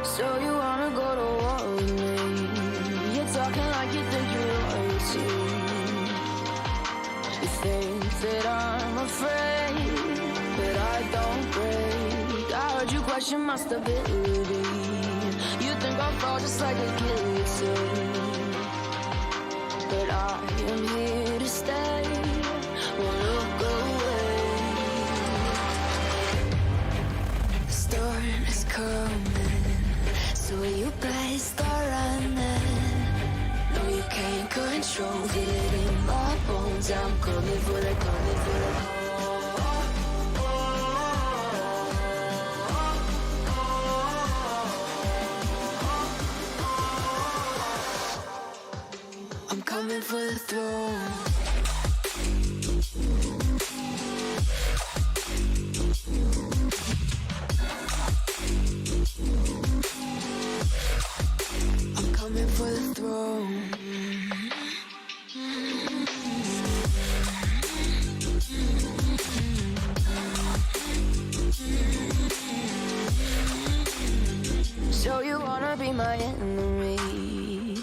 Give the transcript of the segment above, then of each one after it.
So you wanna go to war with me? You're talking like you think you're royalty. You think that I'm afraid, but I don't break. I heard you question my stability. You think I'll fall just like a guillotine, but I am here to stay. Won't look away. The storm is coming, so you better start running. No, you can't control it in my bones. I'm coming for the, coming for the. I'm coming for the throne. Coming for the throne. So you wanna be my enemy?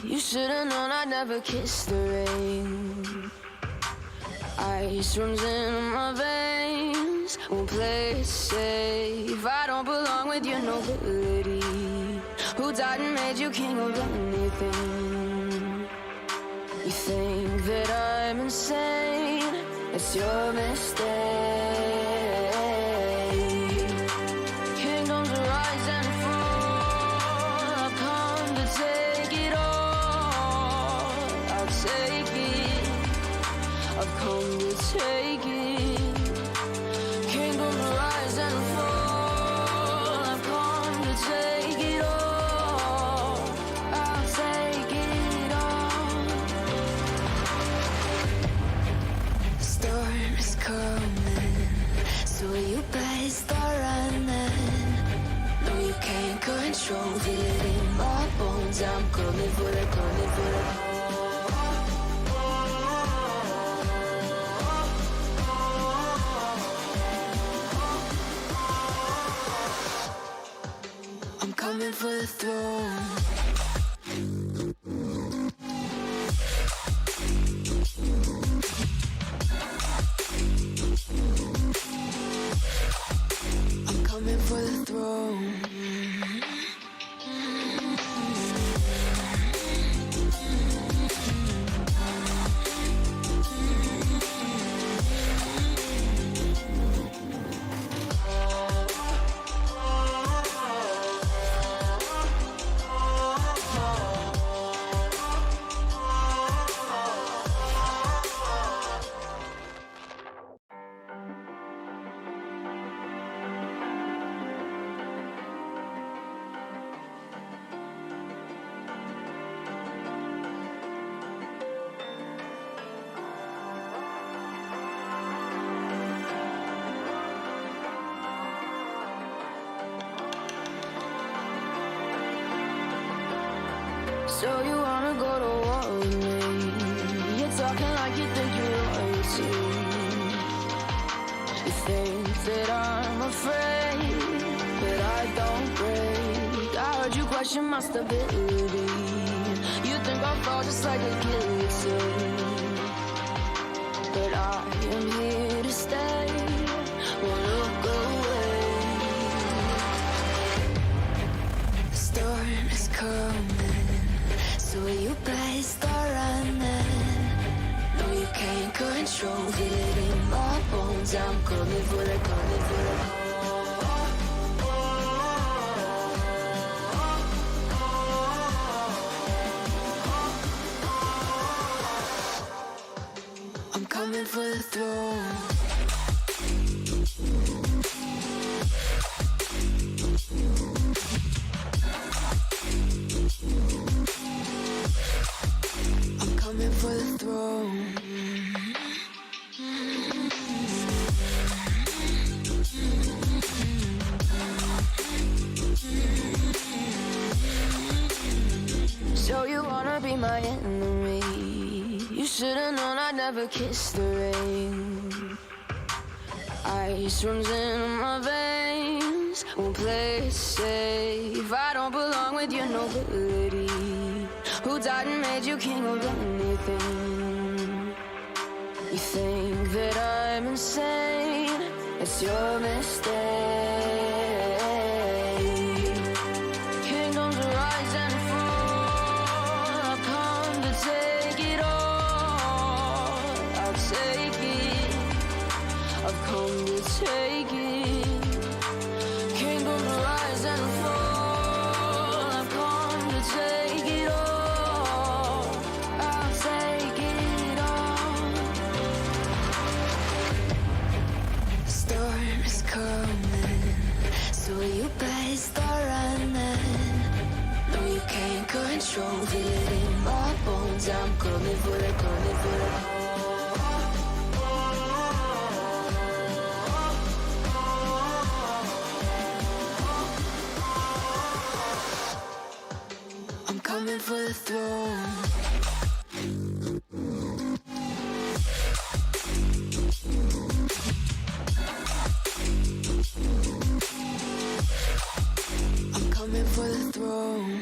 You should've known I'd never kiss the rain. Ice runs in my veins, won't play it safe. I don't belong with your nobility. Who died and made you king of anything? You think that I'm insane? It's your mistake. Kingdoms rise and fall. I've come to take it all. I'll take it. I've come to take it. Kingdoms rise and fall. I've come to take it all. I'll take it all. The storm is coming, so you better start running. No, you can't control it in my bones. I'm coming for the, coming for the. I'm coming for the throne. I'm coming for the throne. So you wanna go to war with me? You're talking like you think you're royalty. You think that I'm afraid, but I don't break. I heard you question my stability. You think I'll fall just like a guillotine, but I am here to stay. Won't look away. The storm is coming, so you better start running. No, you can't control it in my bones. I'm coming for the, coming for the. I'm coming for the throne. I'm coming for the throne. So you wanna be my enemy? You should've known I'd never kiss the rain. Ice runs in my veins, won't play it safe. I don't belong made you king of anything. You think that I'm insane, it's your mistake. Kingdoms rise and fall, I've come to take it all. I'll take it, I've come to take it. Kingdoms rise and fall, I've come to take it all. I'll take it all. Storm is coming, so you better start running. No, you can't control, feel it in my bones. I'm coming for the, coming for the. I'm coming for the throne. I'm coming for the throne.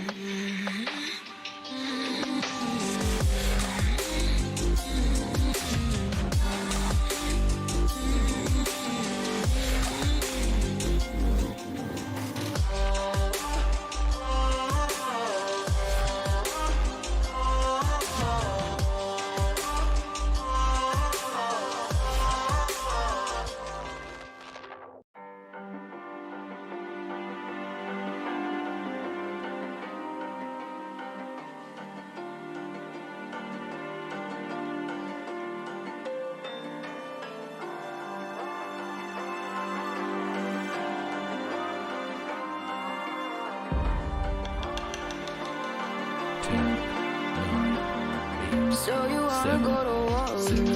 So you wanna 7, go to war with 6, me?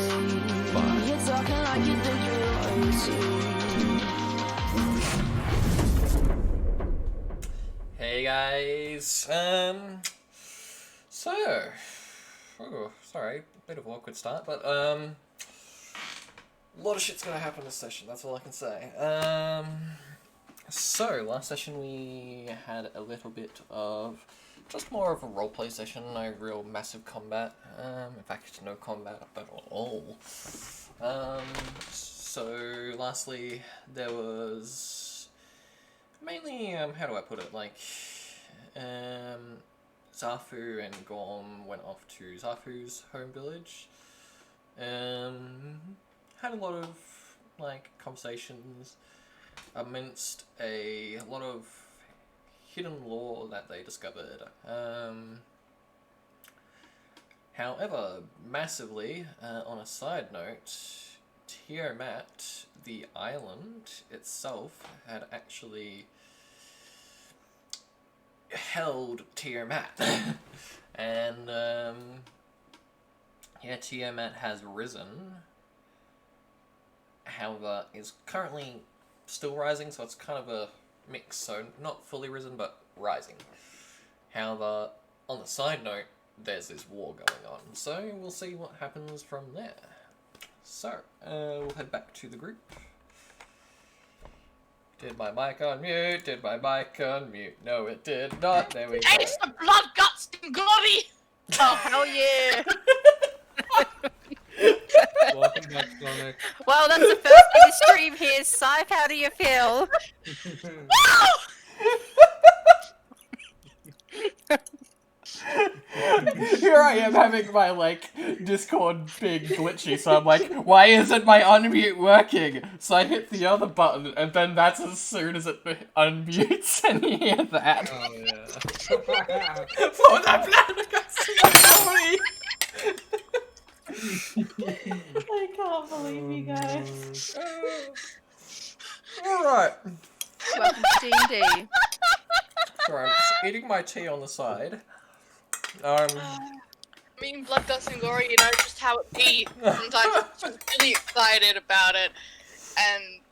5, You're talking like you think you're royalty. Hey guys, sorry, bit of an awkward start, but a lot of shit's gonna happen this session, that's all I can say. So last session we had a little bit of just more of a roleplay session, no real massive combat, in fact no combat at all. So lastly there was mainly, how do I put it, like, Zafu and Gorm went off to Zafu's home village, had a lot of, like, conversations amidst a lot of hidden lore that they discovered. However, massively, on a side note, Tiamat, the island itself, had actually held Tiamat. And, yeah, Tiamat has risen. However, is currently still rising, so it's kind of a mix, so not fully risen, but rising. However, on the side note, there's this war going on, so we'll see what happens from there. So, we'll head back to the group. Did my mic unmute? Did my mic unmute? No, it did not. There we go. Taste the blood, guts, and glory! Oh, hell yeah! Welcome back, Sonic. Well, that's the first day the stream here. Scythe, how do you feel? Here I am having my, like, Discord being glitchy, so I'm like, why isn't my unmute working? So I hit the other button, and then that's as soon as it unmutes, and you hear that. Oh, yeah. For that plan, I can't believe you guys. Alright. Welcome to D&D. Sorry, I'm just eating my tea on the side. Me and Blood, Guts, and Glory, you know just how it be. Sometimes I'm just really excited about it. And,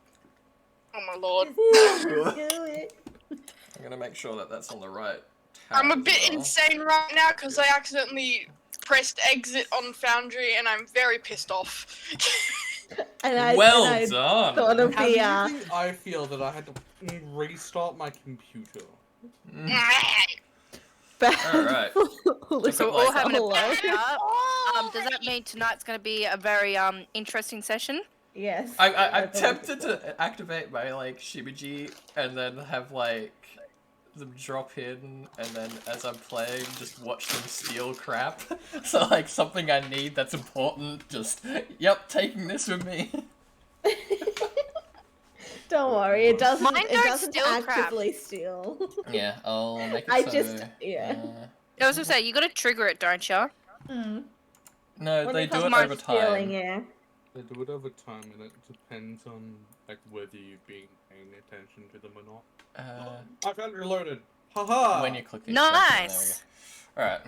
oh my lord. Do it. I'm gonna make sure that that's on the right tab I'm a as bit well. insane right now because I accidentally pressed exit on Foundry and I'm very pissed off. And I Done. thought of How do the you think I feel that I had to restart my computer? Alright. So we're all having a Hello. backup. Does that mean tonight's going to be a very interesting session? Yes. I'm That's what tempted to activate my like Shibiji and then have like them drop in and then as I'm playing just watch them steal crap. So like something I need that's important, just yep, taking this with me. Don't worry, it doesn't. Mine It don't doesn't steal crap. actively steal. Yeah, I'll make it I so. just- yeah. I was going to say, you got to trigger it, don't you? No, When they it do comes it to over stealing, time. yeah. They do it over time, and it depends on like whether you've been paying attention to them or not. I've unreloaded. Haha. When you click it. Nice. Alright.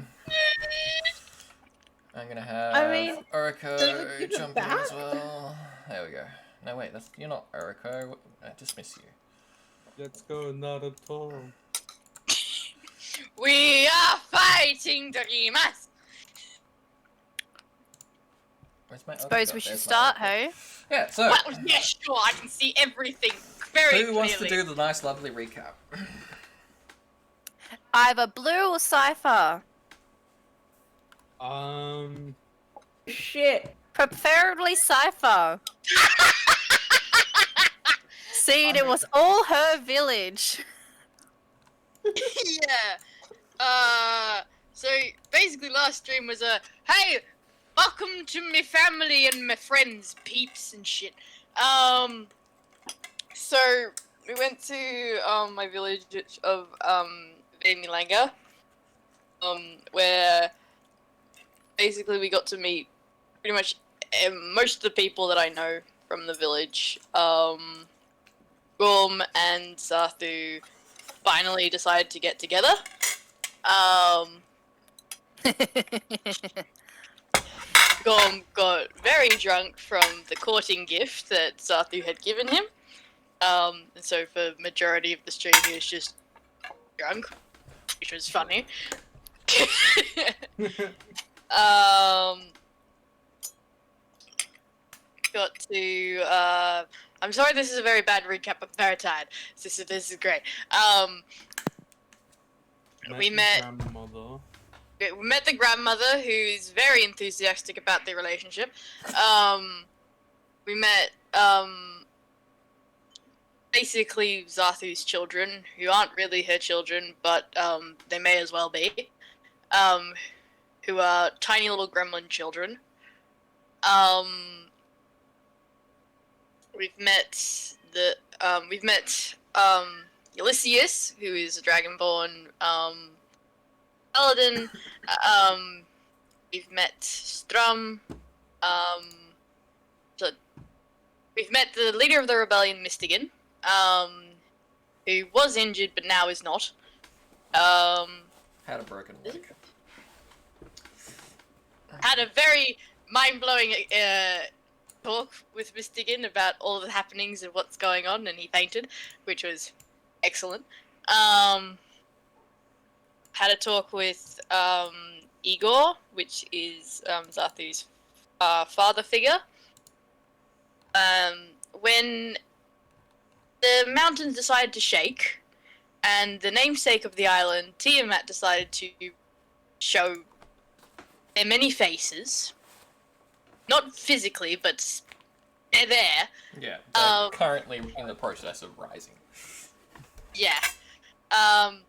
I'm gonna have I mean, Oriko does it give it jump in as back? well. There we go. No wait, you're not Oriko. I dismiss you. Let's go, not at all. We are fighting Dreamers! Where's my Suppose Oriko? we should There's my start, Oriko. hey? Yeah, so Well, yeah, sure, I can see everything very clearly. who wants to do the nice lovely recap? Either Blue or Cypher. Shit. Preferably Cypher. Seeing it was all her village. Yeah. So basically last stream was hey, welcome to my family and my friends, peeps and shit. So we went to my village of Vanilanga, where basically we got to meet pretty much most of the people that I know from the village. Gorm and Sathu finally decided to get together. Gorm got very drunk from the courting gift that Sathu had given him. And so for the majority of the stream he was just drunk, which was funny. Got to I'm sorry this is a very bad recap, I'm very tired. This is great. We met the grandmother, who's very enthusiastic about the relationship. We met basically Zathu's children, who aren't really her children, but they may as well be. Who are tiny little gremlin children. We've met Ulysses, who is a dragonborn paladin. We've met Strum. So we've met the leader of the rebellion, Mystigan, who was injured but now is not. Had a broken leg. Had a very mind-blowing talk with Mystigan about all the happenings and what's going on, and he fainted, which was excellent. Had a talk with Igor, which is Zathu's father figure. When the mountains decided to shake, and the namesake of the island, Tiamat, decided to show their many faces. Not physically, but they're there. Yeah, they're currently in the process of rising. Yeah. And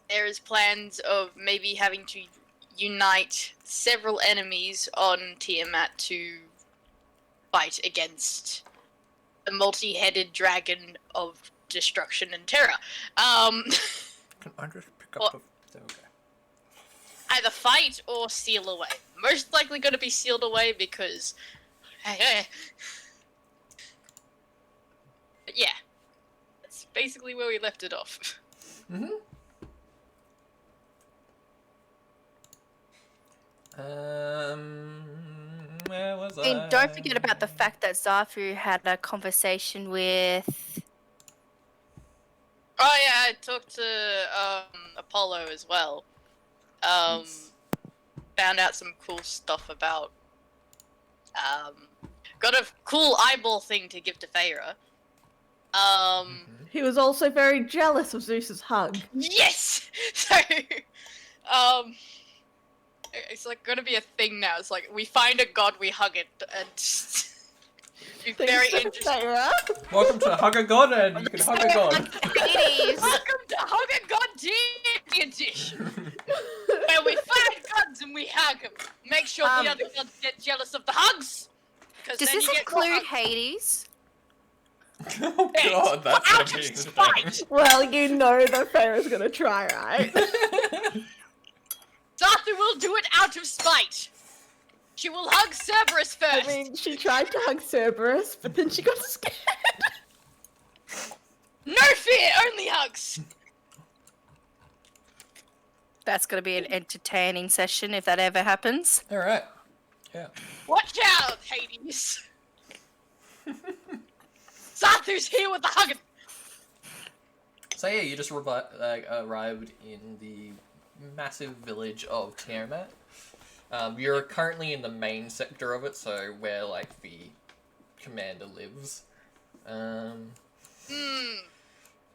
there is plans of maybe having to unite several enemies on Tiamat to fight against the multi-headed dragon of destruction and terror. Can I just pick up the... Okay. Either fight or seal away. Most likely going to be sealed away because... But yeah. That's basically where we left it off. Mm-hmm. Where was I? And don't forget about the fact that Zafu had a conversation with... Oh yeah, I talked to Apollo as well. Found out some cool stuff about... got a cool eyeball thing to give to Feyre. He was also very jealous of Zeus's hug. Yes! So, it's like gonna be a thing now. It's like, we find a god, we hug it, and be very interesting. Welcome to Hug a God, and you can hug a God. Welcome to Hug a God D&D edition, where we find gods and we hug them. Make sure the other gods get jealous of the hugs. Does this include Hades? Oh God, that's out gonna of be spite. Well, you know that Farrah's gonna try, right? Dartha will do it out of spite. She will hug Cerberus first. I mean, she tried to hug Cerberus, but then she got scared. No fear, only hugs. That's gonna be an entertaining session if that ever happens. All right. Yeah. Watch out, Hades. Zarthu's here with the hugging. So yeah, you just arrived in the massive village of Tiamat. You're currently in the main sector of it, so where like the commander lives. And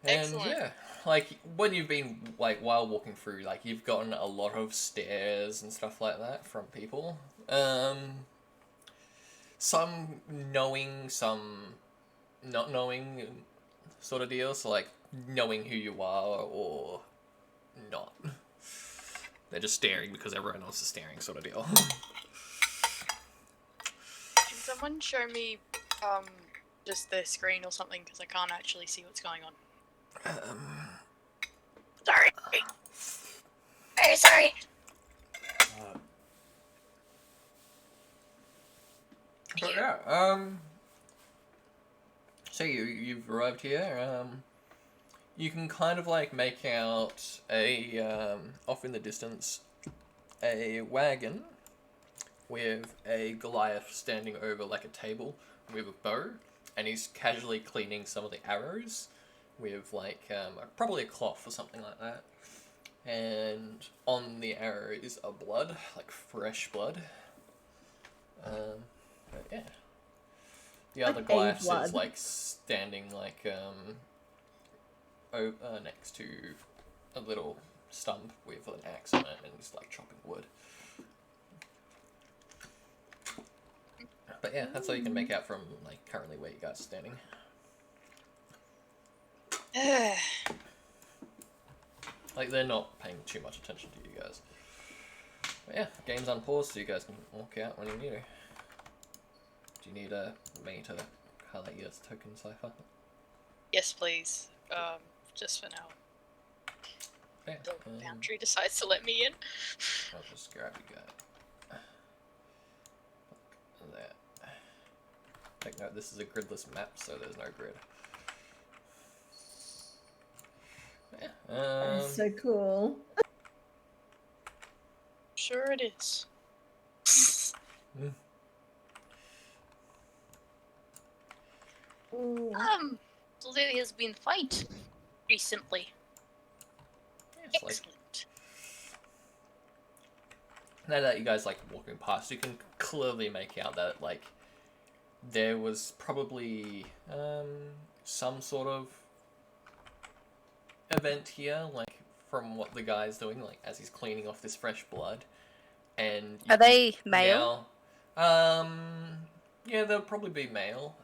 Excellent. yeah, like when you've been like while walking through, like you've gotten a lot of stares and stuff like that from people. Some knowing, some not knowing, sort of deal. So like knowing who you are or not. They're just staring because everyone else is staring, sort of deal. Can someone show me just the screen or something, because I can't actually see what's going on. Sorry. Very sorry. But yeah, so you've arrived here. You can kind of like make out a off in the distance a wagon with a Goliath standing over like a table with a bow, and he's casually cleaning some of the arrows with like probably a cloth or something like that. And on the arrows are blood, like fresh blood. But yeah, the other Like Goliath blood. is like standing like next to a little stump with an axe on it, and he's like chopping wood. But yeah, that's all you can make out from like currently where you guys are standing. Like they're not paying too much attention to you guys. But yeah, game's unpaused, so you guys can walk out when you need to. Do you need me to highlight your token cipher? Yes, please. Just for now. Yeah. The boundary decides to let me in. I'll just grab you guys. There. Take note, this is a gridless map, so there's no grid. Yeah. That's so cool. Sure it is. So there has been fight recently. Yeah, like, Excellent. now that you guys like walking past, you can clearly make out that like there was probably some sort of event here, like from what the guy's doing, like as he's cleaning off this fresh blood. And Are they male? Now, yeah, they'll probably be male.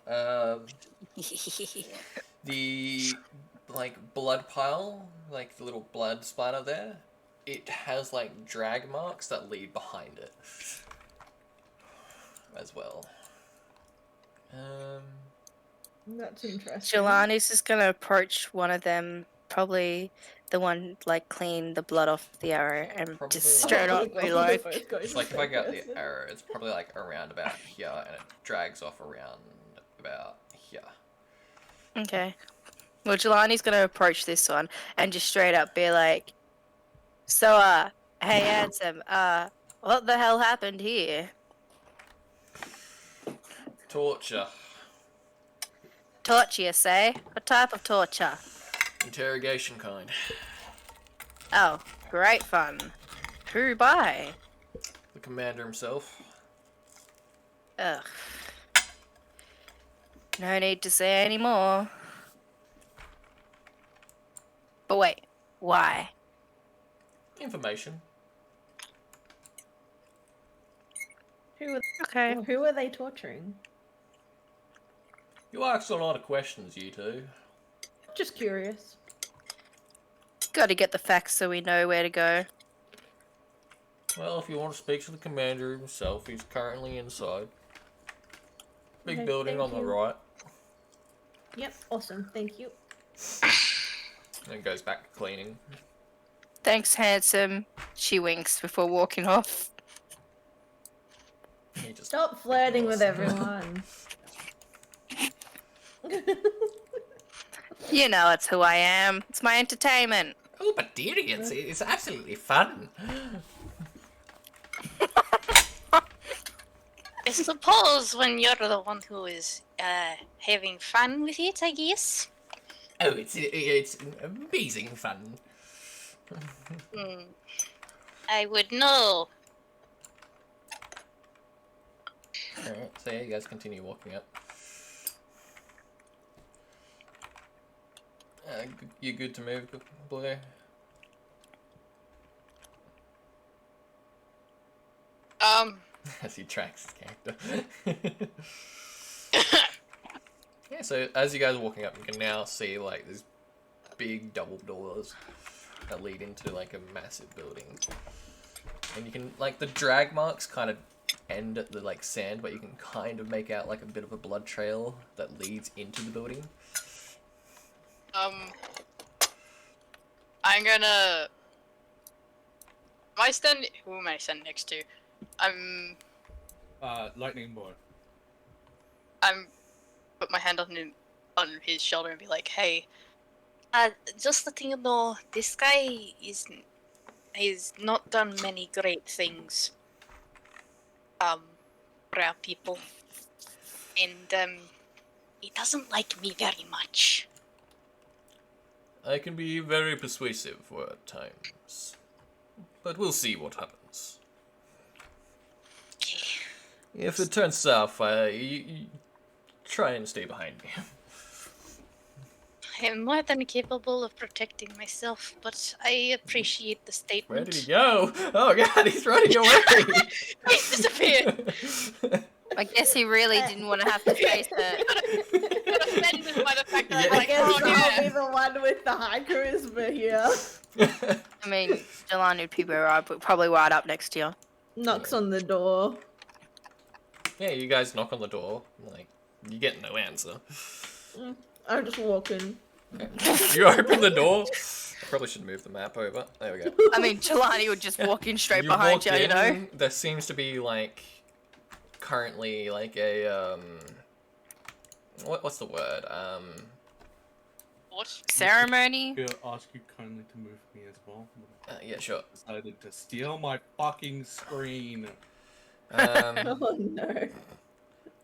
The like blood pile, like the little blood splatter there, it has like drag marks that lead behind it as well. That's interesting. Jelani's is gonna approach one of them, probably the one like clean the blood off the arrow, and Probably just like- straight up be like, It's like if I got the arrow, it's probably like around about here, and it drags off around about here. okay. Well, Jelani's gonna approach this one and just straight up be like, so, hey, handsome, what the hell happened here? Torture. Torture, you say? What type of torture? Interrogation kind. Oh, great fun. Who by? The commander himself. Ugh. No need to say any more. But wait, why? Information. Okay. Who are they torturing? You asked a lot of questions, you two. Just curious. Got to get the facts so we know where to go. Well, if you want to speak to the commander himself, he's currently inside. Big Okay, building thank on the you. right. Yep, awesome. Thank you. Then goes back to cleaning. Thanks, handsome. She winks before walking off. He just Stop flirting with ignores. everyone. You know it's who I am. It's my entertainment. Oh, but dearie, it's absolutely fun. I suppose when you're the one who is having fun with it, I guess. Oh, it's amazing fun. I would know. Alright, so yeah, you guys continue walking up. You good to move, Blue? As he tracks his character. Yeah, so as you guys are walking up, you can now see like these big double doors that lead into like a massive building. And you can, like, the drag marks kind of end at the like sand, but you can kind of make out like a bit of a blood trail that leads into the building. I'm gonna. Who am I standing next to? Lightning boy. I'm put my hand on his shoulder and be like, "Hey, just letting you know, this guy he's not done many great things. For our people, and he doesn't like me very much." I can be very persuasive at times, but we'll see what happens. If it turns south, you try and stay behind me. I am more than capable of protecting myself, but I appreciate the statement. Where did he go? Oh god, he's running away! He disappeared! I guess he really didn't want to have to face it. Got offended by the fact that Yeah. I'm I like, guess oh I'll be yeah. the one with the high charisma here. I mean, Jelani would be probably right up next to you. Knocks on the door. Yeah, you guys knock on the door, like, you get no answer. I'm just walking. You open the door. I probably should move the map over. There we go. I mean, Jelani would just walk in straight You behind walk you, you in, know? There seems to be like currently like a what's the word? What? Ceremony? Could I ask you kindly to move me as well? Yeah, sure. Decided to steal my fucking screen. Oh no.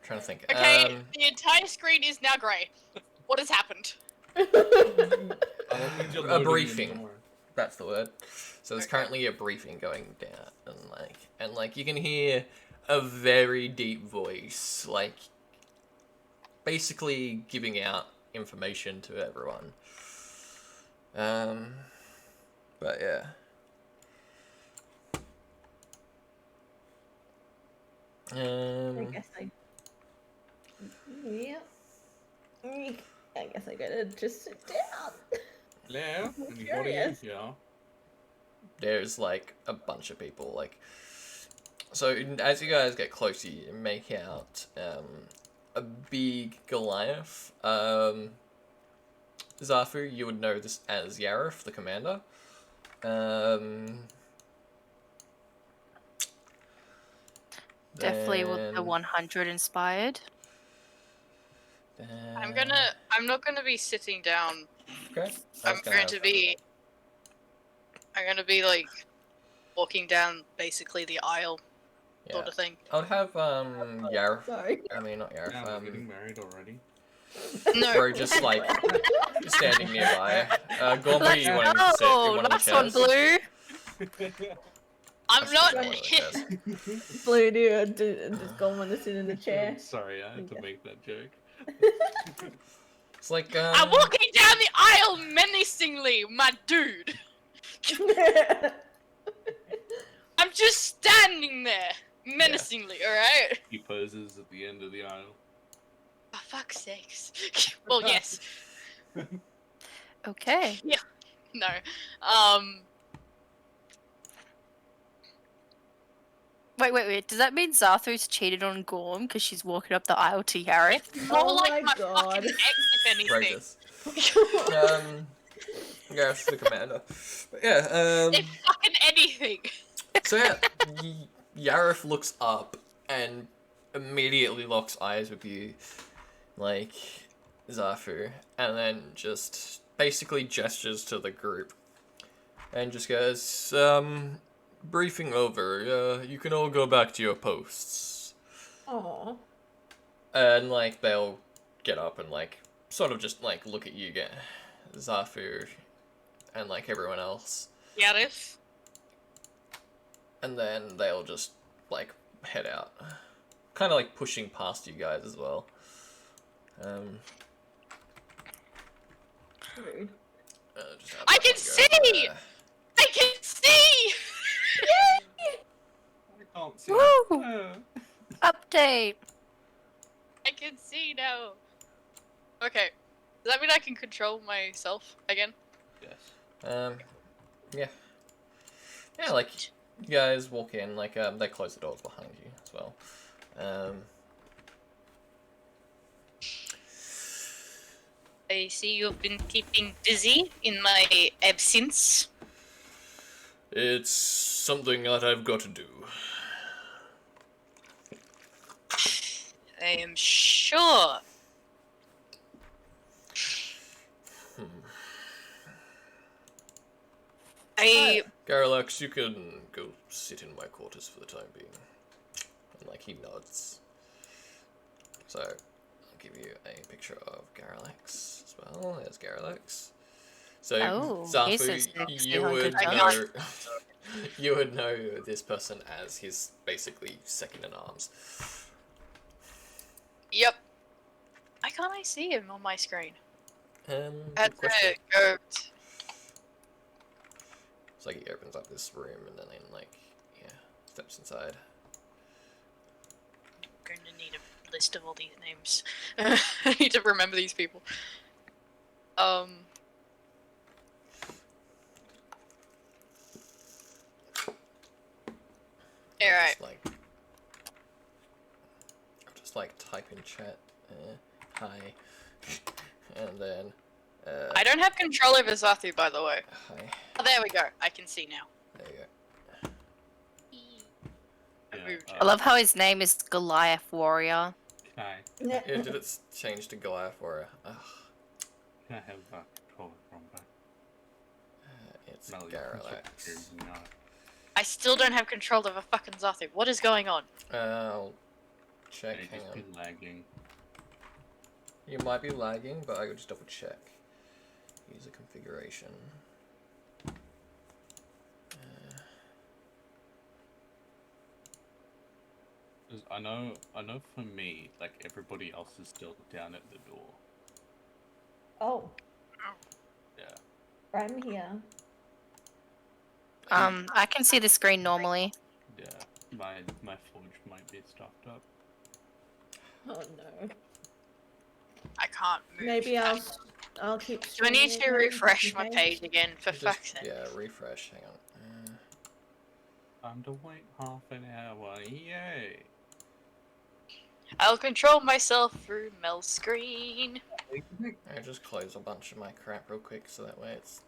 Trying to think. Okay, the entire screen is now grey. What has happened? That means you're A loading in briefing. more. That's the word. So there's currently a briefing going down, and like you can hear a very deep voice, like basically giving out information to everyone. But yeah. I guess I. Yeah. I guess I gotta just sit down. Hello? Anybody Curious. here? There's like a bunch of people, like, so as you guys get closer, you make out a big Goliath. Zafu, you would know this as Yarif, the commander. Definitely with the then- 100 inspired. I'm not gonna be sitting down. Okay. I'm going to be like walking down basically the aisle sort Yeah. of thing. I would have Yarif. Sorry. I mean, not Yarif. Yeah, we're getting married already. No. Bro, just like standing nearby. Gormley, you want to sit in Oh, one of the nice one, chairs? Blue. I'm not. One of the chairs. Blue, do you just go on to sit in the chair? Sorry, I had to Okay. make that joke. It's like I'm walking down down the aisle menacingly, my dude. I'm just standing there menacingly, alright? He poses at the end of the aisle. For fuck's sakes. Well, yes. Okay. No. Wait. Does that mean Zarthu's cheated on Gorm because she's walking up the aisle to Yareth? It's more Oh like my my God. fucking ex, if anything. Rogers. Yeah, it's the commander. But yeah, If fucking anything. so yeah, Yareth looks up and immediately locks eyes with you, like, Zarfu, and then just basically gestures to the group and just goes, briefing over, you can all go back to your posts. Aww. And, like, they'll get up and, like, sort of just, like, look at you again, Zarfu, and, like, everyone else. Yareth. And then they'll just, like, head out. Kind of, like, pushing past you guys as well. Rude. Just have I that can one go see! there. I can see! I can't see. Woo! Update. I can see now. Okay. Does that mean I can control myself again? Yes. Yeah. Yeah, like, you guys walk in, like, they close the doors behind you as well. I see you've been keeping busy in my absence. It's something that I've got to do. I am sure. Garalax, you can go sit in my quarters for the time being. And, like, he nods. So, I'll give you a picture of Garalax as well. There's Garalax. So, Oh, he's a Zafu, sexy you would hunky know... you would know this person as his, basically, second in arms. Yep. Why can't I see him on my screen? Good Had question. to go. It's like he opens up this room and then, like, yeah, steps inside. I'm going to need a list of all these names. I need to remember these people. Alright. I'll just like type in chat, hi, and then, I don't have control over Zathu, by the way. hi, Oh, there we go. I can see now. there you go. Yeah, I love how his name is Goliath Warrior. Hi. Yeah, did it change to Goliath or ugh, Can I have that control from back? it's Melly, Garalax. no. I still don't have control over fucking Zathu. What is going on? I'll check, May hang just on. be lagging. You might be lagging, but I will just double check. User configuration. 'Cause I know for me, like everybody else is still down at the door. Oh, Yeah. I'm here. I can see the screen normally. Yeah. My forge might be stuffed up. Oh no. I can't move. Maybe I'll keep. Do I need streaming to again, refresh just in my case. page again, for Just- fuck's sake? Yeah, refresh, hang on. Time to wait half an hour. Yay! I'll control myself through Mel's screen. I just close a bunch of my crap real quick so that way it's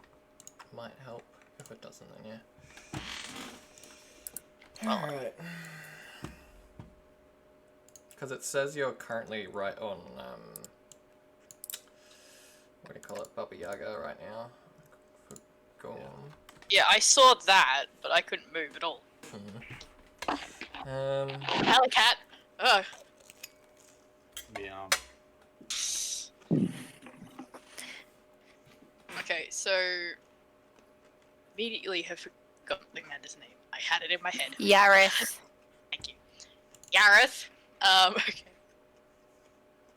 might help. If it doesn't, then yeah. Alright. Because it says you're currently right on, what do you call it, Baba Yaga right now. Go on. Yeah, I saw that, but I couldn't move at all. Alicat! Ugh. Yeah. Okay, so... Immediately have forgotten the commander's name. I had it in my head. Yareth. Thank you. Yareth. Okay.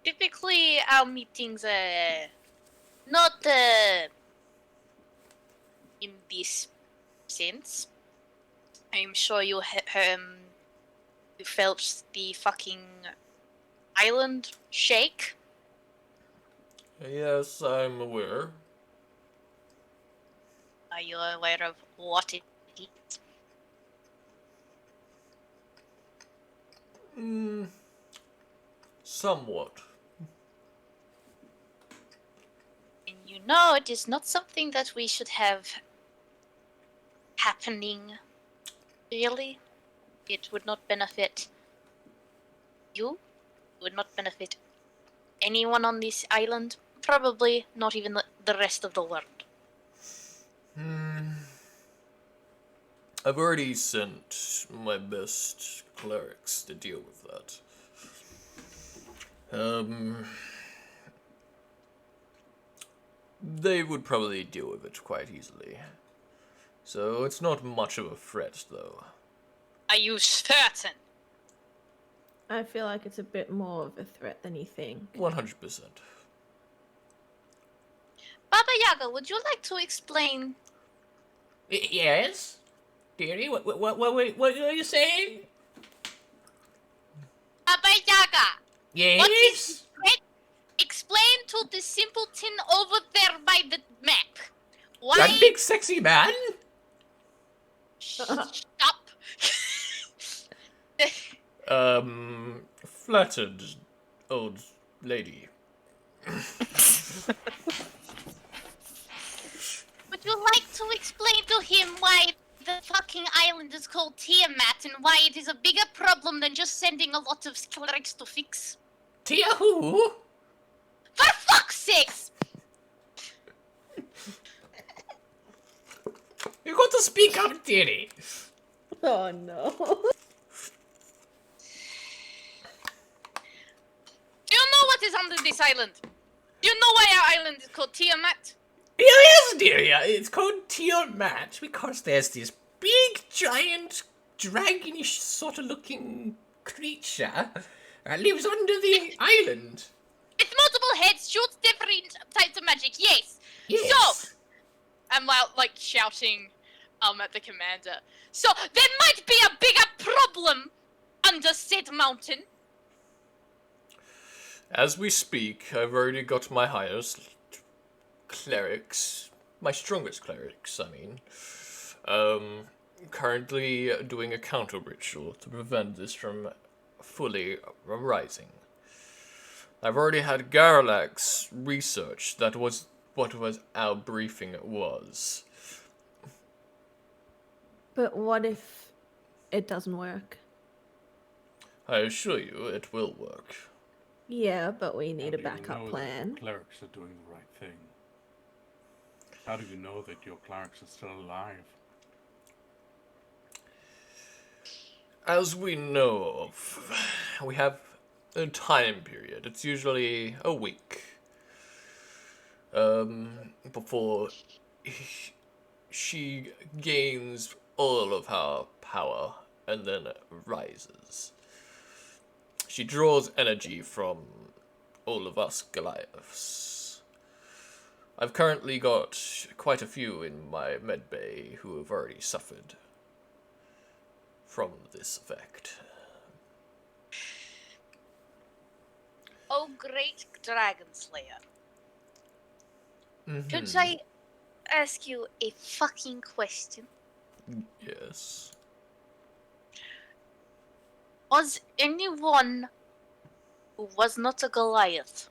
Typically, our meetings are not this since. I'm sure you you felt the fucking island shake. Yes, I'm aware. Are you aware of what it is? Somewhat. And you know it is not something that we should have happening, really. It would not benefit you, it would not benefit anyone on this island, probably not even the rest of the world. I've already sent my best clerics to deal with that. They would probably deal with it quite easily. So it's not much of a threat, though. Are you certain? I feel like it's a bit more of a threat than you think. 100%. Baba Yaga, would you like to explain? Yes? Dearie, what are you saying? Baba Yaga! Yes? What is the threat? Explain to the simpleton over there by the map. Why? That big sexy man? Stop. Flattered old lady. Would you like to explain to him why the fucking island is called Tiamat and why it is a bigger problem than just sending a lot of clerics to fix? Tia who? For fuck's sakes! You got to speak up, dearie. Oh no. Do you know what is under this island? Do you know why our island is called Tiamat? Yes, dearie. It's called Tiamat because there's this big, giant, dragonish sort of looking creature that lives under the island. It's multiple heads, shoots different types of magic, yes. Yes. So, I'm like shouting at the commander. So, there might be a bigger problem under said mountain. As we speak, I've already got my highest clerics, my strongest clerics, I mean, currently doing a counter ritual to prevent this from fully rising. I've already had Garlax research that was what was our briefing was. But what if it doesn't work? I assure you, it will work. Yeah, but we need a How do you backup know plan. that clerics are doing the right thing? How do you know that your clerics are still alive? As we know of, we have a time period. It's usually a week. Before she gains all of her power and then rises. She draws energy from all of us Goliaths. I've currently got quite a few in my medbay who have already suffered from this effect. Oh, great Dragon Slayer. Mm-hmm. Could I ask you a fucking question? Yes. Was anyone who was not a Goliath,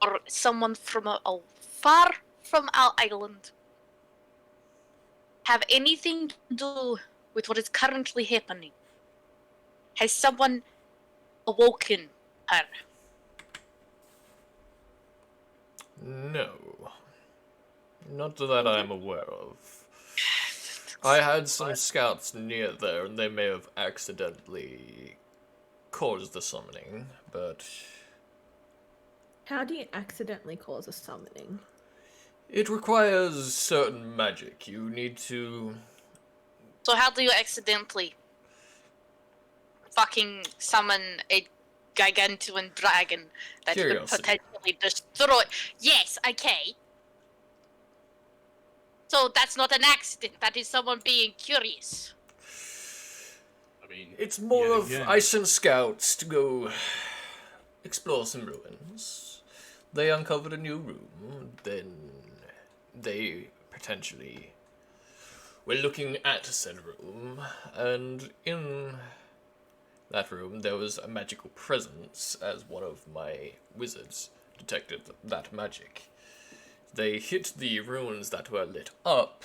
or someone from a far from our island, have anything to do with what is currently happening? Has someone awoken her? No. Not that I am aware of. I had some scouts near there, and they may have accidentally caused the summoning, but How do you accidentally cause a summoning? it requires certain magic. You need to... So how do you accidentally fucking summon a gargantuan dragon that could Curiosity. potentially destroy? Yes, okay. So that's not an accident. That is someone being curious. I mean, It's more yet of again, I sent scouts to go explore some ruins. They uncovered a new room, then they potentially were looking at said room, and in that room there was a magical presence as one of my wizards detected that magic. They hit the ruins that were lit up.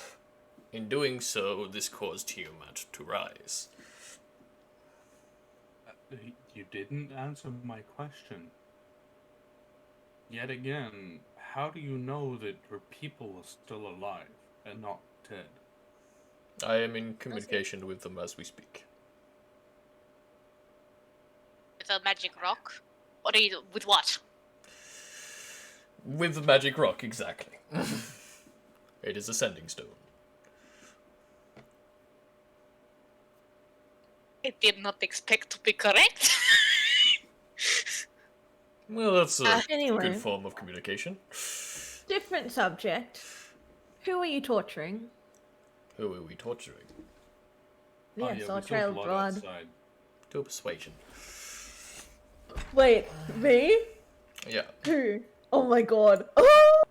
In doing so, this caused Tiamat to rise. you didn't answer my question. Yet again, how do you know that your people are still alive and not dead? I am in communication with them as we speak. With a magic rock? What are you? With what? With the magic rock, exactly. It is a sending stone. I did not expect to be correct. Well, that's a Anyway. good form of communication. Different subject. Who are you torturing? Who are we torturing? Yes, we I'll saw trail blood. outside. Do a persuasion. Wait, me? Yeah. Who? Oh my god. Oh!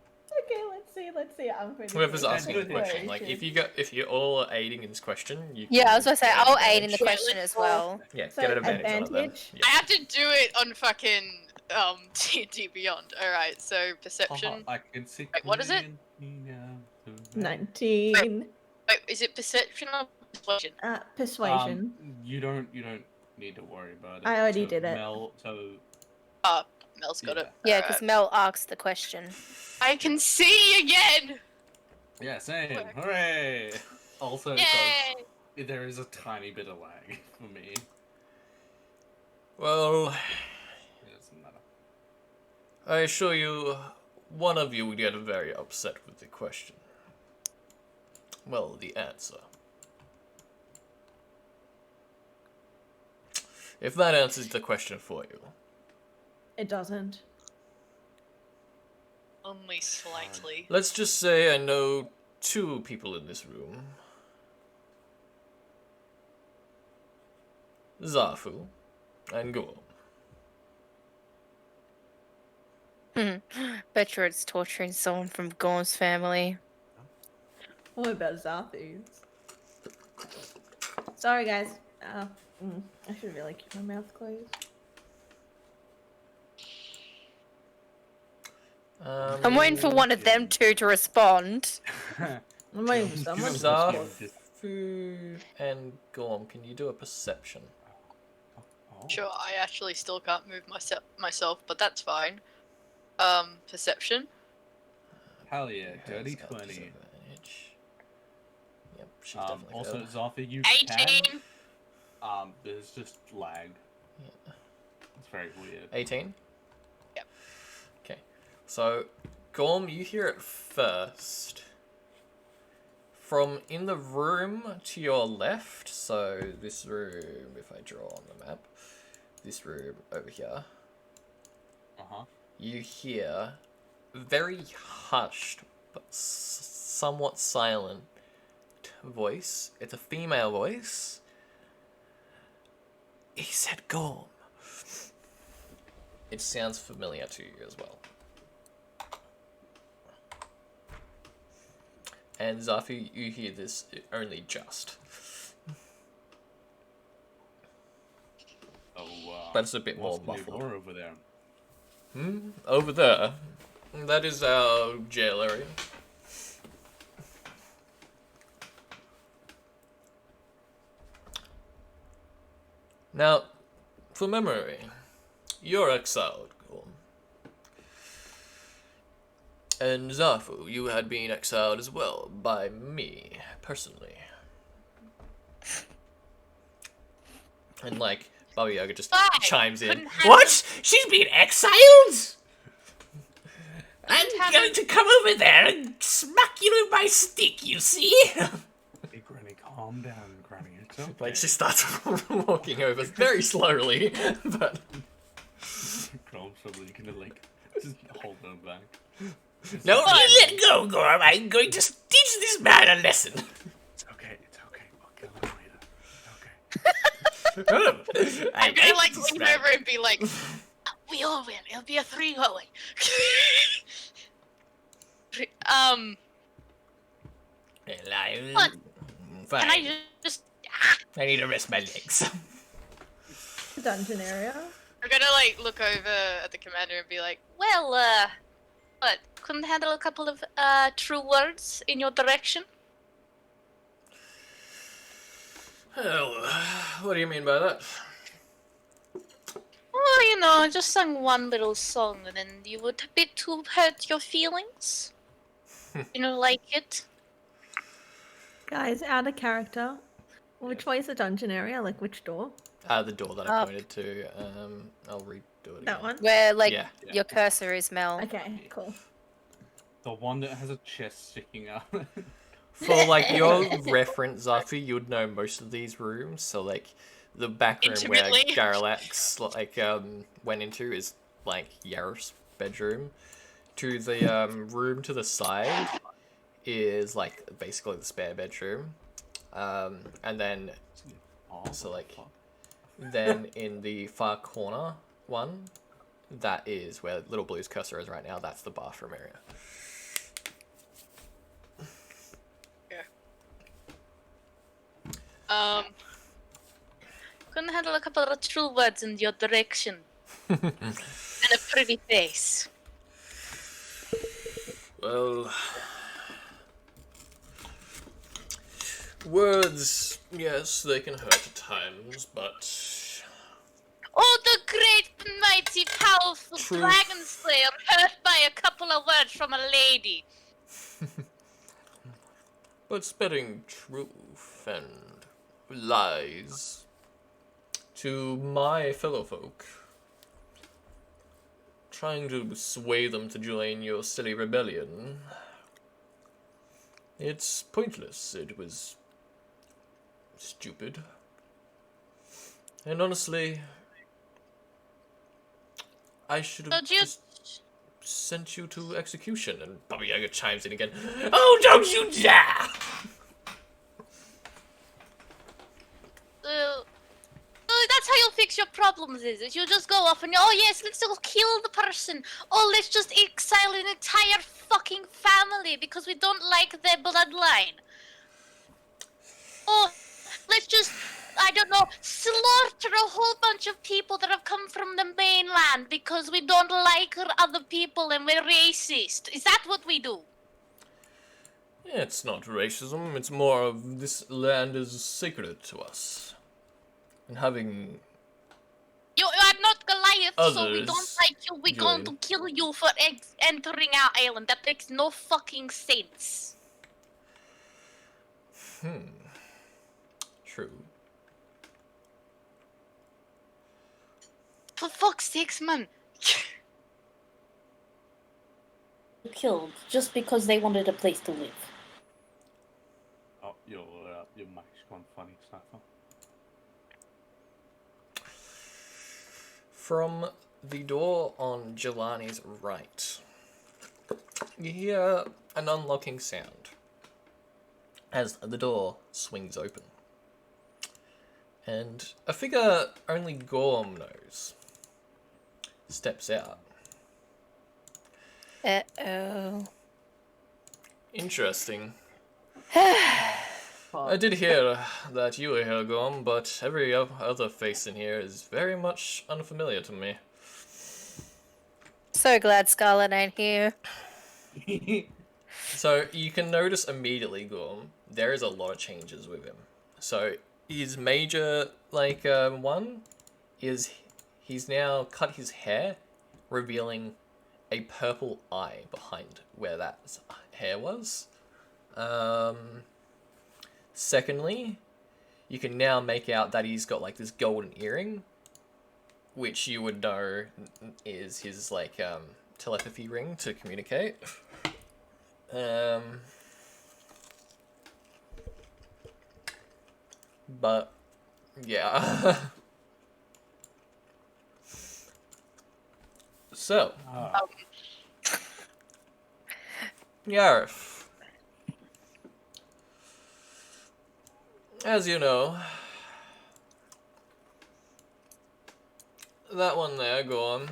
Okay, let's see. I'm pretty Whoever's sure. asking the question, like if you all are aiding in this question, you can Yeah, I was gonna say get an I'll aid in the advantage. question as well. Yeah, So, get an advantage on it then. advantage? Yeah. I have to do it on fucking D&D Beyond. Alright, so perception. I can see. Wait, what is it? 19. Wait, is it perception or persuasion? Persuasion. You don't need to worry about it. I already did it. Mel's got it. Yeah, because Mel asked the question. I can see again! Yeah, same. Hooray! Also, Yay! there is a tiny bit of lag for me. Well, It doesn't matter. I assure you, one of you would get very upset with the question. Well, the answer. If that answers the question for you. It doesn't. Only slightly. Let's just say I know 2 people in this room. Zafu and Gorm. Bet you it's torturing someone from Gorm's family. What about Zathu's? Sorry, guys. I should really keep my mouth closed. I'm waiting for one of them two to respond. I'm waiting for someone to Zafu respond. and Gorm, can you do a perception? Sure, I actually still can't move myself, but that's fine. Perception. Hell yeah, dirty Has got 20. disadvantage. Yep, she's definitely Also, failed. Zafi, you 18! can. There's just lag. Yeah. It's very weird. 18? Yep. Okay. So, Gorm, you hear it first. From in the room to your left, so this room, if I draw on the map, this room over here, you hear very hushed but somewhat silent voice. It's a female voice. He said Gorm. It sounds familiar to you as well. And Zafi, you hear this only just. But it's a bit more what's the muffled. door over there? Over there. That is our jail area. Now, for memory, you're exiled, Gorm. And Zafu, you had been exiled as well, by me, personally. And like, Baba Yaga just chimes in. Couldn't have What? She's been exiled? I'm going to come over there and smack you with my stick, you see? Hey, Granny, calm down, Granny. It's okay. Like, she starts walking over very slowly, but... Grom's probably gonna, like, just hold them back. No, Fun. you let go, Gorm. I'm going to teach this man a lesson. It's okay. We'll kill him later. It's okay. I'm gonna like this lean man. over and be like, we all win. It'll be a 3-way. What? Fine. Can I just? I need to rest my legs. Dungeon area. We're gonna like look over at the commander and be like, well, what? Couldn't handle a couple of true words in your direction? Oh, what do you mean by that? Well, you know, I just sung one little song and then you would a bit to hurt your feelings. You know, like it. Guys, out of character. Which way is the dungeon area? Like which door? The door that I Up. pointed to. I'll redo it again. That one? Where like Yeah. your cursor is, Mel. Okay, cool. The one that has a chest sticking out. For like your reference, Zafi, you'd know most of these rooms. So like the back room where Intimately. Garalax went into is like Yarif's bedroom. To the room to the side is like basically the spare bedroom. And then Oh, So, like- fuck. then in the far corner one, that is where Little Blue's cursor is right now. That's the bathroom area. Couldn't handle a couple of true words in your direction. And a pretty face. Well, words, yes, they can hurt at times, but Oh, the great, mighty, powerful Truth. dragon slayer hurt by a couple of words from a lady. spreading truth and lies to my fellow folk, trying to sway them to join your silly rebellion, it's pointless. It was stupid. And honestly, I should have Don't you- just sent you to execution. And Baba Yaga chimes in again. Oh, don't you dare! That's how you'll fix your problems, is you just go off and, oh yes, let's go kill the person. Oh, let's just exile an entire fucking family because we don't like their bloodline. Oh, let's just, I don't know, slaughter a whole bunch of people that have come from the mainland because we don't like other people and we're racist. Is that what we do? It's not racism, it's more of this land is sacred to us. And having You are not Goliath, so we don't Others like you. We're going to join. kill you for entering our island. That makes no fucking sense. true. For fuck's sakes, man. Killed just because they wanted a place to live. Oh, your mic's gone funny, Snapper. From the door on Jelani's right, you hear an unlocking sound as the door swings open. And a figure only Gorm knows steps out. Uh-oh. Interesting. I did hear that you were here, Gorm, but every other face in here is very much unfamiliar to me. So glad Scarlet ain't here. So you can notice immediately, Gorm, there is a lot of changes with him. So his major, one is he's now cut his hair, revealing a purple eye behind where that hair was. Secondly, you can now make out that he's got this golden earring, which you would know is his telepathy ring to communicate. But yeah. So Yarif. As you know, that one there, go on.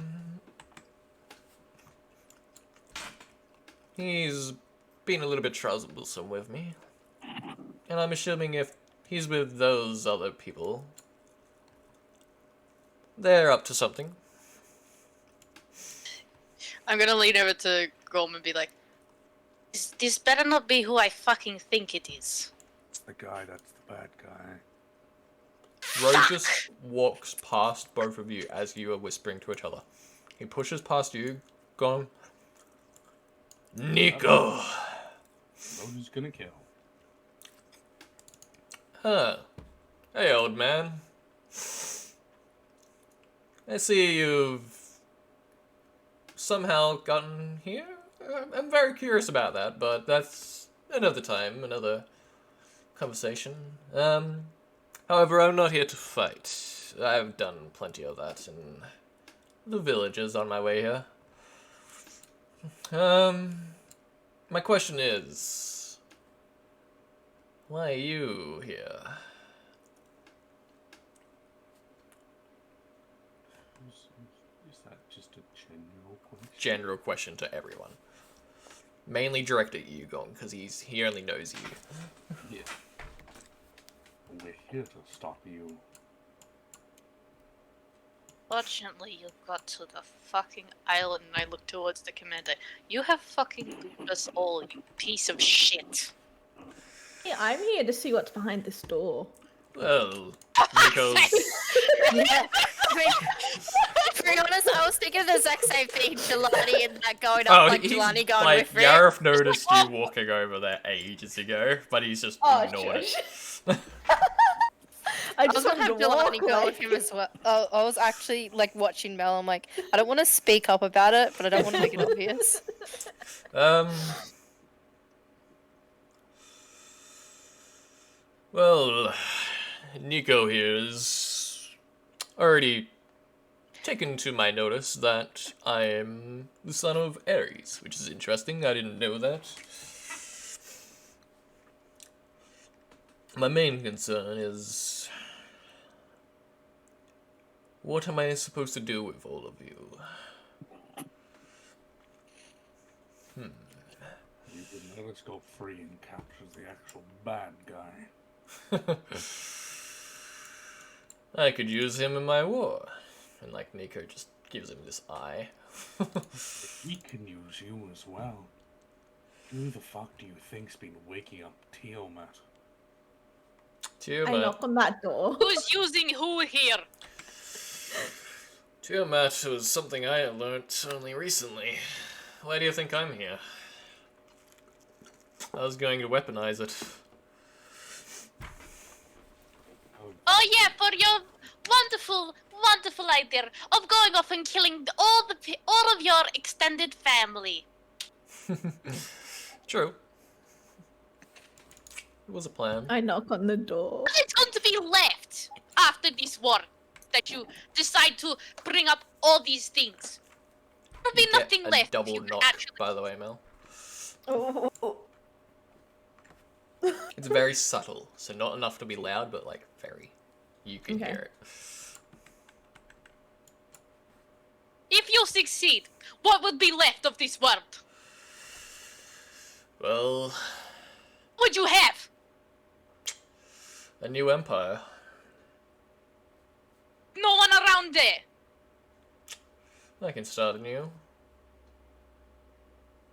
He's been a little bit troublesome with me. And I'm assuming if he's with those other people, they're up to something. I'm gonna lean over to Gorm and be like, this better not be who I fucking think it is. It's the guy that's the bad guy. Rogus walks past both of you as you are whispering to each other. He pushes past you, gone. Nico! Know who's gonna kill. Huh. Hey, old man. I see you've somehow gotten here. I'm very curious about that, but that's another time, another conversation. However, I'm not here to fight. I've done plenty of that in the villages on my way here. My question is, why are you here? Is that just a general question? General question to everyone. Mainly directed at you, Gong, because he only knows you. Yeah. We're here to stop you. Fortunately, you got to the fucking island and I look towards the commander. You have fucking duped us all, you piece of shit. Yeah, I'm here to see what's behind this door. Well, Nico's... Yeah. I mean, to be honest, I was thinking the exact same thing. Jelani and that going up, like Jelani going like, with it. Yarif noticed you walking over there ages ago, but he's just ignored it. I I was just gonna have wanted to walk Jelani go away. with him as well. I was actually like watching Mel. I'm like, I don't want to speak up about it, but I don't want to make it obvious. Well, Nico here has already taken to my notice that I am the son of Ares, which is interesting. I didn't know that. My main concern is, what am I supposed to do with all of you? You would let us go free and capture the actual bad guy. I could use him in my war. And like Nico just gives him this eye. He can use you as well. Who the fuck do you think's been waking up Tiamat? I knock on that door. Who's using who here? Tiamat was something I learnt only recently. Why do you think I'm here? I was going to weaponize it. Oh yeah, for your wonderful idea of going off and killing all of your extended family. True. It was a plan. I knock on the door. What is going to be left after this war that you decide to bring up all these things? There'll be You get nothing a left. if double you knock, actually... by the way, Mel. Oh. It's very subtle, so not enough to be loud, but like very. You can Okay. hear it. If you succeed, what would be left of this world? Well, What would you have? a new empire. No one around there. I can start anew.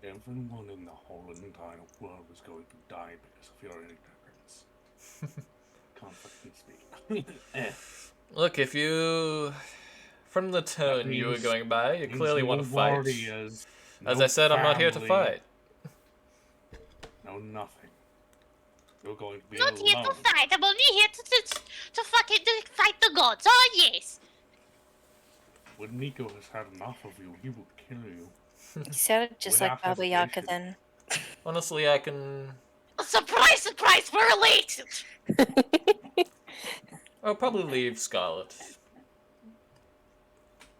Everyone in the whole entire world is going to die because of your ignorance. Can't fucking speak. Look, if you... From the tone you were means- going by, you Means clearly want to fight. warriors, As no I said, I'm not here to family, fight. No nothing. You're going to be Not alone. here to fight. I'm only here to fucking to fight the gods. Oh yes. When Nico has had enough of you, he will kill you. You sounded just Without like Baba Yaga hesitation. then. Honestly, I can... Surprise, surprise, we're related. I'll probably leave Scarlet.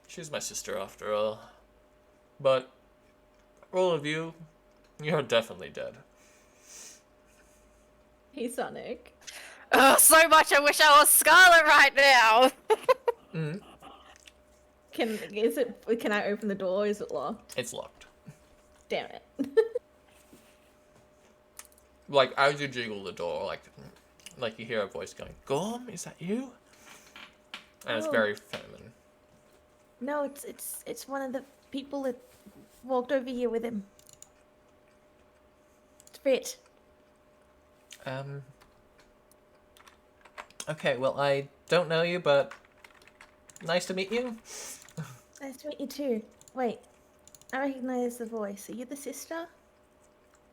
She's my sister after all. But, all of you, You're definitely dead. Hey, Sonic. Oh, so much I wish I was Scarlet right now. Mm. Can I open the door? Is it locked? It's locked. Damn it. Like, as you jiggle the door, like you hear a voice going, Gorm, is that you? And it's Oh. very feminine. No, it's one of the people that walked over here with him. It's Brit. Okay, well, I don't know you, but nice to meet you. Nice to meet you too. Wait, I recognize the voice. Are you the sister?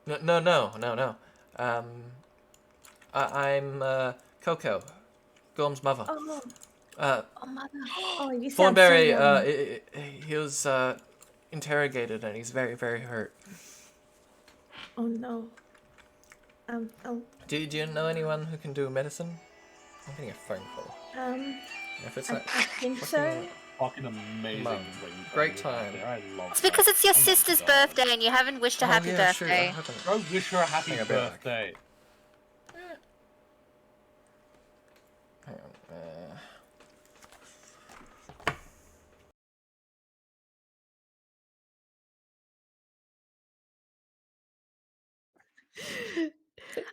No. I'm Coco, Gorm's mother. Oh, Uh, oh mother. Oh, you sound Thornberry, so young. he was interrogated and he's very, very hurt. Oh no. Oh, Do you know anyone who can do medicine? I'm getting a phone call. If it's I that think so. fucking Fucking amazing. Mum, ring great you have time. there. I love It's that. because it's your Oh my sister's God. birthday and you haven't wished a Oh, happy yeah, shoot, I birthday. haven't. Go wish her a happy Hang on, bear back. birthday. Hang on.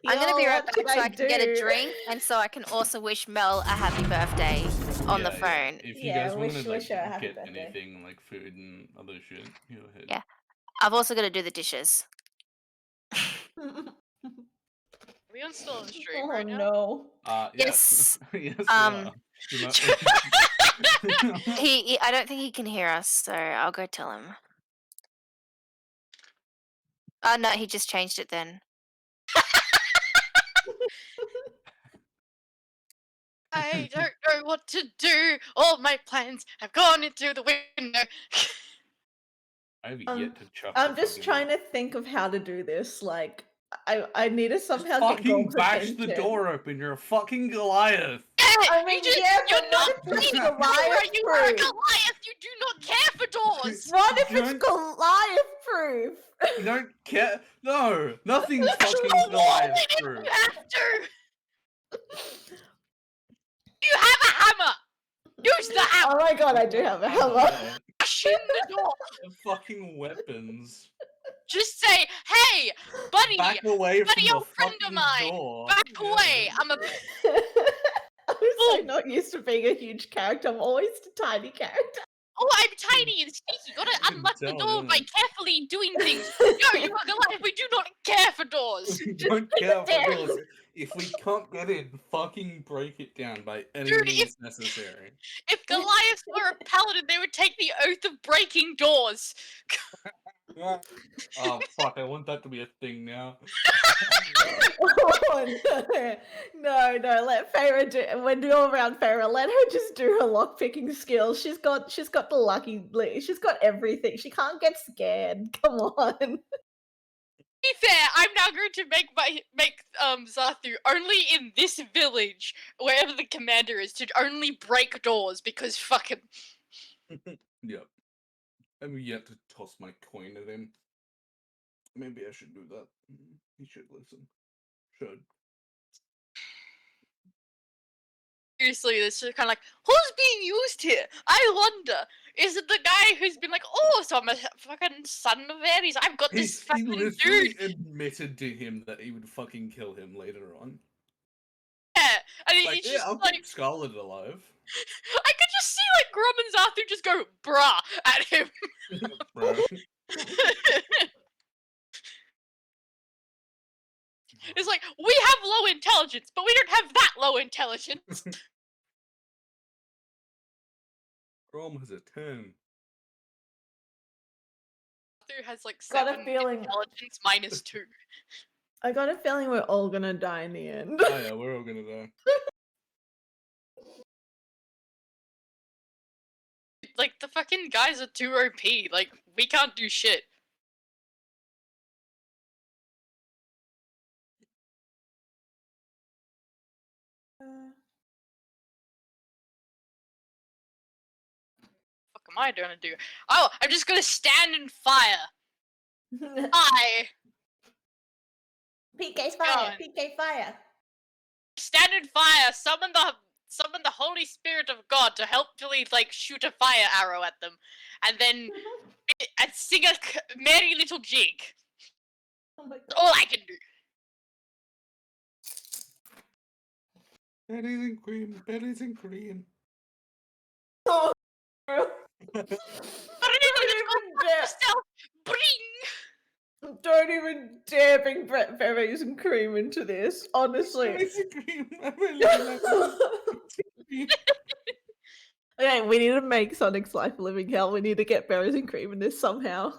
I'm gonna be Yo, right what back should so I can get a do? drink, and so I can also wish Mel a happy birthday on the phone. If you Yeah, guys want to wish her a happy get birthday. anything like food and other shit, go ahead. Yeah. I've also got to do the dishes. Are we on still on the stream Oh right now? no. Yes. Yes, we Um, are. You know- I don't think he can hear us, so I'll go tell him. Oh no, he just changed it then. I don't know what to do. All my plans have gone into the window. I've yet to chuck I'm the just fucking- trying to think of how to do this. Like, I need to Just somehow get fucking Gorm's bash attention. the door open. You're a fucking Goliath. I mean, yeah, you're but not what if it's you Goliath you are a proof? Goliath. You do not care for doors. What if it's Don't- Goliath proof? You don't care. No, nothing's fucking Actual Goliath walling if proof. you have to. You have a hammer. Use the hammer. Oh my god, I do have a hammer. Bash in the door. The fucking weapons. Just say, "Hey, buddy, Back away from buddy, the old friend of fucking mine, door. back Yeah. away. I'm a I'm so not used to being a huge character. I'm always a tiny character. Oh, I'm tiny and sneaky. You gotta can unlock the tell, door by yeah. carefully doing things. No, you are Goliath. We do not care for doors. We don't care for damn. doors. If we can't get in, fucking break it down by any Dude, means necessary. If Goliath were a paladin, they would take the oath of breaking doors. Oh fuck! I want that to be a thing now. Oh, no, let Farah do. When you're around Farah, let her just do her lockpicking skills. She's got the lucky. She's got everything. She can't get scared. Come on. To be fair, I'm now going to make Zarthu only in this village, wherever the commander is, to only break doors because fuck him. Yep. I'm yet to toss my coin at him. Maybe I should do that. He should listen. Should. Seriously, this is kind of like, who's being used here? I wonder. Is it the guy who's been like, oh, so I'm a fucking son of Ares. I've got this He fucking literally dude. admitted to him that he would fucking kill him later on. Yeah, and Like, he's yeah, just I'll like, keep Scarlet alive. I could just see like Grom and Zarthu just go brah at him. Bro. It's like, we have low intelligence, but we don't have that low intelligence. Grom has a 10. Zarthu has like Got a 7 feeling- intelligence minus 2. I got a feeling we're all gonna die in the end. Oh yeah, we're all gonna die. Like, the fucking guys are too OP. Like, we can't do shit. What am I gonna do? Oh, I'm just gonna stand and fire. I PK's Go fire! on. PK fire! Stand in fire. Summon the Holy Spirit of God to help Billy like shoot a fire arrow at them, and then sing a merry little jig. Oh my That's all I can do. Berries and cream, berries and cream. god! But anything that's called yourself, bring. Don't even dare bring berries and cream into this, honestly. Berries and cream. I really like cream. Okay, we need to make Sonic's life a living hell. We need to get berries and cream in this somehow.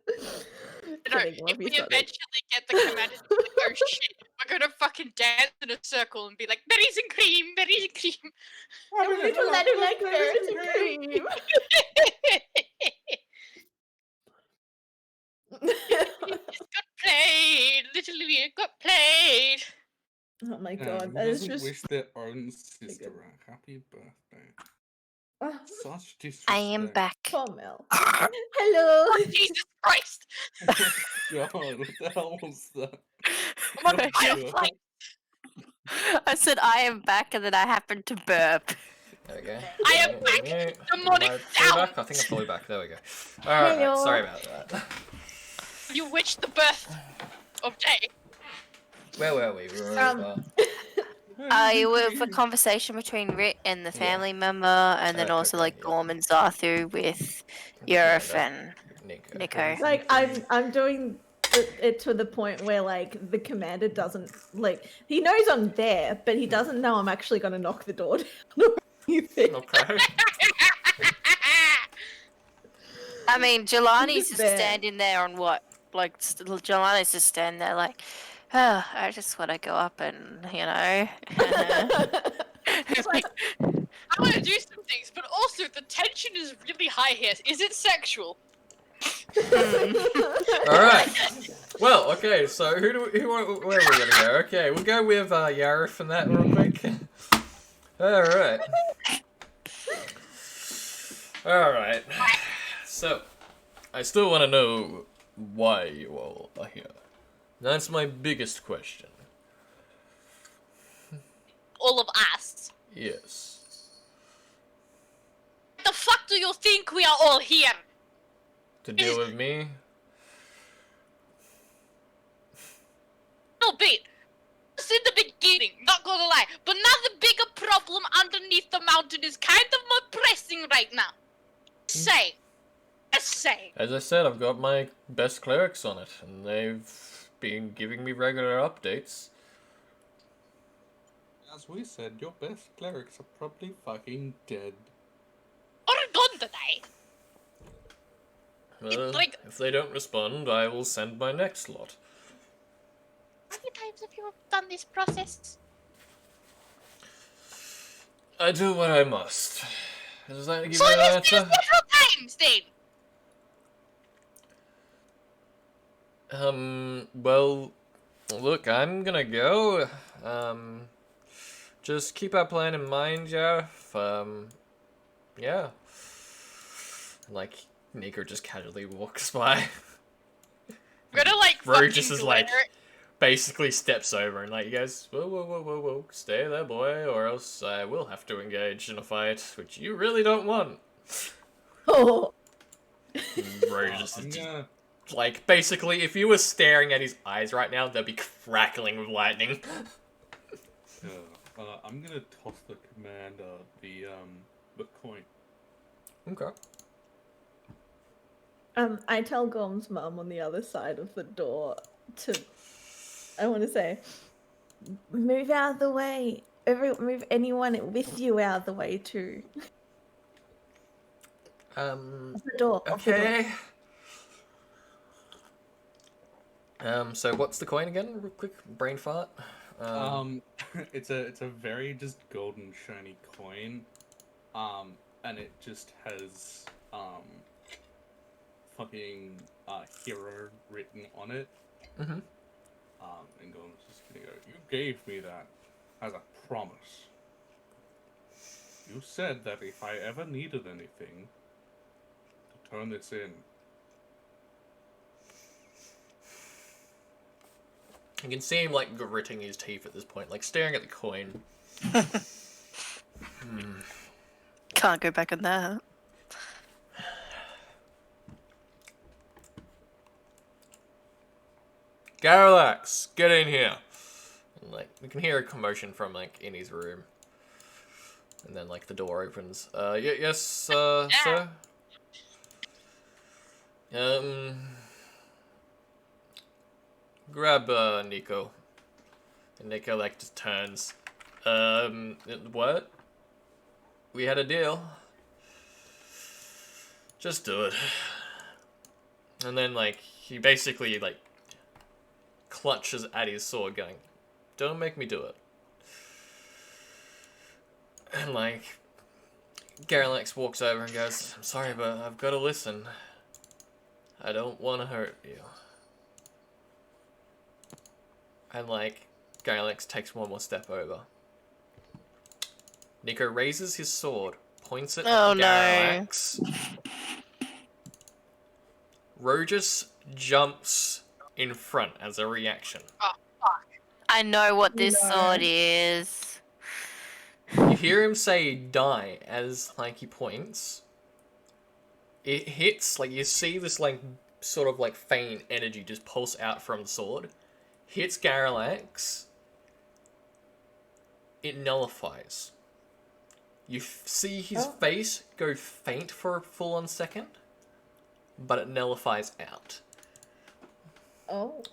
No, Kidding, love if you, we Sonic. eventually get the commander to be like, oh shit, we're gonna fucking dance in a circle and be like, berries and cream, berries and cream. A little lad who likes berries and cream. It's got played, literally got played. Oh my Yeah, god, who that is doesn't just. wish their own sister good. a happy birthday? Ah, Such disrespect. I am back. poor Mel. Hello. Jesus Christ! God, what the hell was that? I'm on Okay. firefly. I said I am back, and then I happened to burp. There we go. I am back. Demonic Am I fully sound. back? I think I'm fully back. There we go. Alright, Hello. sorry about that. You witched the birth of day. Where were we? We were It was a conversation between Rit and the family member, and then also okay, like yeah. Gorm and Zarthu with Yurif Commander. and Nico. Like I'm doing it to the point where like the commander doesn't like he knows I'm there, but he doesn't know I'm actually gonna knock the door down or anything. Okay. I mean, Jelani's just just there. standing there on what? Like, Jelani's just standing there like, oh, I just want to go up and, you know. It's like, I want to do some things, but also the tension is really high here. Is it sexual? Alright. Well, okay, so where are we gonna go? Okay, we'll go with Yarif and that real quick. Alright. Alright. So, I still want to know why you all are here. That's my biggest question. All of us. Yes. The fuck do you think we are all here? To deal with me? No bit. Just in the beginning, not gonna lie. But now the bigger problem underneath the mountain is kind of more pressing right now. Say. Just say. As I said, I've got my best clerics on it, and they've been giving me regular updates. As we said, your best clerics are probably fucking dead. Or gone today. Well, like- if they don't respond, I will send my next lot. How many times have you done this process? I do what I must. Does that give So you an you've answer? done several times then. Well, look, I'm gonna go. Just keep our plan in mind, Jeff. Yeah. Like, Nico just casually walks by. I'm gonna like Bro fucking just is like, glare- basically steps over and like, you guys, whoa, stay there, boy, or else I will have to engage in a fight, which you really don't want. Oh. Bro just I'm is gonna like, basically, if you were staring at his eyes right now, they'd be crackling with lightning. I'm gonna toss the commander the coin. Okay. I tell Gorm's mum on the other side of the door to, I want to say, move out of the way. Move anyone with you out of the way too. Off the door. Off the door. Okay. So what's the coin again? Real quick, brain fart. It's a very just golden shiny coin, and it just has fucking hero written on it. Mhm. And Golden's just gonna go, you gave me that as a promise. You said that if I ever needed anything, to turn this in. You can see him like gritting his teeth at this point, like staring at the coin. Can't go back on that. Garallax, get in here. And, like, we can hear a commotion from like in his room. And then like the door opens. Yes, sir. Grab Nico. And Nico like just turns. What? We had a deal. Just do it. And then like he basically like clutches at his sword going, don't make me do it. And like Garallax walks over and goes, I'm sorry, but I've got to listen. I don't want to hurt you. And like Garallax takes one more step over. Nico raises his sword, points it at Garallax. No. Rogus jumps in front as a reaction. Oh, fuck. I know what this sword is. You hear him say die as like he points. It hits, like you see this like sort of like faint energy just pulse out from the sword. Hits Garallax. It nullifies. You see his face go faint for a full-on second, but it nullifies out. Oh.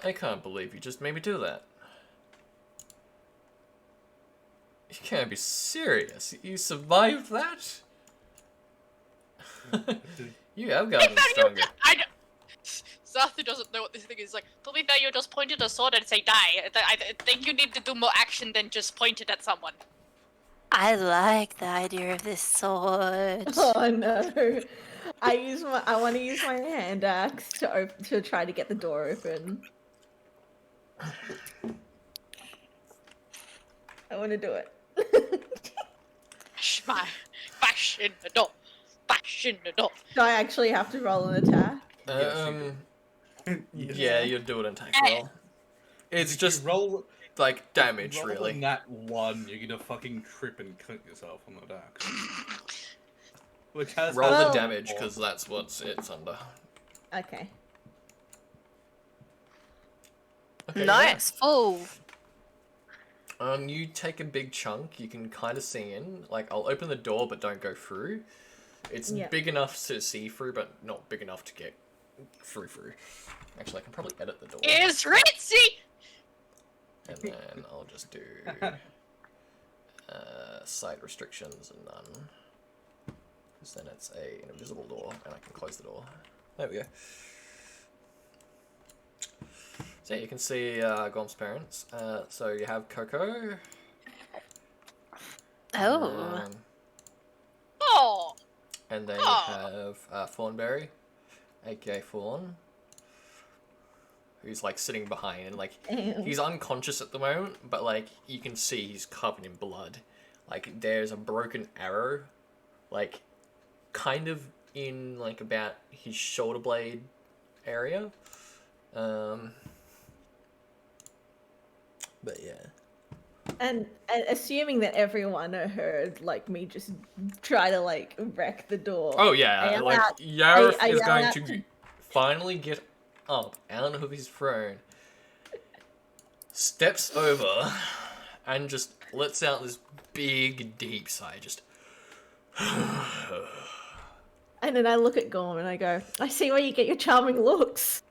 I can't believe you just made me do that. You can't be serious. You survived that? You have gotten stronger. Zarthu doesn't know what this thing is like. To be fair, you just pointed a sword and say die. I think you need to do more action than just point it at someone. I like the idea of this sword. Oh no. I want to use my hand axe to try to get the door open. I want to do it. Bash in the door. Bash in the door. Do I actually have to roll an attack? Yeah, you do an attack roll. It's just roll like damage, roll really. That one, you're gonna fucking trip and cut yourself on the deck. Which has roll the damage because that's what it's under. Okay. Okay, nice, full. You take a big chunk. You can kind of see in. Like, I'll open the door, but don't go through. It's big enough to see through, but not big enough to get through. Actually, I can probably edit the door. It's Ritzy! And then I'll just do sight restrictions and none. Because then it's an invisible door, and I can close the door. There we go. So yeah, you can see Gorm's parents. So you have Coco. Oh. Oh! And then you have Thornberry, aka Fawn, who's like sitting behind and like he's unconscious at the moment, but like you can see he's covered in blood. Like there's a broken arrow, like kind of in like about his shoulder blade area. But yeah. And assuming that everyone heard like me just try to like wreck the door. Oh yeah, like Yarif is going to finally get up out of his throne, steps over, and just lets out this big deep sigh. Just. And then I look at Gorm and I go, I see where you get your charming looks.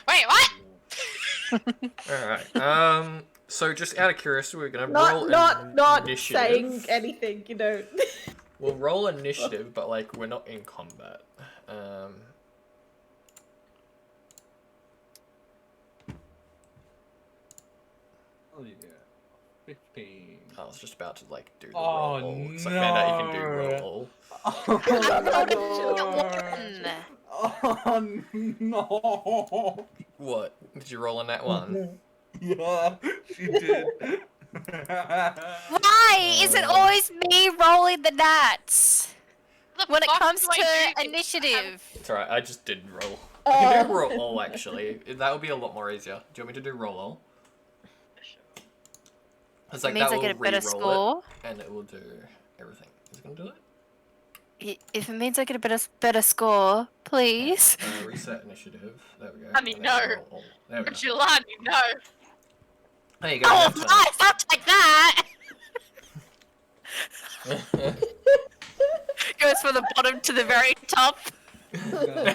Wait, what? Alright, so just out of curiosity, we're gonna roll not initiative. saying anything, you know. We'll roll initiative, but like we're not in combat. Oh yeah. 15. I was just about to like do the Oh, roll all, so I no. found out you can do roll all. Oh no! What? Did you roll on that one? Yeah, she did. Why is it always me rolling the nats? The When it fuck comes do I to do this? initiative, It's alright, I just did roll. I can do roll all actually. That would be a lot more easier. Do you want me to do roll all? It's it like means that I will get a better re-roll score. it, and it will do everything. Is it gonna do it? If it means I get a better score, please. Reset initiative. There we go. Honey, And then no. roll all. There we go. Jelani, no. There you go. Oh, now turn. nice! I'll take that. Goes from the bottom to the very top.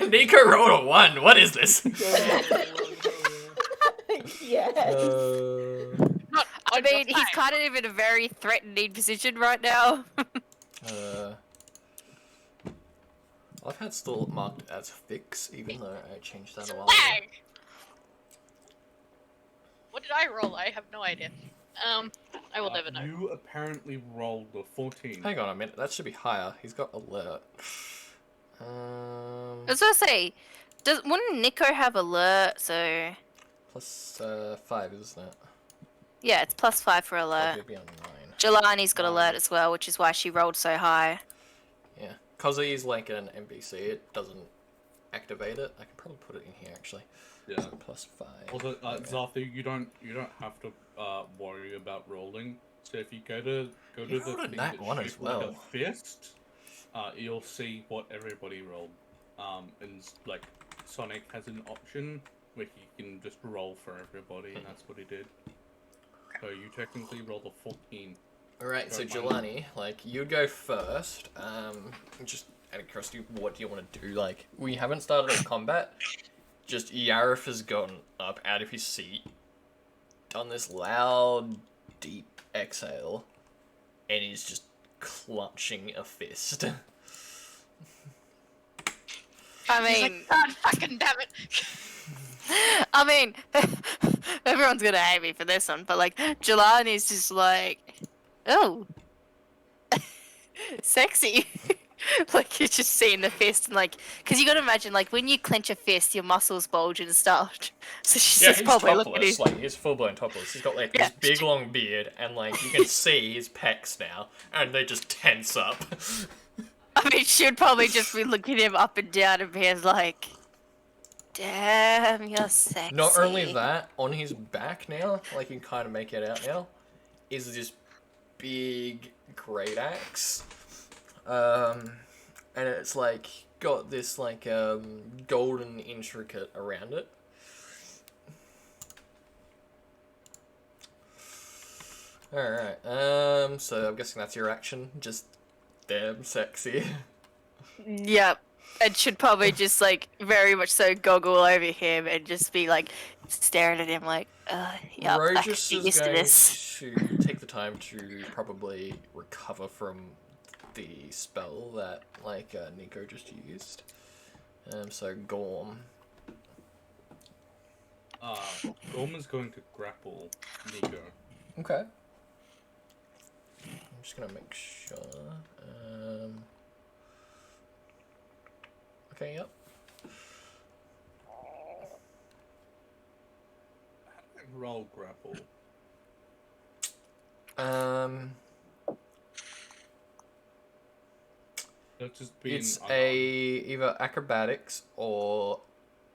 Nico rolled a 1. What is this? Yes. Not I on mean, your he's time. kind of in a very threatening position right now. I've had still marked as fix, even though I changed that a while ago. Lag! What did I roll? I have no idea. I will never know. You apparently rolled a 14. Hang on a minute, that should be higher. He's got alert. I was gonna say, wouldn't Nico have alert? So Plus 5, isn't it? yeah, it's +5 for Or alert. he'd be on 9. Jelani's got 9. alert as well, which is why she rolled so high. Yeah. Because he's like an NPC, it doesn't activate it. I can probably put it in here actually. Yeah. So +5. Also, Okay. Zarthu, you don't have to worry about rolling. So if you go to You the rolled a thing nat that 1 as shoots like well. a fist, you'll see what everybody rolled. And like Sonic has an option where he can just roll for everybody, and that's what he did. So you technically rolled a 14. Alright, so Don't mind. Jelani, like, you'd go first. Just out of curiosity, what do you want to do? Like, we haven't started a combat. Just Yarif has gotten up out of his seat, done this loud, deep exhale, and he's just clutching a fist. I He's mean, like, God fucking damn it. I mean, everyone's gonna hate me for this one, but like, Jelani's just like, oh, sexy. Like, you're just seeing the fist and like, because you gotta imagine, like, when you clench a fist, your muscles bulge and stuff. So she's Yeah, just he's probably looking at topless, his. like, he's full-blown topless. He's got, like, Yeah. this big, long beard, and, like, you can see his pecs now, and they just tense up. I mean, she'd probably just be looking him up and down and being like, damn, you're sexy. Not only that, on his back now, like, you can kind of make it out now, is this big great axe. And it's, like, got this, like, golden intricate around it. Alright, so I'm guessing that's your action, just damn sexy. Yep. And should probably just like very much so goggle over him and just be like staring at him like, yeah, I Rogus can get is used to going this. to take the time to probably recover from the spell that, like, Nico just used. So Gorm. Gorman's going to grapple Nico. Okay. I'm just gonna make sure. Okay, yep. Roll grapple. That's just being It's unarmed. either acrobatics or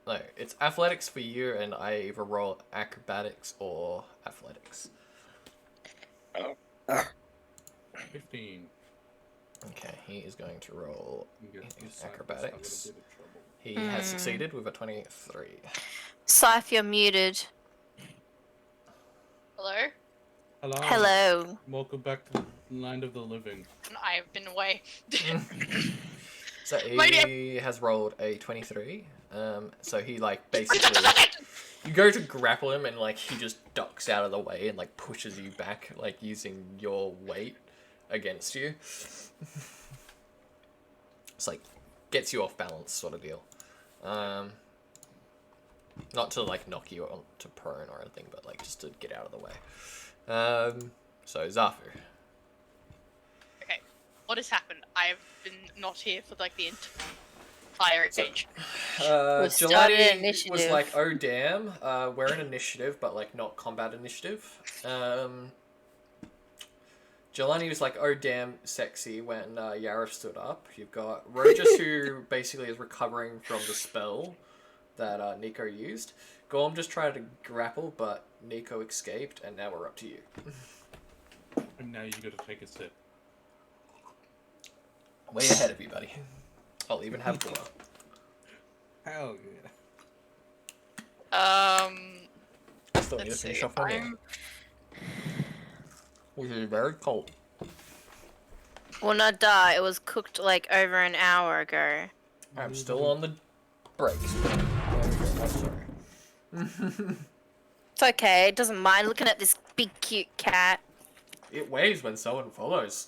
no, it's athletics for you, and I either roll acrobatics or athletics. 15. Okay, he is going to roll You get his the acrobatics. cycles, I got a bit of trouble. He has succeeded with a 23. Scythe, you're muted. Hello? Hello. Hello. Welcome back to the land of the living. I've been away. So My he has rolled a 23. So he, like, basically, you go to grapple him and, like, he just ducks out of the way and, like, pushes you back, like, using your weight against you. It's like, gets you off balance sort of deal. Not to, like, knock you onto prone or anything, but, like, just to get out of the way. So Zafu. Okay, what has happened? I've been not here for like the entire exchange. We've started Jelani was initiative. like, oh damn, we're in initiative, but like not combat initiative. Jelani was like, oh damn, sexy when Yarif stood up. You've got Rogus, who basically is recovering from the spell that Nico used. Gorm just tried to grapple, but Nico escaped, and now we're up to you. And now you gotta take a sip. Way ahead of you, buddy. I'll even have more. Hell I still need to Let's finish see. off my meal. Which is very cold. Well, not die. It was cooked like over an hour ago. I'm still on the break. I'm sorry. It's okay. It doesn't mind looking at this big cute cat. It waves when someone follows.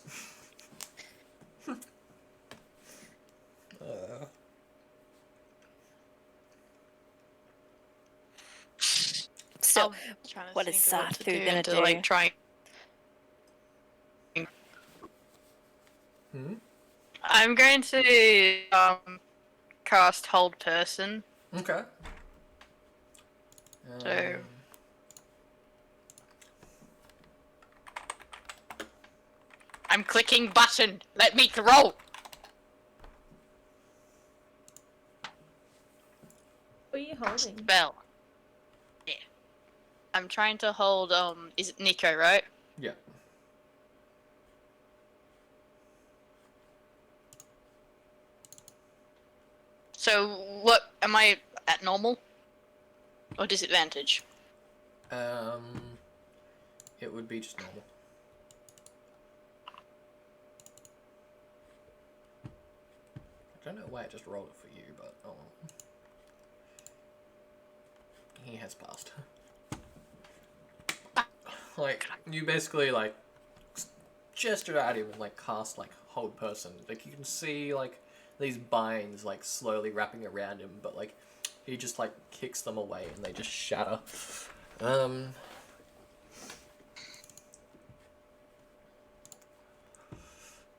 So, Trying to what think is of what to Sarthu do gonna to, do? like, try. Hmm? I'm going to cast Hold Person. Okay. So- I'm clicking button. Let me roll. What are you holding? Spell. Yeah. I'm trying to hold. Is it Nico, right? Yeah. So what? Am I at normal or disadvantage? It would be just normal. I don't know why I just rolled it for you, but oh well. He has passed. Like, you basically, like, gestured at him and, like, cast, like, Hold Person. Like, you can see, like, these binds, like, slowly wrapping around him, but, like, he just, like, kicks them away and they just shatter.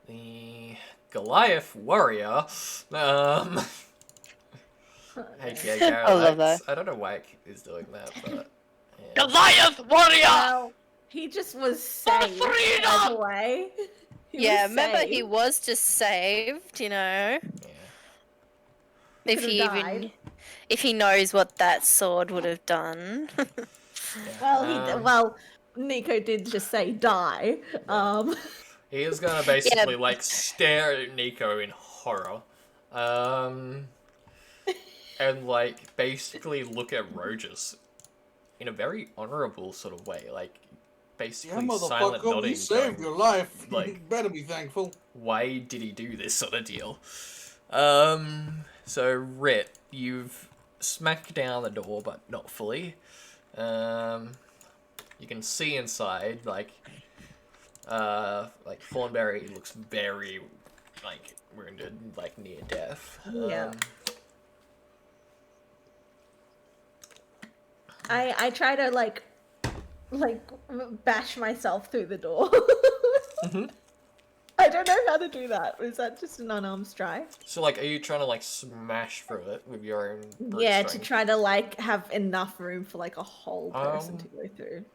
The Goliath warrior, Hey, Garrett, I love that. I don't know why he's doing that, but... Yeah. Goliath warrior. Well, he just was saved, by freedom! the way. He Yeah, was remember he saved. was just saved, you know? Yeah. If Could've he even... died. If he knows what that sword would have done. Well, well, Nico did just say die. He is gonna basically, like, stare at Nico in horror. And, like, basically look at Rogus in a very honorable sort of way. Like, basically silent nodding. you saved going, your life. like- Better be thankful. Why did he do this sort of deal? So, Rit, you've smacked down the door, but not fully. You can see inside, like Thornberry looks very, like, wounded, like, near death. Yeah. I try to, like bash myself through the door. Mhm. I don't know how to do that. Is that just an unarmed strike? So, like, are you trying to, like, smash through it with your own brute Yeah, strength? to try to, like, have enough room for, like, a whole person Um, to go through.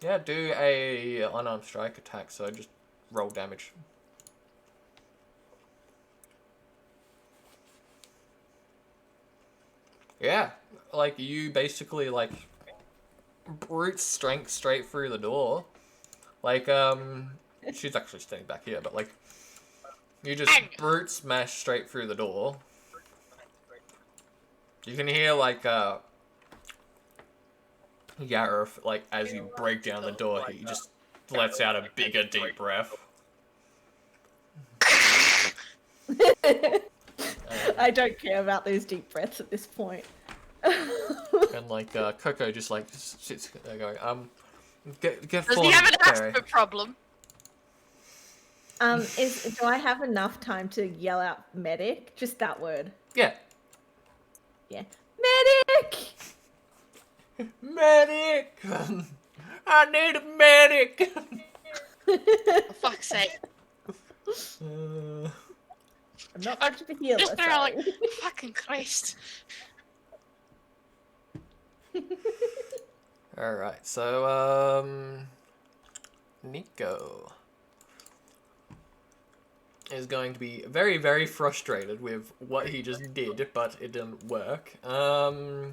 Yeah, do a unarmed strike attack, so just roll damage. Yeah, like, you basically, like, brute strength straight through the door. Like, she's actually standing back here, but, like, you just brute smash straight through the door. You can hear, like, Yarif, like, as you break down the door, he just lets out a bigger, deep breath. I don't care about those deep breaths at this point. And, like, Coco just, like, sits there going, get Does full he have an Barry. asthma problem? Do I have enough time to yell out medic? Just that word. Yeah. Yeah. Medic! Medic! I need a medic! For fuck's sake. I'm not much of a healer, Just there, like, sorry. fucking Christ. Alright, so, Nico is going to be very, very frustrated with what he just did, but it didn't work. Aha.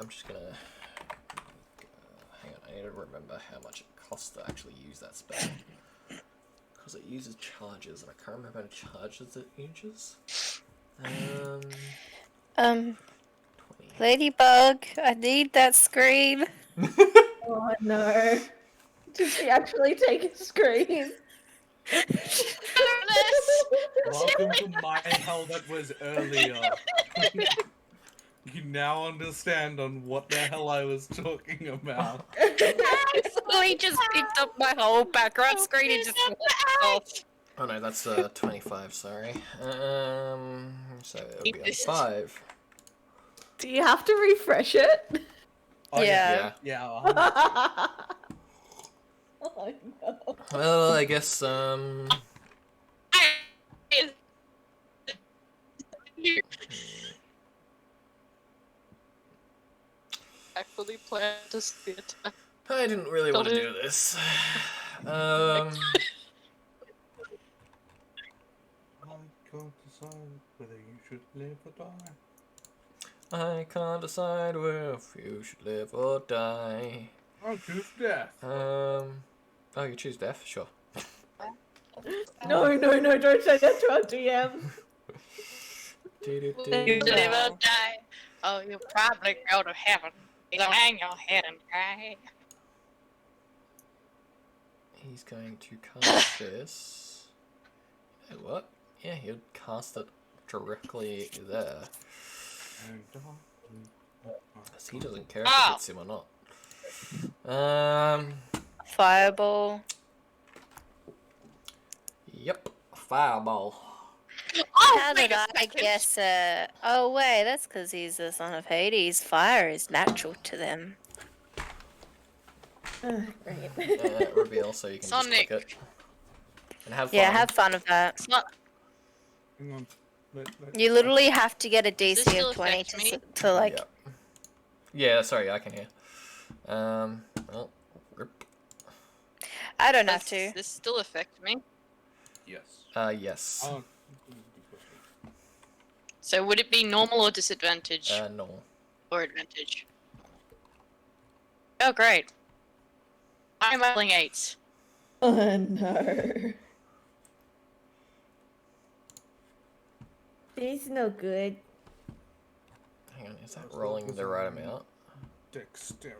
I'm just gonna... hang on, I need to remember how much it costs to actually use that spell. Because it uses charges, and I can't remember how many charges it uses. 20. Ladybug, I need that screen. Oh no. Did she actually take a screen? Welcome to my hell that was earlier. You now understand on what the hell I was talking about. So he just picked up my whole background screen and just walked off. Oh no, that's 25, sorry. So it'll be on 5. Do you have to refresh it? Oh, Yeah. Yeah. Oh no. Well, I guess, I fully planned to see it. I didn't really want to do this. I can't decide whether you should live or die. I can't decide if you should live or die. I'll choose death. Oh, you choose death? Sure. No, don't say that to our DM. You live or die. Oh, you'll probably go to heaven. You'll hang your head and cry. He's going to cast this. You know what? Yeah, he'll cast it directly there. Because he doesn't care if it hits him or not. Fireball. Yep. Fireball. How did I guess oh wait, that's because he's the son of Hades. Fire is natural to them. Great. Reveal so you can Sonic. just click it. And have fun. Yeah, have fun with that. It's not. Hang on. You literally have to get a this DC still of 20 affect me? to like. Yep. Yeah, sorry, I can hear. Well, rip. I don't have Does to. this still affect me? Yes. Yes. Oh. So would it be normal or disadvantage? No. Or advantage? Oh, great. I'm rolling 8s. Oh no. This is no good. Hang on, is that rolling the right amount? Dexterity.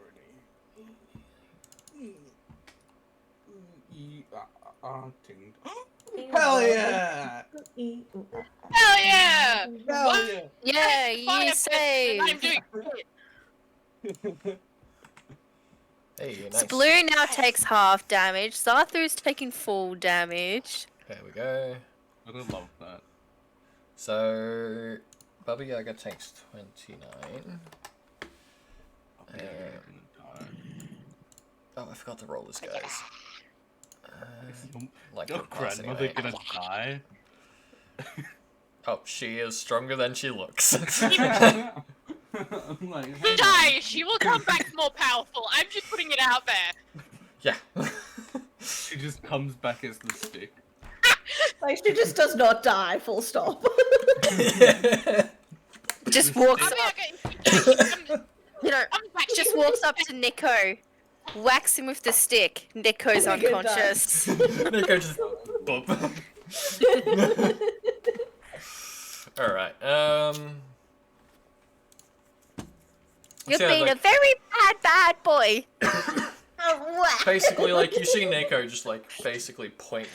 Ting. Hell yeah! Hell yeah! Hell What? yeah! Yeah, Fire you pit, save. and I'm doing shit. Hey, nice. So Blue now takes half damage. Zarthu's taking full damage. There we go. I don't love that. So, Baba Yaga takes 29. Oh, I forgot to roll this, guys. Like Your the class grandmother anyway. gonna die? Oh, she is stronger than she looks. I'm like, hang on. Die! She will come back more powerful. I'm just putting it out there. Yeah. She just comes back as the stick. Like she just does not die, full stop. Just walks I'm up, gonna you know, just walks up to Nico, whacks him with the stick. Nico's Nico unconscious. Nico just bump. Alright, You're so yeah, being like, a very bad boy. basically, like, you see Nico just, like, basically point,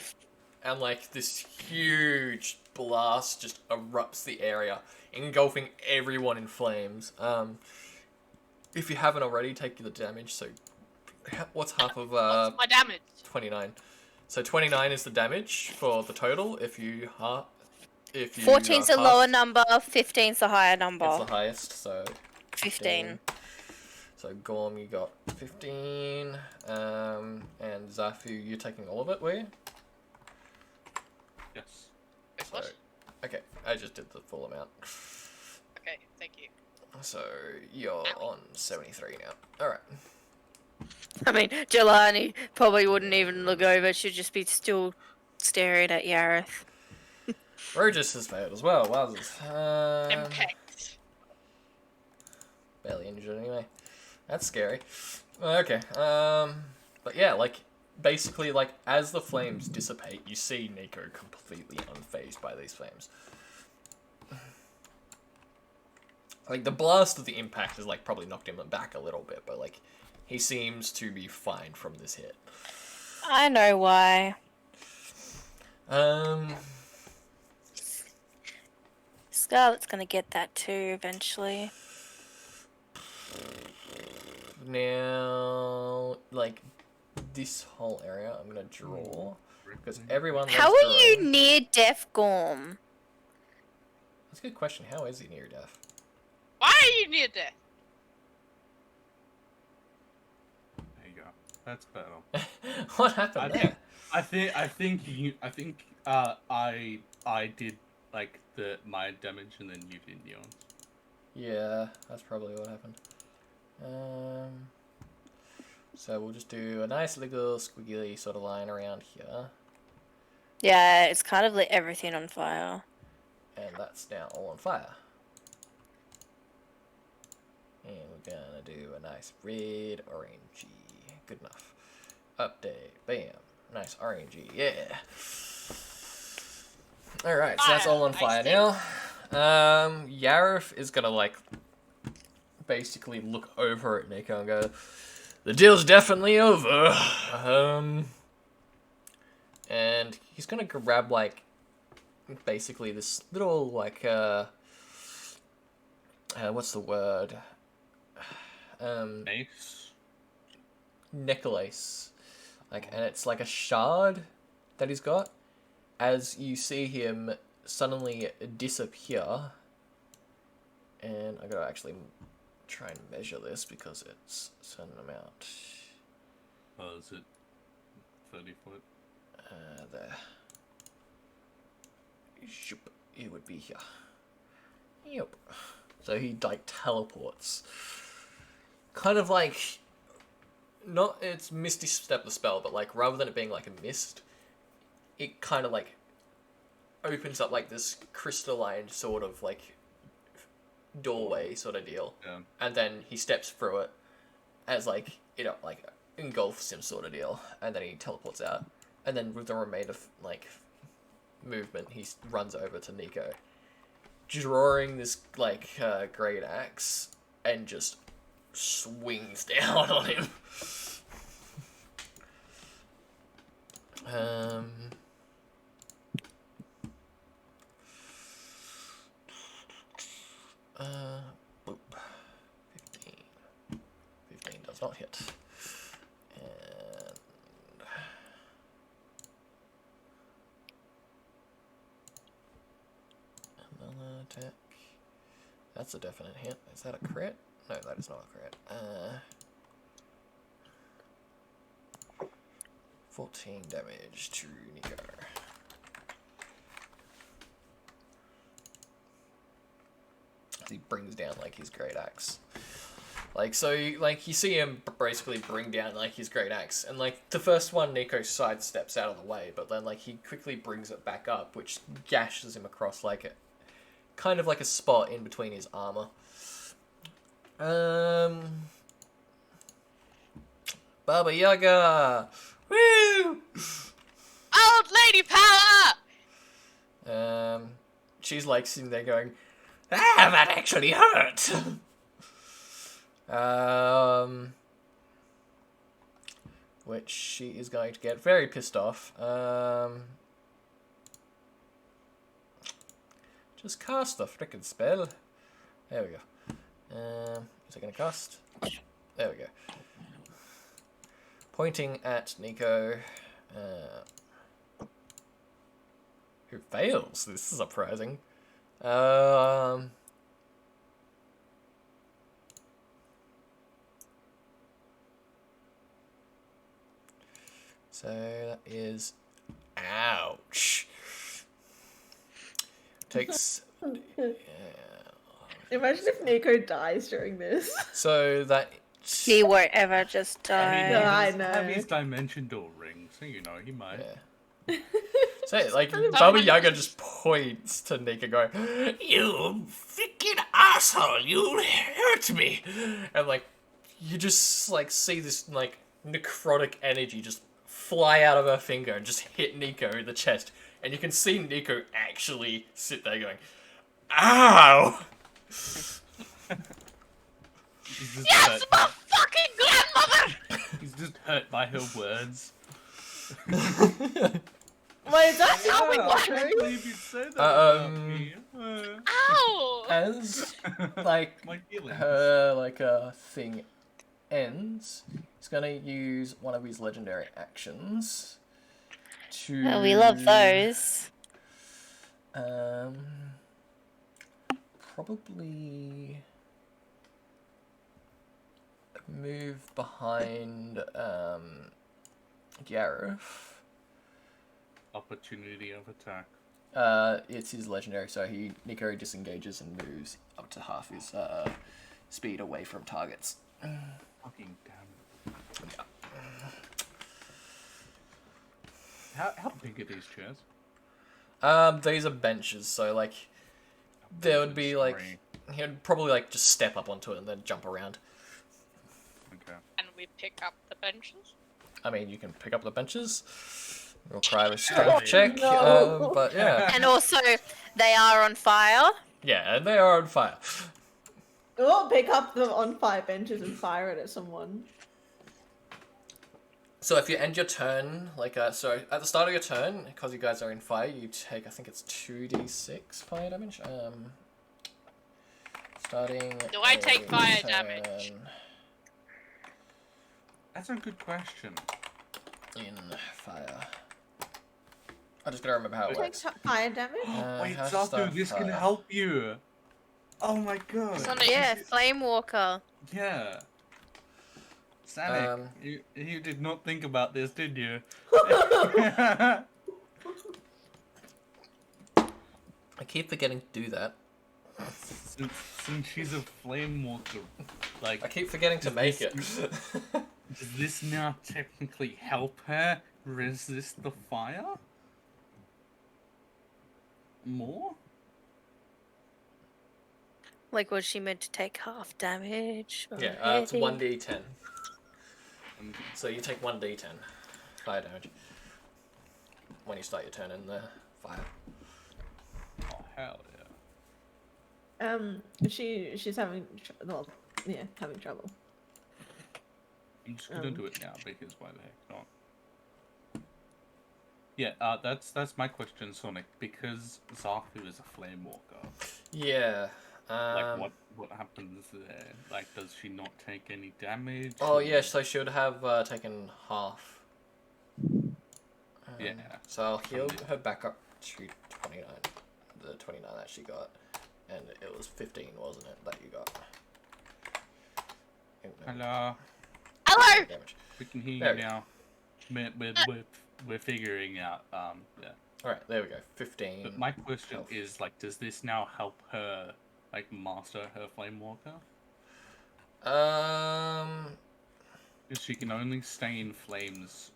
and, like, this huge blast just erupts the area, engulfing everyone in flames. If you haven't already, take the damage, so what's half of, What's my damage? 29? So 29 is the damage for the total, if you 14's a lower number, 15's the higher number. It's the highest, so 15. So Gorm, you got 15, and Zafu, you're taking all of it, were you? Yes. So, okay, I just did the full amount. Okay, thank you. So you're on 73 now. Alright. I mean, Jelani probably wouldn't even look over. She'd just be still staring at Yareth. Rogis has failed as well. Wowzers. Impact. Barely injured anyway. That's scary. Okay. But yeah, like, basically, like, as the flames dissipate, you see Nico completely unfazed by these flames. Like, the blast of the impact has, like, probably knocked him back a little bit, but, like, he seems to be fine from this hit. I know why. Scarlet's gonna get that too eventually. Now, like, this whole area, I'm gonna draw, because everyone How loves are you drawing. near Death Gorm? That's a good question. How is he near death? Why are you near death? There you go. That's better. What happened there? I think I did like my damage and then you did yours. Yeah, that's probably what happened. So we'll just do a nice little squiggly sort of line around here. Yeah, it's kind of lit everything on fire. And that's now all on fire. And we're gonna do a nice red, orangey. Good enough. Update. Bam. Nice orangey. Yeah. Alright, so that's all on fire now. Yareth is gonna, like, basically look over at Nico and go, the deal's definitely over. And he's gonna grab, like, basically this little, like, what's the word? Ace. Necklace. Like, and it's like a shard that he's got. As you see him suddenly disappear. And I gotta actually try and measure this because it's a certain amount. Oh, is it 30 foot? There. Shoop. It would be here. Yep. So he, like, teleports. Kind of like, not, it's Misty Step the spell, but, like, rather than it being like a mist, it kind of, like, opens up, like, this crystalline sort of, like, doorway sort of deal. Yeah. And then he steps through it as, like, you know, like, engulfs him sort of deal. And then he teleports out. And then with the remainder of, like, movement, he runs over to Nico, drawing this, like, great axe, and just swings down on him. Boop. 15. 15 does not hit. And another attack. That's a definite hit. Is that a crit? No, that is not a crit. 14 damage to Nico. He brings down, like, his great axe. Like, so, like, you see him basically bring down, like, his great axe. And, like, the first one, Nico sidesteps out of the way. But then, like, he quickly brings it back up, which gashes him across, like, kind of like a spot in between his armor. Baba Yaga! Woo! Old lady power! She's like sitting there going, ah, that actually hurt! Which she is going to get very pissed off. Just cast the frickin' spell. There we go. Is it gonna cast? There we go. Pointing at Nico, who fails. This is surprising. So that is, ouch. Takes Imagine if Nico dies during this. So that. He won't ever just I mean, he die. No, I does have know. his dimension door ring, so you know he might. Yeah. So like kind of Baba funny. Yaga just points to Nika going, "You freaking asshole! You hurt me!" And like you just like see this like necrotic energy just fly out of her finger and just hit Nico in the chest, and you can see Nico actually sit there going, "Ow!" He's just Yes, hurt my fucking grandmother! He's just hurt by her words. Wait, that's how we I got can't through. believe you said that about Um, me. Ow! As like My feelings. her like thing ends, he's gonna use one of his legendary actions to. Oh, we love those. Probably move behind Gareth. Opportunity of attack. It's his legendary, so Nico disengages and moves up to half his speed away from targets. Fucking damn it. How big are these chairs? These are benches, so like there would be like he would probably like just step up onto it and then jump around. Okay. And we pick up the benches. I mean, you can pick up the benches. Require a strength check, no. but yeah, And also, they are on fire. yeah, and they are on fire. Or pick up the on fire benches and fire it at someone. So if you end your turn, like so at the start of your turn, because you guys are in fire, you take I think it's 2d6 fire damage. Starting. Do I take a fire turn damage? That's a good question. in fire. I just gotta remember how it Take works. fire damage. Wait, how to Zaku, start this can fire. help you. Oh my god. Sonic. Yeah, Flame Walker. Yeah. Sonic, Um, you did not think about this, did you? I keep forgetting to do that. Since she's a flame walker, I like, keep forgetting to make it. does this now technically help her resist the fire? More? Like, was she meant to take half damage? Yeah, it's already? 1d10. So you take 1d10 fire damage when you start your turn in the fire. Oh hell yeah! She's having having trouble. I'm just gonna do it now because why the heck not? Yeah, that's my question, Sonic. Because Zaku is a flame walker. Yeah. Like what happens there? Like, does she not take any damage? Oh or- yeah, so she would have taken half. Yeah. So I'll heal her back up to 29. The 29 that she got, and it was 15, wasn't it, that you got? Hello. Hello! Damage. We can hear There you we now. We're figuring out. Yeah. All right, there we go. 15. But my question health. is, like, does this now help her, like, master her flame walker? Because she can only stay in flames.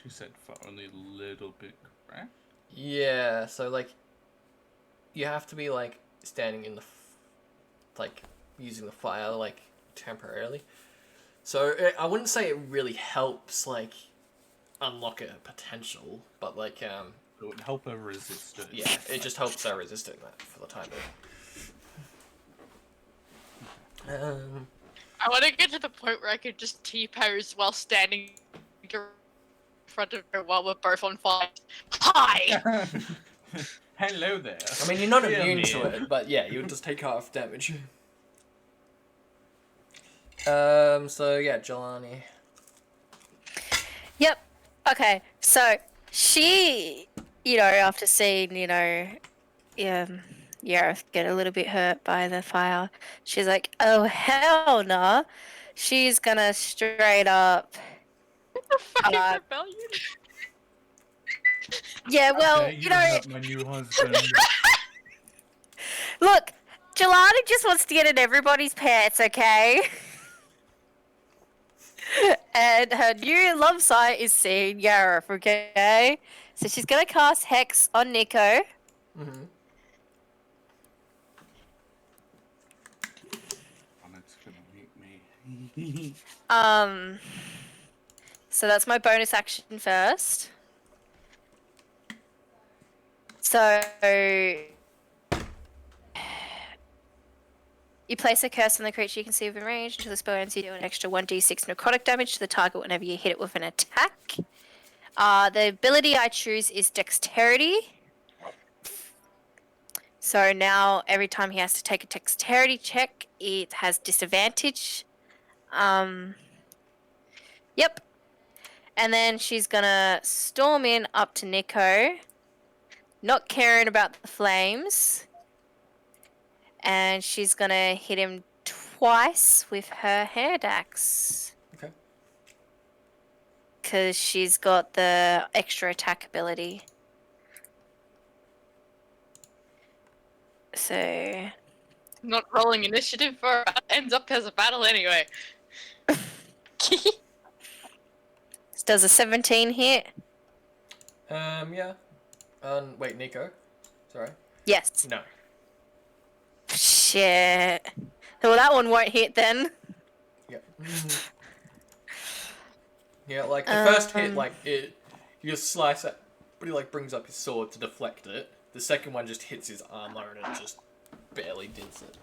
She said for only a little bit, right? Yeah. So like, you have to be like standing in the, like, using the fire like temporarily. So I wouldn't say it really helps like unlock her potential, but like It would help her resist it. yeah, it just helps her resist it for the time being. I want to get to the point where I could just T-pose while standing in front of her while we're both on fire. Hi! Hello there. I mean, you're not Yeah, immune to man. it, but yeah, you would just take half damage. So yeah, Jelani. Yep. Okay. So she, after seeing, Yareth get a little bit hurt by the fire, she's like, oh, hell nah. She's gonna straight up. Fucking Uh, rebellion. Yeah, well, Okay, you hurt my new husband. look, Jelani just wants to get in everybody's pants, okay? And her new love site is seeing Yarif, okay? So she's gonna cast Hex on Nico. Mm-hmm. And it's gonna meet me. So that's my bonus action first. So you place a curse on the creature you can see within range until the spell ends. You deal an extra 1d6 necrotic damage to the target whenever you hit it with an attack. The ability I choose is Dexterity. So now every time he has to take a Dexterity check, it has disadvantage. Yep. And then she's gonna storm in up to Nico, not caring about the flames. And she's gonna hit him twice with her hand axe. Okay. Because she's got the extra attack ability. So. Not rolling initiative for ends up as a battle anyway. Does a 17 hit? Yeah. Wait, Nico? Sorry. Yes. No. Shit. Well, that one won't hit then. Yeah. Yeah, like the first hit, like you just slice it, but he like brings up his sword to deflect it. The second one just hits his armor and it just barely dents it.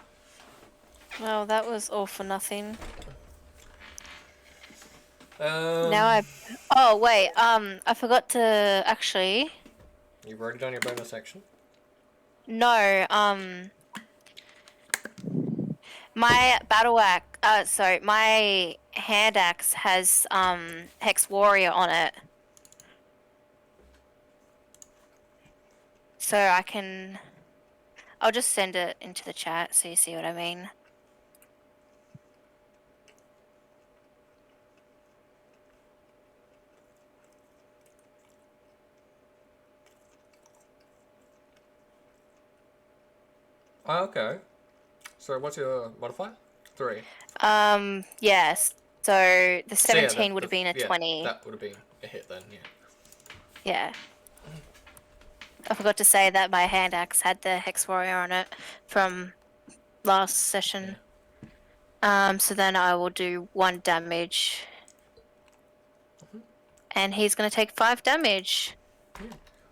Well, that was all for nothing. Now I... Oh, wait, I forgot to actually... You've already done your bonus action? No, my battle axe, sorry, my hand axe has, Hex Warrior on it. So I can... I'll just send it into the chat so you see what I mean. Oh, okay. So what's your modifier? 3. Yes. So the So, yeah, 17 would have been a 20. That would have been a hit then, yeah. Yeah. I forgot to say that my hand axe had the Hex Warrior on it from last session. So then I will do 1 damage. And he's gonna take 5 damage.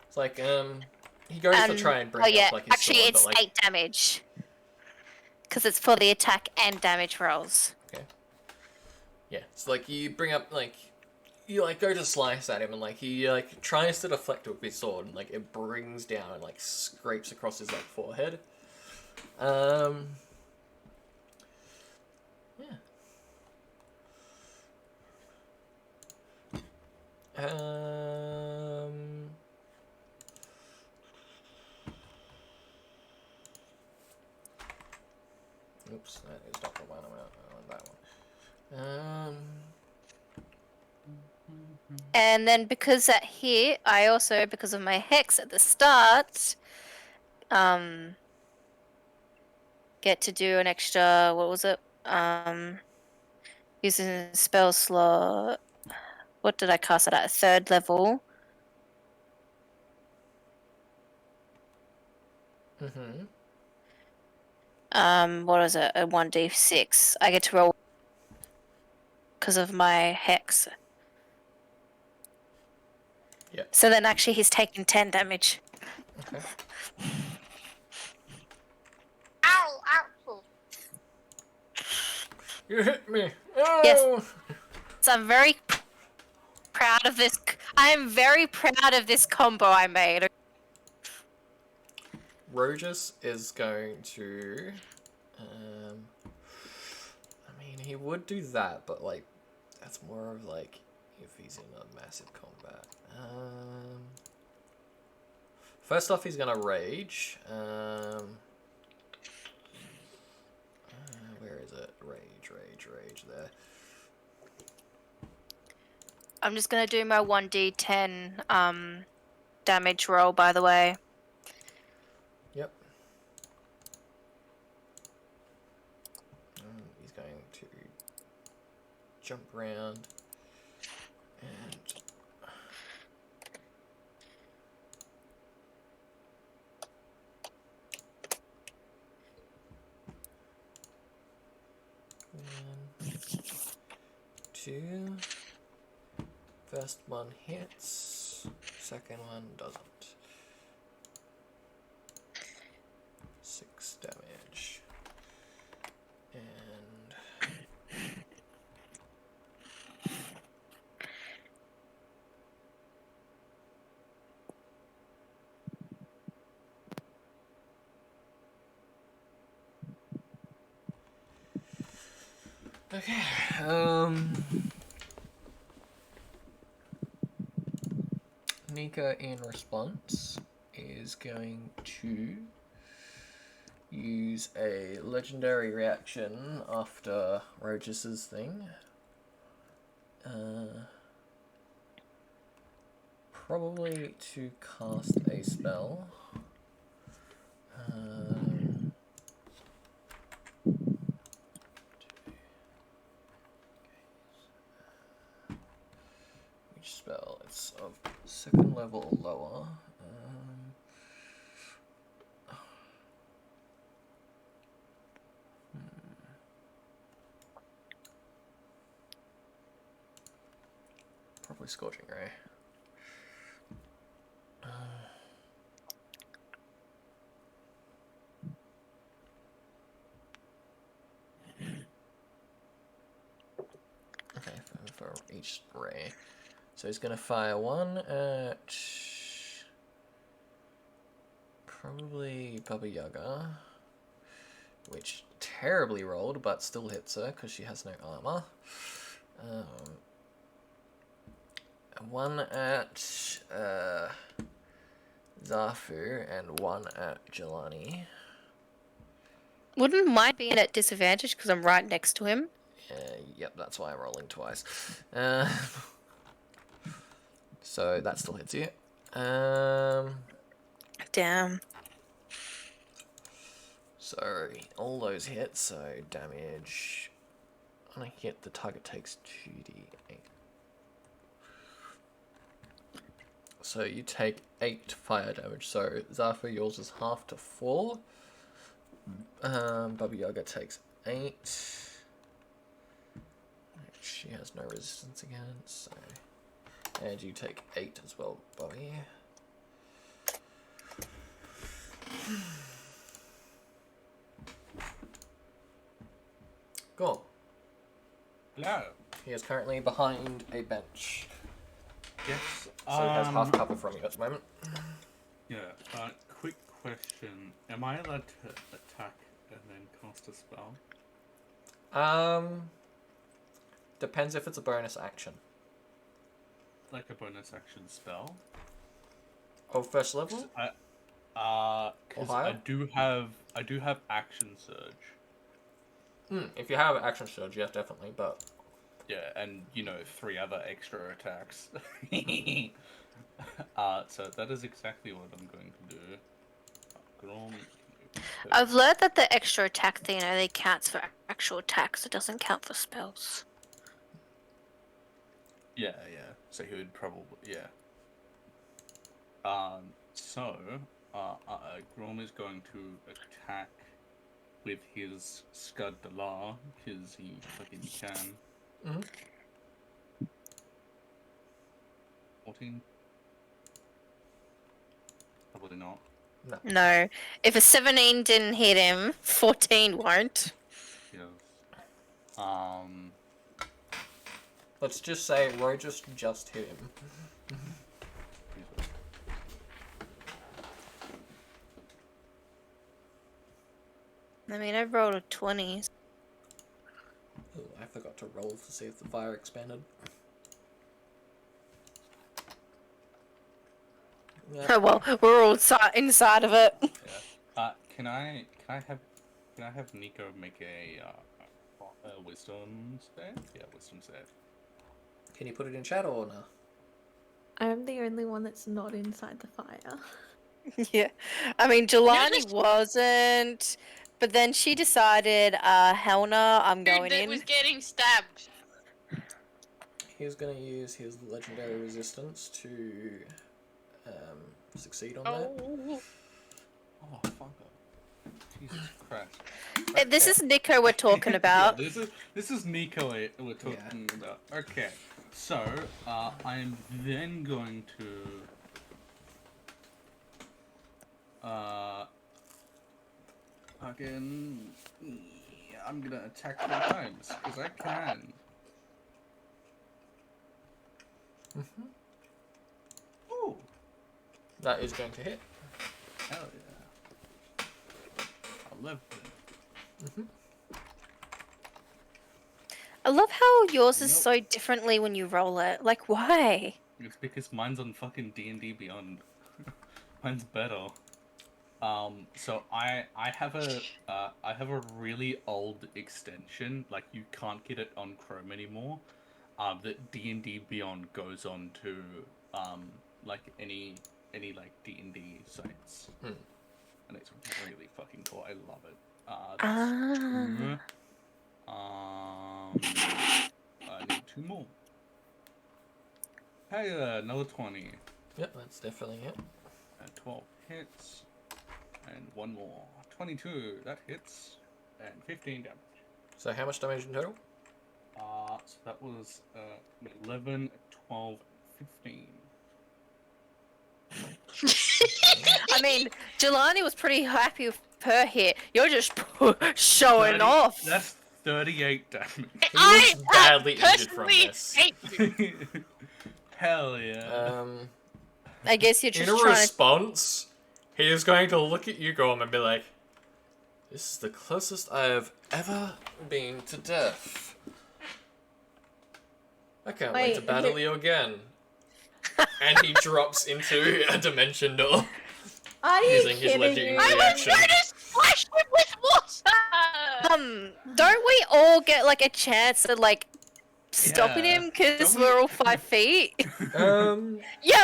It's like, he goes to try and bring up like his actually sword, it's but, like... 8 damage. Because it's for the attack and damage rolls. Okay. Yeah, it's like you bring up, like, you like go to slice at him and like he like tries to deflect it with his sword and like it brings down and like scrapes across his like forehead. Yeah. Oops, that is not the one I want that one. And then because that hit, I also, because of my hex at the start, get to do an extra, what was it? Using a spell slot. What did I cast it at? 3rd level. What was it? A 1d6. I get to roll because of my hex. Yeah. So then actually he's taking 10 damage. Okay. Ow! Ow! You hit me. Oh! Yes. So I'm very proud of this. I am very proud of this combo I made. Rogus is going to, I mean, he would do that, but like, that's more of like if he's in a massive combat. First off, he's gonna rage. Where is it? Rage there. I'm just gonna do my 1d10 damage roll, by the way. Yep. jump around. And one, two. First one hits, second one doesn't. 6 damage. And okay, Nika in response is going to use a legendary reaction after Rogis's thing. Probably to cast a spell. Which spell? It's of 2nd level or lower. Probably Scorching Ray. Okay, for each ray. So he's going to fire one at probably Baba Yaga, which terribly rolled, but still hits her because she has no armor. One at Zafu and one at Jelani. Wouldn't mine be at disadvantage because I'm right next to him? Yep, that's why I'm rolling twice. So that still hits you. Damn. So all those hit, so damage on a hit, the target takes 2d8. So you take 8 fire damage. So Zafu, yours is half to 4. Baba Yaga takes 8. Which she has no resistance against, so. And you take 8 as well, Bobby. Go on. Hello. He is currently behind a bench. Yes. So he has half cover from you at the moment. Yeah. Quick question: am I allowed to attack and then cast a spell? Depends if it's a bonus action. Like a bonus action spell? Or first level? Because higher? I do have action surge. If you have action surge, yes, definitely, but... Yeah, and, 3 other extra attacks. So that is exactly what I'm going to do. Grom, I've learned that the extra attack thing only counts for actual attacks. It doesn't count for spells. Yeah. So he would probably, yeah. So, Grom is going to attack with his Scud de la, because he fucking can. 14? Probably not. No. If a 17 didn't hit him, 14 won't. Yes. Let's just say Roger just hit him. I mean, I rolled a 20. Oh, I forgot to roll to see if the fire expanded. Yeah. Oh well, we're all inside of it. Yeah. Can I have Nico make a wisdom save? Yeah, wisdom save. Can you put it in chat or no? I'm the only one that's not inside the fire. Yeah. I mean, Jelani wasn't, but then she decided, hell no, I'm Dude going that in. was getting stabbed. he's going to use his legendary resistance to succeed on that. Oh. Oh, fuck off. Jesus Christ. This is Nico we're talking about. Yeah, this is Nico we're talking about. Okay, so I'm then going to fucking I'm gonna attack 4 times because I can. Ooh, That is going to hit. hell yeah! 11. I love how yours is Nope. so differently when you roll it. Like, why? It's because mine's on fucking D&D Beyond. Mine's better. So I have a really old extension. Like you can't get it on Chrome anymore. That D&D Beyond goes on to like any like D&D sites, and it's really fucking cool. I love it. I need 2 more. Hey, another 20. Yep, that's definitely it. 12 hits. And 1 more. 22, that hits. And 15 damage. So how much damage in total? So that was 11, 12, 15. I mean, Jelani was pretty happy with her hit. You're just showing 30 off. That's 38 damage. He looks badly injured from personally this. hate you. Hell yeah. I guess you're In just a trying to... response, he is going to look at you, Gorm, and be like, "This is the closest I have ever been to death. I can't wait to Wait, battle you again." And he drops into a dimension door Are you using his kidding legendary me? I was reaction. going to splash him with water! Don't we all get, like, a chance at, like, stopping Yeah. him because Don't we- we're all 5 feet? Yeah, I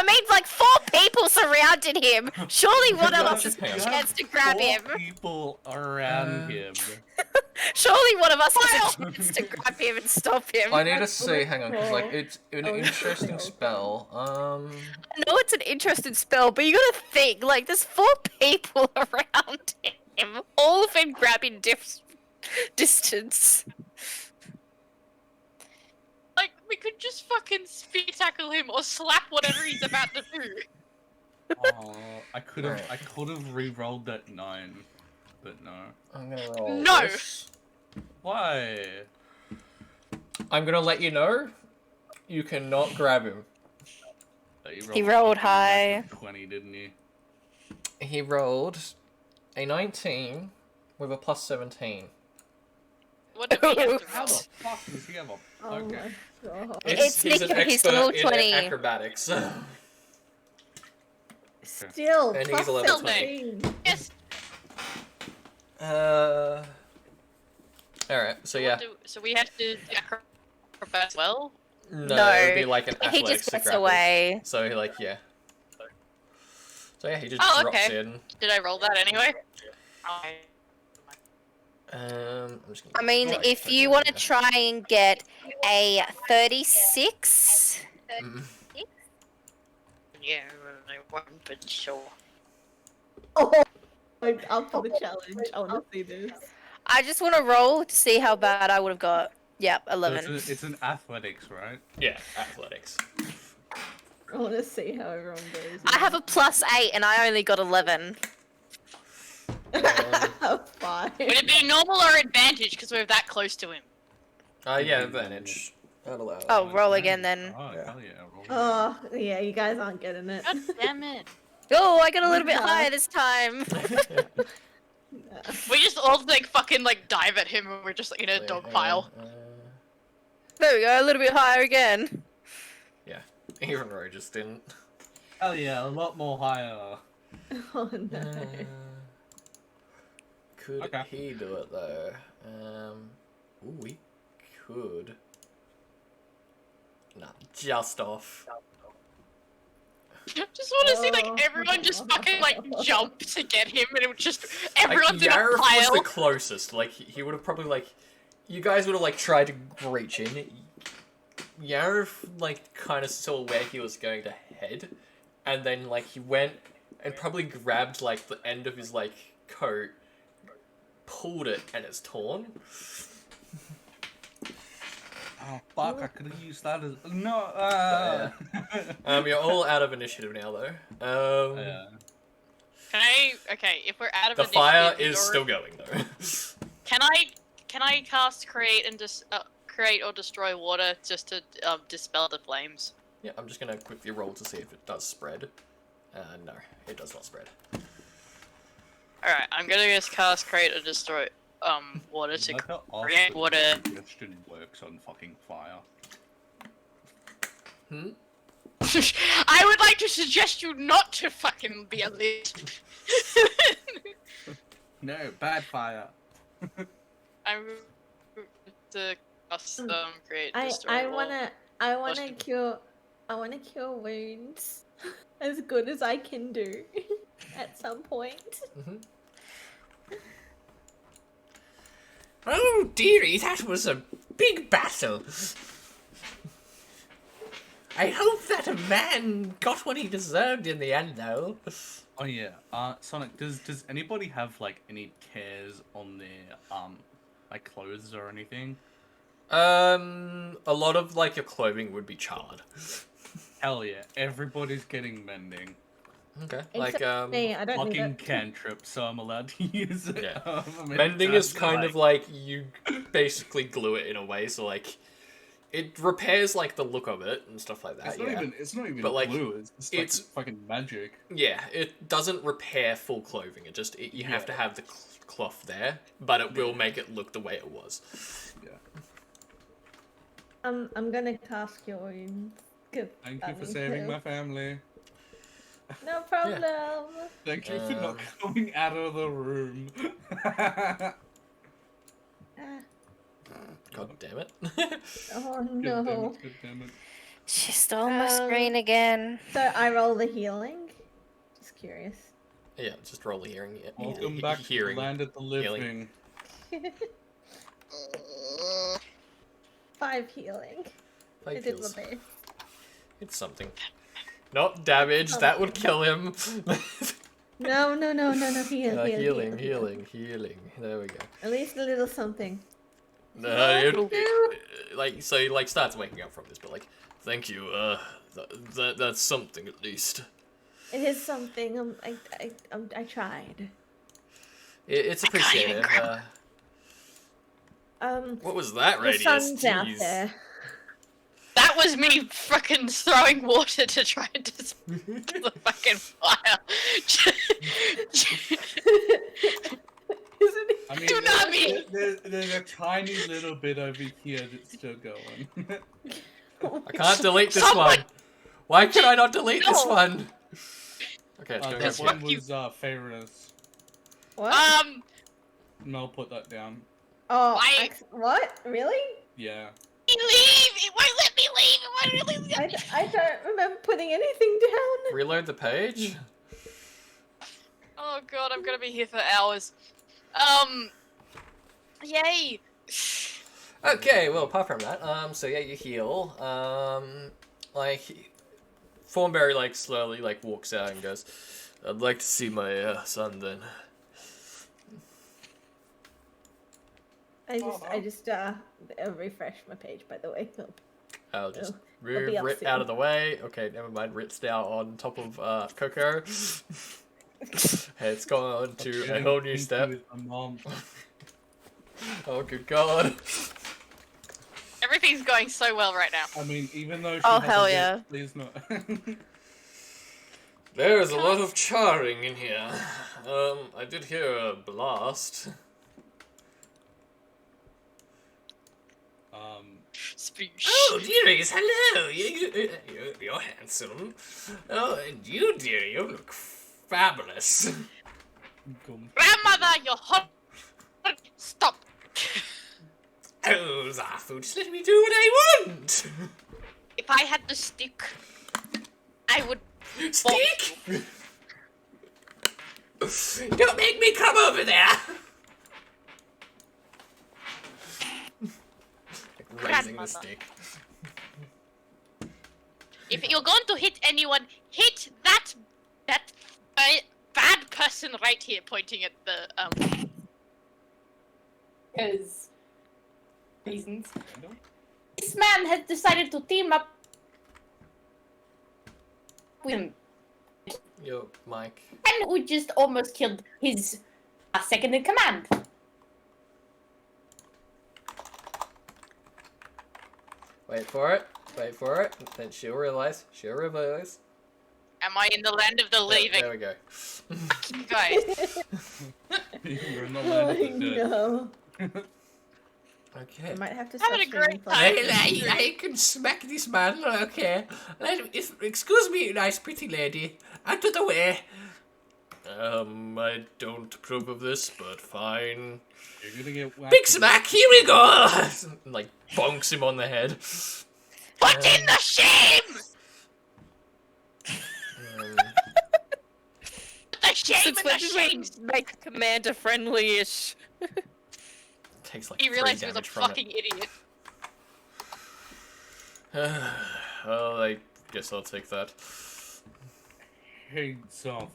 mean, like, 4 people surrounded him. Surely one of us has Hang on. a chance to grab 4 him. people around him. Surely one of us has a chance to grab him and stop him. I need to That's see, hang on, because, like, cool. it's an Oh, interesting cool. spell. I know it's an interesting spell, but you gotta think, like, there's 4 people around him, all of them grabbing distance. Like, we could just fucking speed tackle him or slap whatever he's about to do. Oh, I could have Right. re-rolled that 9, but no. I'm gonna roll No! this. Why? I'm gonna let you know, you cannot grab him. He rolled fucking high. natural 20, didn't he? He rolled a 19 with a plus 17. What did we have to How roll? the fuck does he have a... Oh Okay. my god. It's He's an Nico, he's expert level in 20. acrobatics. Still, And plus he's a level 17. Yes. Alright, so yeah. So we had to acrobat as well? No, it would be like an He athletics just to gets grapple. away. So, like, yeah. So, yeah, he just Oh, drops okay. in. Did I roll that anyway? Okay. I'm just gonna I mean, Right, if okay, you want to yeah. try and get a 36, Yeah, I won't, but sure. Oh, I'm up for the challenge. I want to see this. I just want to roll to see how bad I would have got. Yep, So 11. it's an athletics, right? Yeah, athletics. I want to see how everyone goes. I have a +8 and I only got 11. Fine. Would it be normal or advantage because we're that close to him? Yeah, advantage. I'd allow Oh, that. roll again then. Oh, Yeah. hell yeah. Roll Oh, yeah, you guys aren't getting it. God damn it. Oh, I got a little bit Yeah. higher this time. We just all like fucking like dive at him and we're just like in a dog pile. There we go, a little bit higher again. Even Roy just didn't. Hell yeah, a lot more higher. Oh no. Could Okay. he do it though? Ooh, we could. Nah, just off. Just want to see like Oh. everyone just fucking like jump to get him and it would just Like, everyone's in a Yareth was pile. the closest. Like, he would have probably, like... You guys would have, like, tried to reach in. Yarif, like, kind of saw where he was going to head, and then, like, he went and probably grabbed, like, the end of his, like, coat, pulled it, and it's torn. Oh fuck! I could have used that as no. You're all out of initiative now, though. Yeah. Can I? Okay, if we're out of The initiative, fire we've is still going, though. Can I cast create and create or destroy water just to dispel the flames? Yeah, I'm just gonna quickly roll to see if it does spread. No, it does not spread. All right, I'm gonna just cast create or destroy water to Like how create awesome water. suggestion works on fucking fire. Hmm? I would like to suggest you not to fucking be a lit. No, bad fire. I'm to cast create I destroy I water. wanna cure wounds as good as I can do at some point. Oh, dearie, that was a big battle. I hope that a man got what he deserved in the end, though. Oh yeah. Sonic, does anybody have like any cares on their like clothes or anything? A lot of, like, your clothing would be charred. Hell yeah, everybody's getting mending. Okay. Except me, I don't need Fucking it. cantrip, so I'm allowed to use it. Yeah. I mean, Mending is just kind of like you basically glue it in a way, so like it repairs like the look of it and stuff like that. It's not even But, like, glue. It's just like it's- fucking magic. Yeah, it doesn't repair full clothing. It just you have to have the cloth there, but it will make it look the way it was. Yeah. I'm gonna cast cure wounds. 'Cause Thank I you for need saving to. my family. No problem. Thank you for not coming out of the room. Ah, God damn it. oh God no. damn it. She stole my screen again. So I roll the healing. Just curious. Yeah, just roll the hearing. Welcome back to the hearing. land of the living. 5 healing. I Like did my heals. best. It's something. Not damage. That would kill him. No. Heal. Healing. There we go. At least a little something. No, Thank you. like so he like starts waking up from this, but like, thank you. That's something at least. It is something. I tried. It's appreciated. What was that The radius? sun's out Jeez. there. That was me fucking throwing water to try and dispel the fucking fire. Isn't it? I mean, Tsunami! there's a tiny little bit over here that's still going. I can't delete this Someone- one. Why can I not delete this No. one? Okay, it's going That up one here. was Feyre's. What? Mel put that down. Oh, I- what? Really? Yeah. Leave! It won't let me leave! It won't let me leave! I don't remember putting anything down. Reload the page. Oh god, I'm gonna be here for hours. Yay! Okay, well, apart from that, so yeah, you heal. Like, Thornberry, like, slowly, like, walks out and goes, I'd like to see my, son, then. I just refresh my page, by the way. I'll just I'll be up Rit soon. out of the way. Okay, never mind. Rit's now on top of, Coco. It's gone to a whole new step. With my mom. Oh, good God. Everything's going so well right now. I mean, even though she Oh, has a hell bit, yeah. please not. There is a lot of charring in here. I did hear a blast. Spoosh. Oh, dearies, hello! You're handsome. Oh, and you, dearie, you look fabulous. Gum. Grandmother, you're hot! Stop! Oh, Zarfu, just let me do what I want! If I had the stick, I would... Stick? Don't make me come over there! Like raising the Grandmother. stick. If you're going to hit anyone, hit that bad person right here, pointing at the Because reasons. This man has decided to team up with him, Yo, Mike. and we just almost killed his second in command. Wait for it. Wait for it. Then she'll realize. She'll realize. Am I in the land of the living? There we go. You guys. You're in the Oh land of the dead. no. Okay. I might have to Having stop a great singing for time. this. I can smack this man. Okay. Excuse me, nice pretty lady. Out of the way. I don't approve of this, but fine. You're gonna get whacked. Big smack, here we go! And, like, bonks him on the head. Put in the shame! The shame Since and when the did shame! we make Commander friendly-ish? Takes like He 3 realized he was a damage from it. fucking idiot. Well, I guess I'll take that. Hey, Sophie.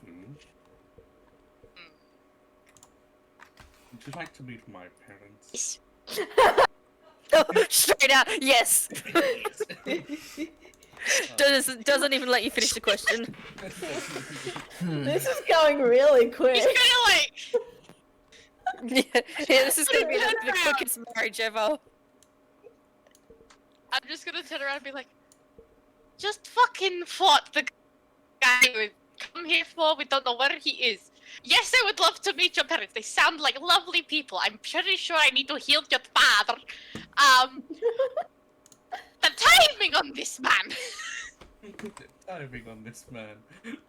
Would you like to meet my parents? Straight out, yes! Doesn't even let you finish the question. This is going really quick. He's gonna like. Yeah, this is gonna be the quickest marriage ever. I'm just gonna turn around and be like, just fucking fought the guy we've come here for. We don't know where he is. Yes, I would love to meet your parents. They sound like lovely people. I'm pretty sure I need to heal your father. The timing on this man. Diving on this man.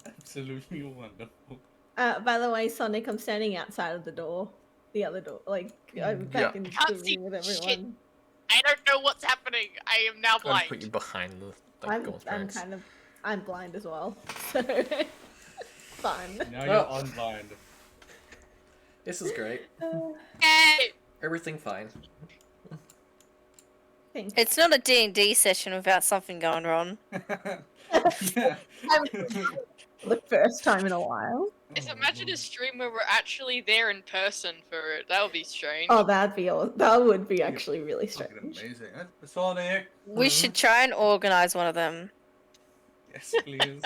Absolutely wonderful. By the way, Sonic, I'm standing outside of the door. The other door. Like, I'm back in Can't the see room with shit. everyone. I don't know what's happening. I am now I'll blind. put you behind the I'm parents. I'm blind as well. So fun. Now you're unblind. This is great. Hey, Everything fine. Thanks. It's not a D&D session without something going wrong. Yeah. The first time in a while. just imagine a stream where we're actually there in person for it. That would be strange. Oh, that would be actually really Fucking strange. amazing. Sonic. We should try and organize one of them. Yes, please.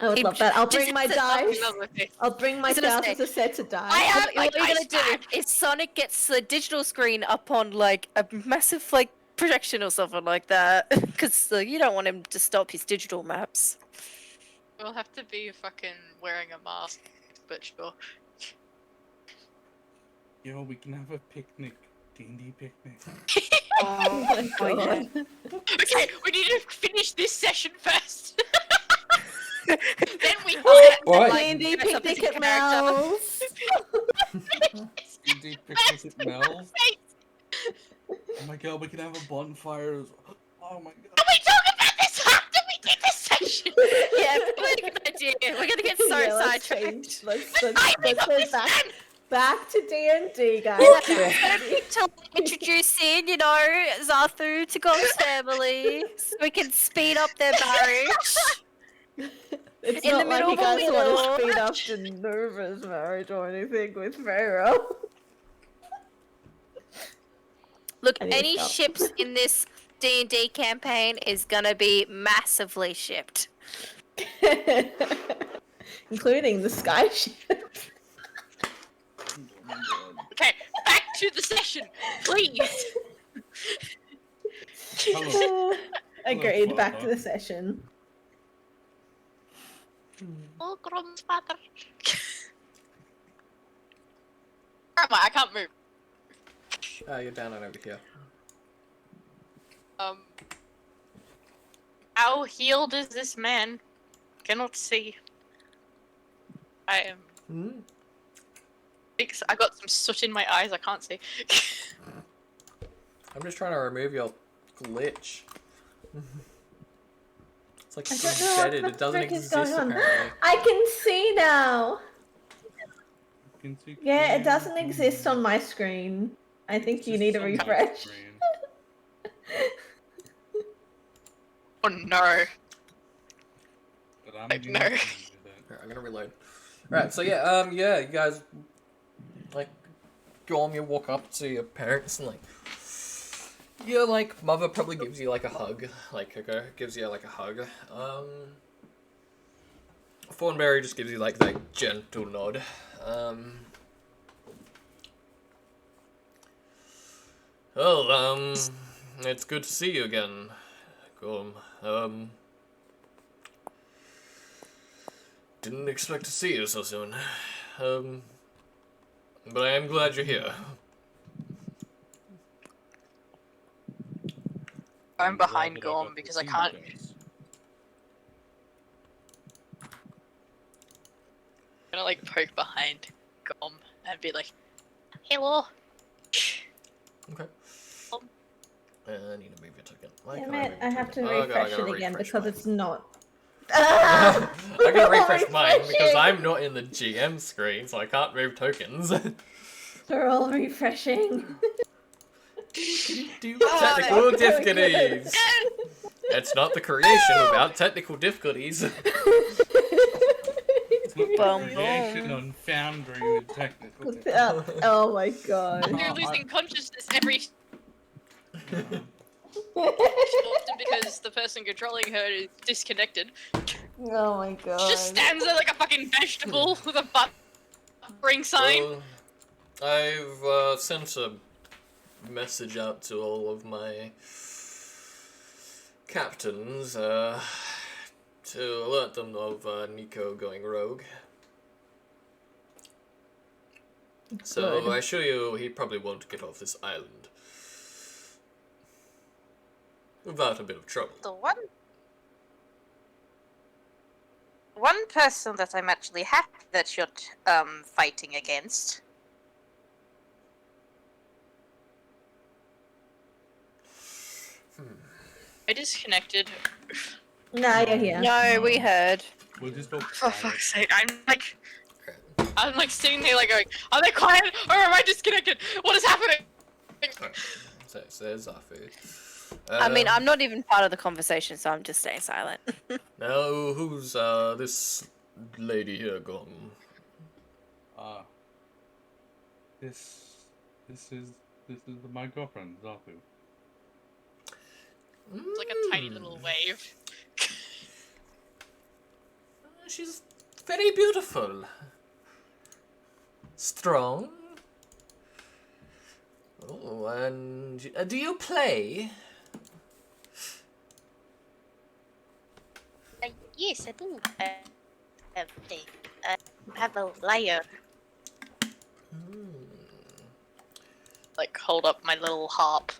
I would love that. I'll bring my dice. Another thing. I'll bring my I was gonna dice say, as a set of dice. I have my What you're gonna dice back. do is Sonic gets the digital screen up on like a massive like projection or something like that, because you don't want him to stop his digital maps. We'll have to be fucking wearing a mask, but sure. Yo, we can have a picnic. D&D picnic. Oh my god. Okay, we need to finish this session first. Then we What? D&D dress up as picnic a at character. Mel's. D&D picnic at Mel's. Oh my god, we can have a bonfire as well. Oh my god. Can we talk about this after we did this session? Yeah, probably a good idea. We're gonna get so Yeah, let's sidetracked. change. Let's Timing of go this man. back to D&D, guys. Introducing, Zarthu to God's family, so we can speed up their marriage. It's In not the like middle you of a guys want war. to speed up the Nova's marriage or anything with Pharaoh. Look, I need to any stop. ships in this D&D campaign is gonna be massively shipped. Including the sky ship. Oh my god. Okay, back to the session, please. Hello. Agreed, back to Father. the session. Oh, grandfather. Where am I? I can't move. You're down and over here. How healed is this man? Cannot see. I am. I got some soot in my eyes. I can't see. I'm just trying to remove your glitch. It's like I don't know what embedded. the It doesn't frick is exist going on. apparently. I can see now! You can see Yeah, it clearly. doesn't exist on my screen. I think It's you just need a on my refresh. screen. Oh no. But I'm Like, gonna no. do that. Alright, I'm gonna reload. Alright, so yeah, you guys, like, go on, you walk up to your parents and, like, your, like, mother probably gives you, like, a hug. Like, Coco gives you, like, a hug. Thornberry just gives you, like, that gentle nod. It's good to see you again, Gorm. Didn't expect to see you so soon. But I am glad you're here. I'm glad behind that Gorm got to because I see you can't. guys. I'm gonna like poke behind Gorm and be like, "Hello." Okay. I need to move your token. Why Damn can't I it, move I your have to token? Oh, God, I refresh gotta it again refresh because mine. it's not. I gotta refresh mine because Refreshing. I'm not in the GM screen, so I can't move tokens. They're all refreshing. Technical difficulties! It's not the creation without technical difficulties. It's not the Bum, creation bum. on Foundry with technical Oh my god. You're losing consciousness every Uh, often because the person controlling her is disconnected. Oh my god. She just stands there like a fucking vegetable with a buttering sign. Well, I've sent a message out to all of my captains to alert them of Nico going rogue. So Good. I assure you he probably won't get off this island without a bit of trouble. The one person that I'm actually happy that you're fighting against. I disconnected. Nah, you're here. No, we heard. we'll just all For quiet. fuck's sake, Okay. I'm like sitting there like going, are they quiet or am I disconnected? What is happening? So there's Zafu. I mean, I'm not even part of the conversation, so I'm just staying silent. Now, who's this lady here gone? This is my girlfriend, Zafu. It's like a tiny little wave. She's very beautiful. Strong. Oh, and do you play? Yes, I do. Have a layer. Like hold up my little harp.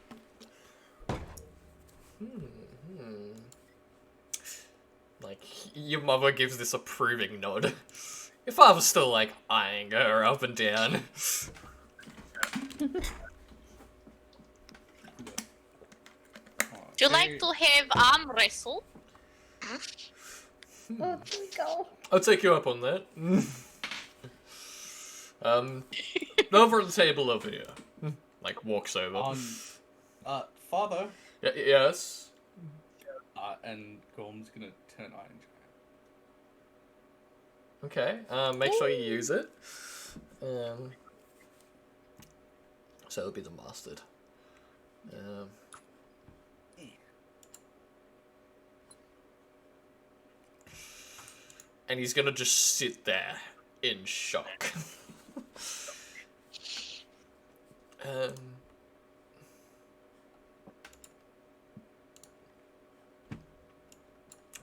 Like, your mother gives this approving nod. Your father's still, like, eyeing her up and down. Would you like to have arm wrestle? Oh, here we go. I'll take you up on that. Over at the table over here. Like, walks over. Father. Yes? And Gorm's gonna turn Iron Giant. Okay, make sure you use it. So it'll be the mastered. And he's gonna just sit there in shock. I'm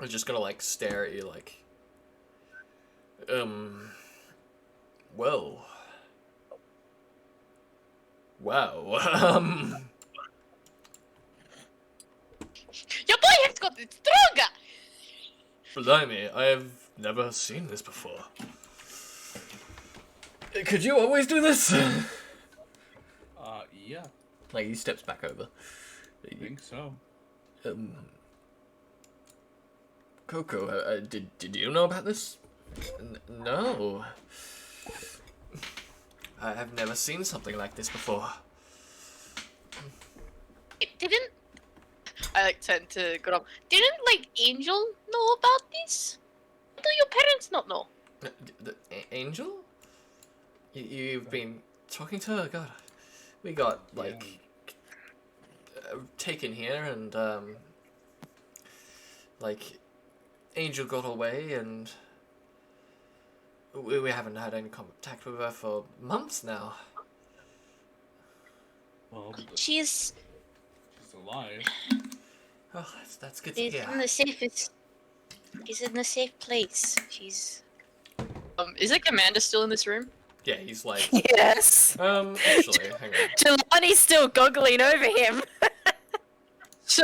just gonna like stare at you like, well, wow, Your boy has gotten stronger! blimey, I have never seen this before. Could you always do this? Yeah, Like, he steps back over. I think so. Coco, did you know about this? No. I have never seen something like this before. It didn't. I like turn to Grom. Didn't like Angel know about this? Do your parents not know? Angel? You've been talking to her? God, we got like taken here, and like Angel got away, and we haven't had any contact with her for months now. Well, She's alive. Oh, that's good to hear. in the safest. She's in the safe place. She's. Is the commander still in this room? Yeah, he's like. Yes. Actually, hang on. Jelani's still goggling over him. So,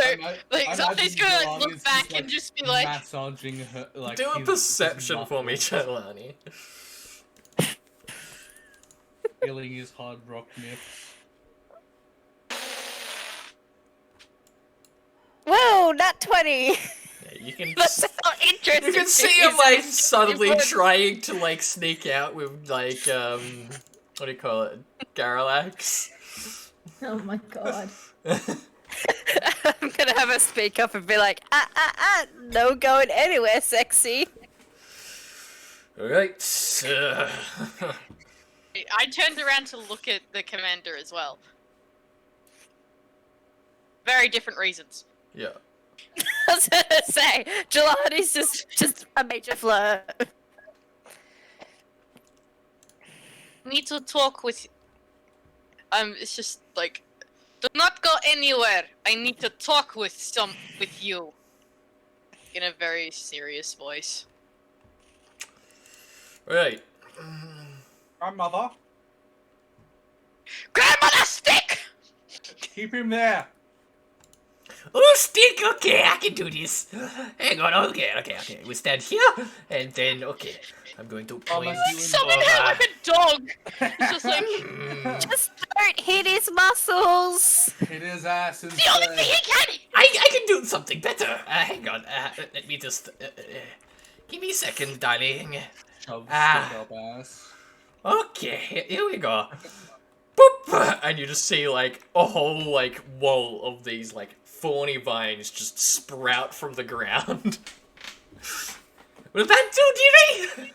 like, somebody's gonna like, look Jelani's back just, and just be like, massaging her. Like, Do a his perception for me, muscles, Jelani. feeling his hard rock nips. Whoa, not 20. Yeah, you can. That's so interesting. You can see him like suddenly trying to like sneak out with like what do you call it? Garrulax. Oh my god. I'm gonna have her speak up and be like, no going anywhere, sexy. Alright. I turned around to look at the commander as well. Very different reasons. Yeah. I was gonna say, Jelani's just a major flirt. Need to talk with. It's just like, do not go anywhere. I need to talk with you. In a very serious voice. Right. Grandmother, Grandmother stick! keep him there. Oh, stick! Okay, I can do this. Hang on, okay. We stand here, and then, okay. I'm going to point Summon her like a dog! It's just like, Just don't hit his muscles. Hit his ass the only thing he can! I can do something better. Hang on. Let me just... give me a second, darling. Shove Ah. stick up ass. Okay, here we go. Boop! And you just see, like, a whole, like, wall of these, like, thorny vines just sprout from the ground. Will that do, dearie?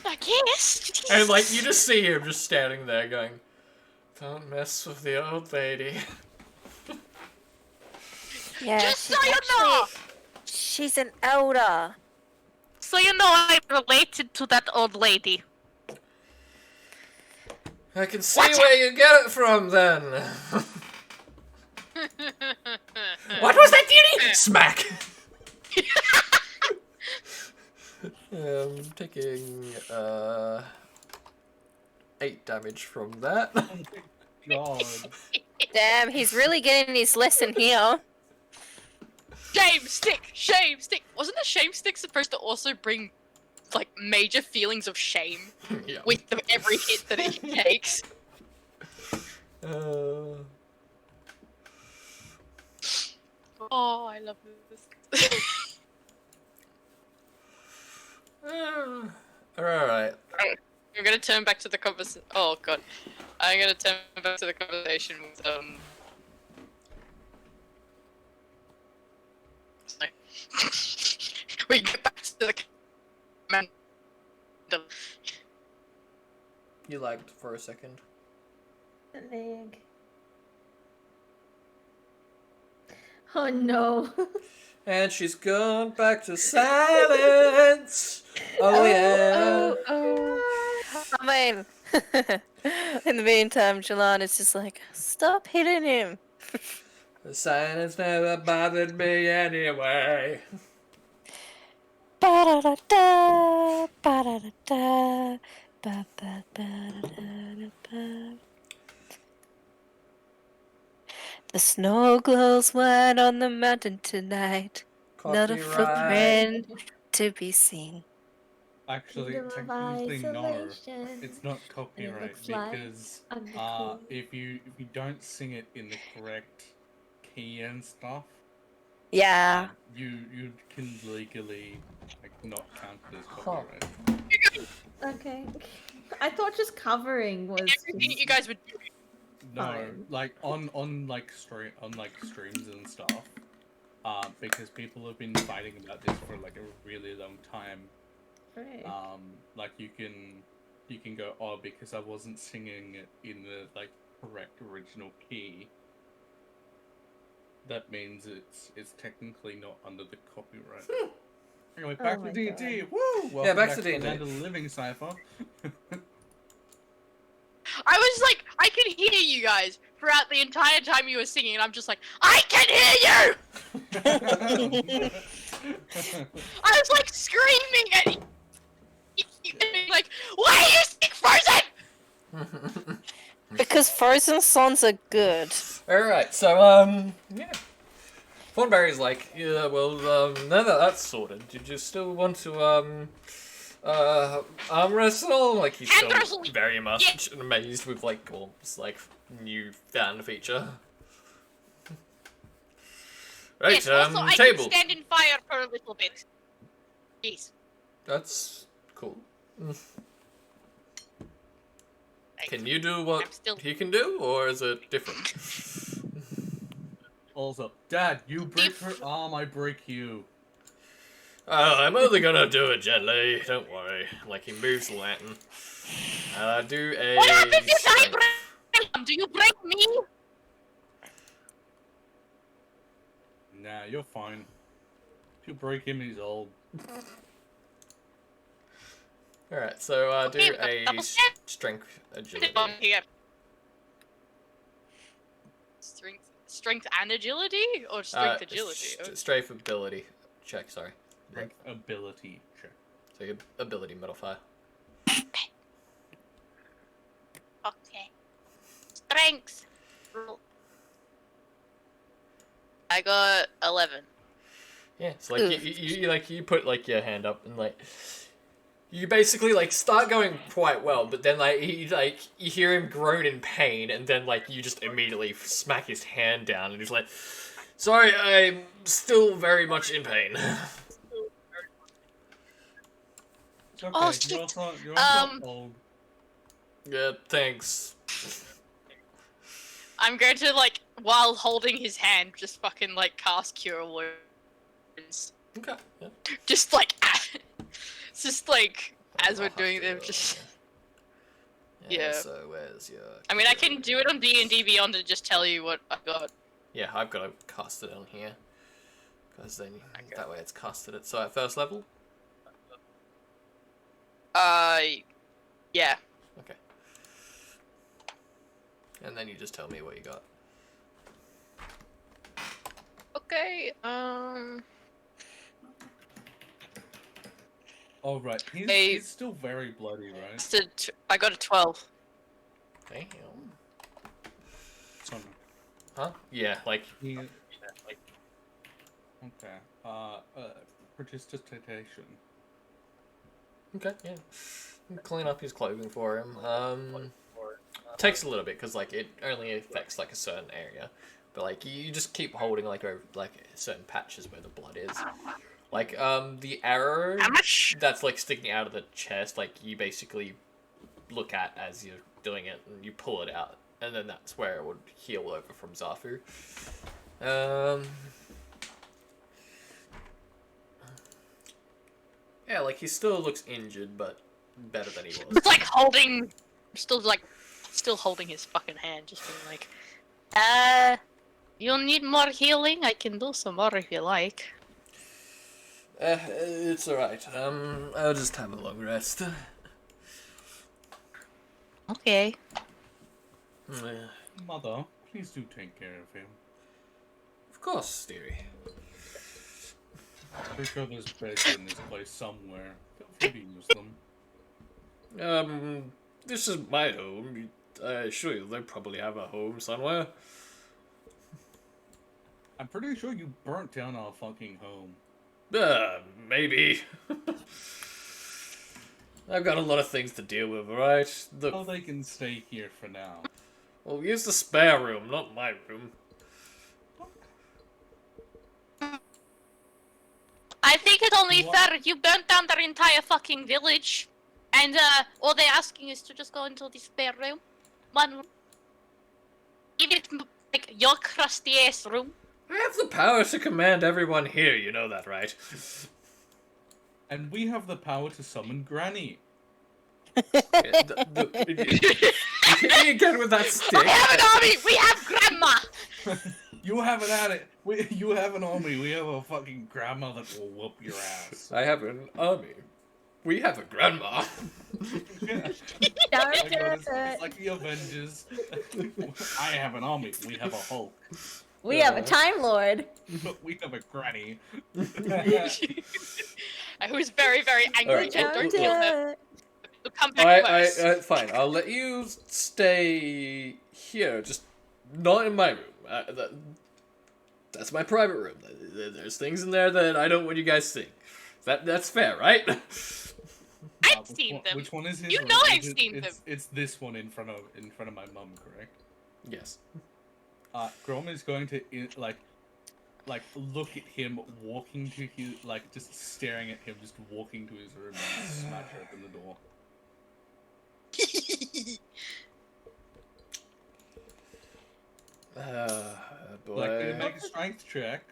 I guess. And, like, you just see him just standing there going, don't mess with the old lady. Yeah, Just so you know! she's an elder. So you know I'm related to that old lady. I can see where you get it from, then. What was that, dearie? Smack! Taking, 8 damage from that. God. Damn, he's really getting his lesson here. Shame stick! Shame stick! Wasn't the shame stick supposed to also bring, like, major feelings of shame Yeah. with every hit that it takes? Oh, I love this. Alright. I'm gonna turn back to the conversation. Oh god. I'm gonna turn back to the conversation with, sorry. We get back to the command. You lagged for a second. Leg. Oh no. And she's gone back to silence. Oh yeah. I mean, in the meantime, Jalan is just like, stop hitting him. The silence never bothered me anyway. Ba-da-da-da, ba-da-da-da, ba-ba-ba-da-da-da-ba. The snow glows white on the mountain tonight. Not a Copyright. footprint to be seen. Actually, technically no. It's not copyright because if you don't sing it in the correct key and stuff, Yeah. you can legally like not count it as Huh. copyright. Okay. I thought just covering was. Everything you guys would do. No, Fine. like on streams and stuff. Because people have been fighting about this for like a really long time. Right. Like you can go, oh, because I wasn't singing it in the like correct original key. That means it's technically not under the copyright. Anyway, back to D&D. Woo! Welcome back to the D&D. Land of the Living Cipher. I was like, I could hear you guys throughout the entire time you were singing, and I'm just like, I can hear you! I was like screaming at you, like, why are you sing Frozen? Because Frozen songs are good. Alright, so, yeah. Thornberry's like, yeah, well, now that that's sorted, did you still want to, arm wrestle? Like, he's Hand still wrestle, very much amazed with, like, Gorm's, like, new found feature. Right, Yes, also I table. can stand in fire for a little bit. Yes. That's cool. Thanks. Can you do I'm what still- he can do, or is it different? Also, Dad, you break her arm, I break you. I'm only gonna do it gently, don't worry. Like, he moves the lantern. Do a What happens if I strength. break him? Do you break me? Nah, you're fine. If you break him, he's old. Alright, so Okay, do a double step. strength agility. Here. Strength and agility? Or strength agility? Strength ability check, sorry. Strength ability check. So your ability modifier. Okay. Strength. I got 11. Yeah, it's like you put like your hand up and like you basically like start going quite well, but then like you hear him groan in pain, and then like you just immediately smack his hand down, and he's like, "Sorry, I'm still very much in pain." It's okay. Oh, shit. You're also old. Yeah, thanks. I'm going to, like, while holding his hand, just fucking, like, cast Cure Wounds. Okay. Yeah. Just, like, it's just, like, as we're doing them, just... Yeah. So where's your? I mean, I can do it on D&D Beyond and just tell you what I got. Yeah, I've got to cast it on here, because then that way it's casted at so at first level. Yeah. Okay. And then you just tell me what you got. Okay, Oh, right. He's, Hey. he's still very bloody, right? I got a 12. Damn. Son, Huh? Yeah, like he... Okay. Prestidigitation. okay, yeah. Clean up his clothing for him. Takes a little bit because like it only affects like a certain area, but like you just keep holding like over like certain patches where the blood is. Like the arrow How much? that's like sticking out of the chest, like you basically look at as you're doing it and you pull it out, and then that's where it would heal over from Zafu. Yeah, like he still looks injured, but better than he was. It's like still holding his fucking hand, just being like, you'll need more healing? I can do some more if you like. It's alright. I'll just have a long rest. Okay. Mother, please do take care of him. Of course, dearie. I'm sure there's beds in this place somewhere. Feel free to use them. This is my home. I assure you, they probably have a home somewhere. I'm pretty sure you burnt down our fucking home. Maybe. I've got a lot of things to deal with, alright? Look, Oh, they can stay here for now. well, use the spare room, not my room. I think it's only What? fair. You burnt down their entire fucking village, and all they're asking is to just go into the spare room. One room. Give it like your crusty ass room. I have the power to command everyone here, you know that, right? And we have the power to summon Granny. You hit me again with that stick. I have an army! We have grandma! You haven't had it. You have an army. We have a fucking grandma that will whoop your ass. I have an army. We have a grandma. It's like the Avengers. I have an army. We have a Hulk. We have a Time Lord. We have a Granny. Who's very, very angry. Alright, And don't kill her. We'll come back first. Fine. I'll let you stay here, just not in my room. That's my private room. There's things in there that I don't want you guys seeing. That's fair, right? I've seen them. Which one is his? You know I've seen them. It's this one in front of my mum, correct? Yes. Grom is going to like look at him walking to his just staring at him, just walking to his room and smash open the door. Boy. Like, make a strength check.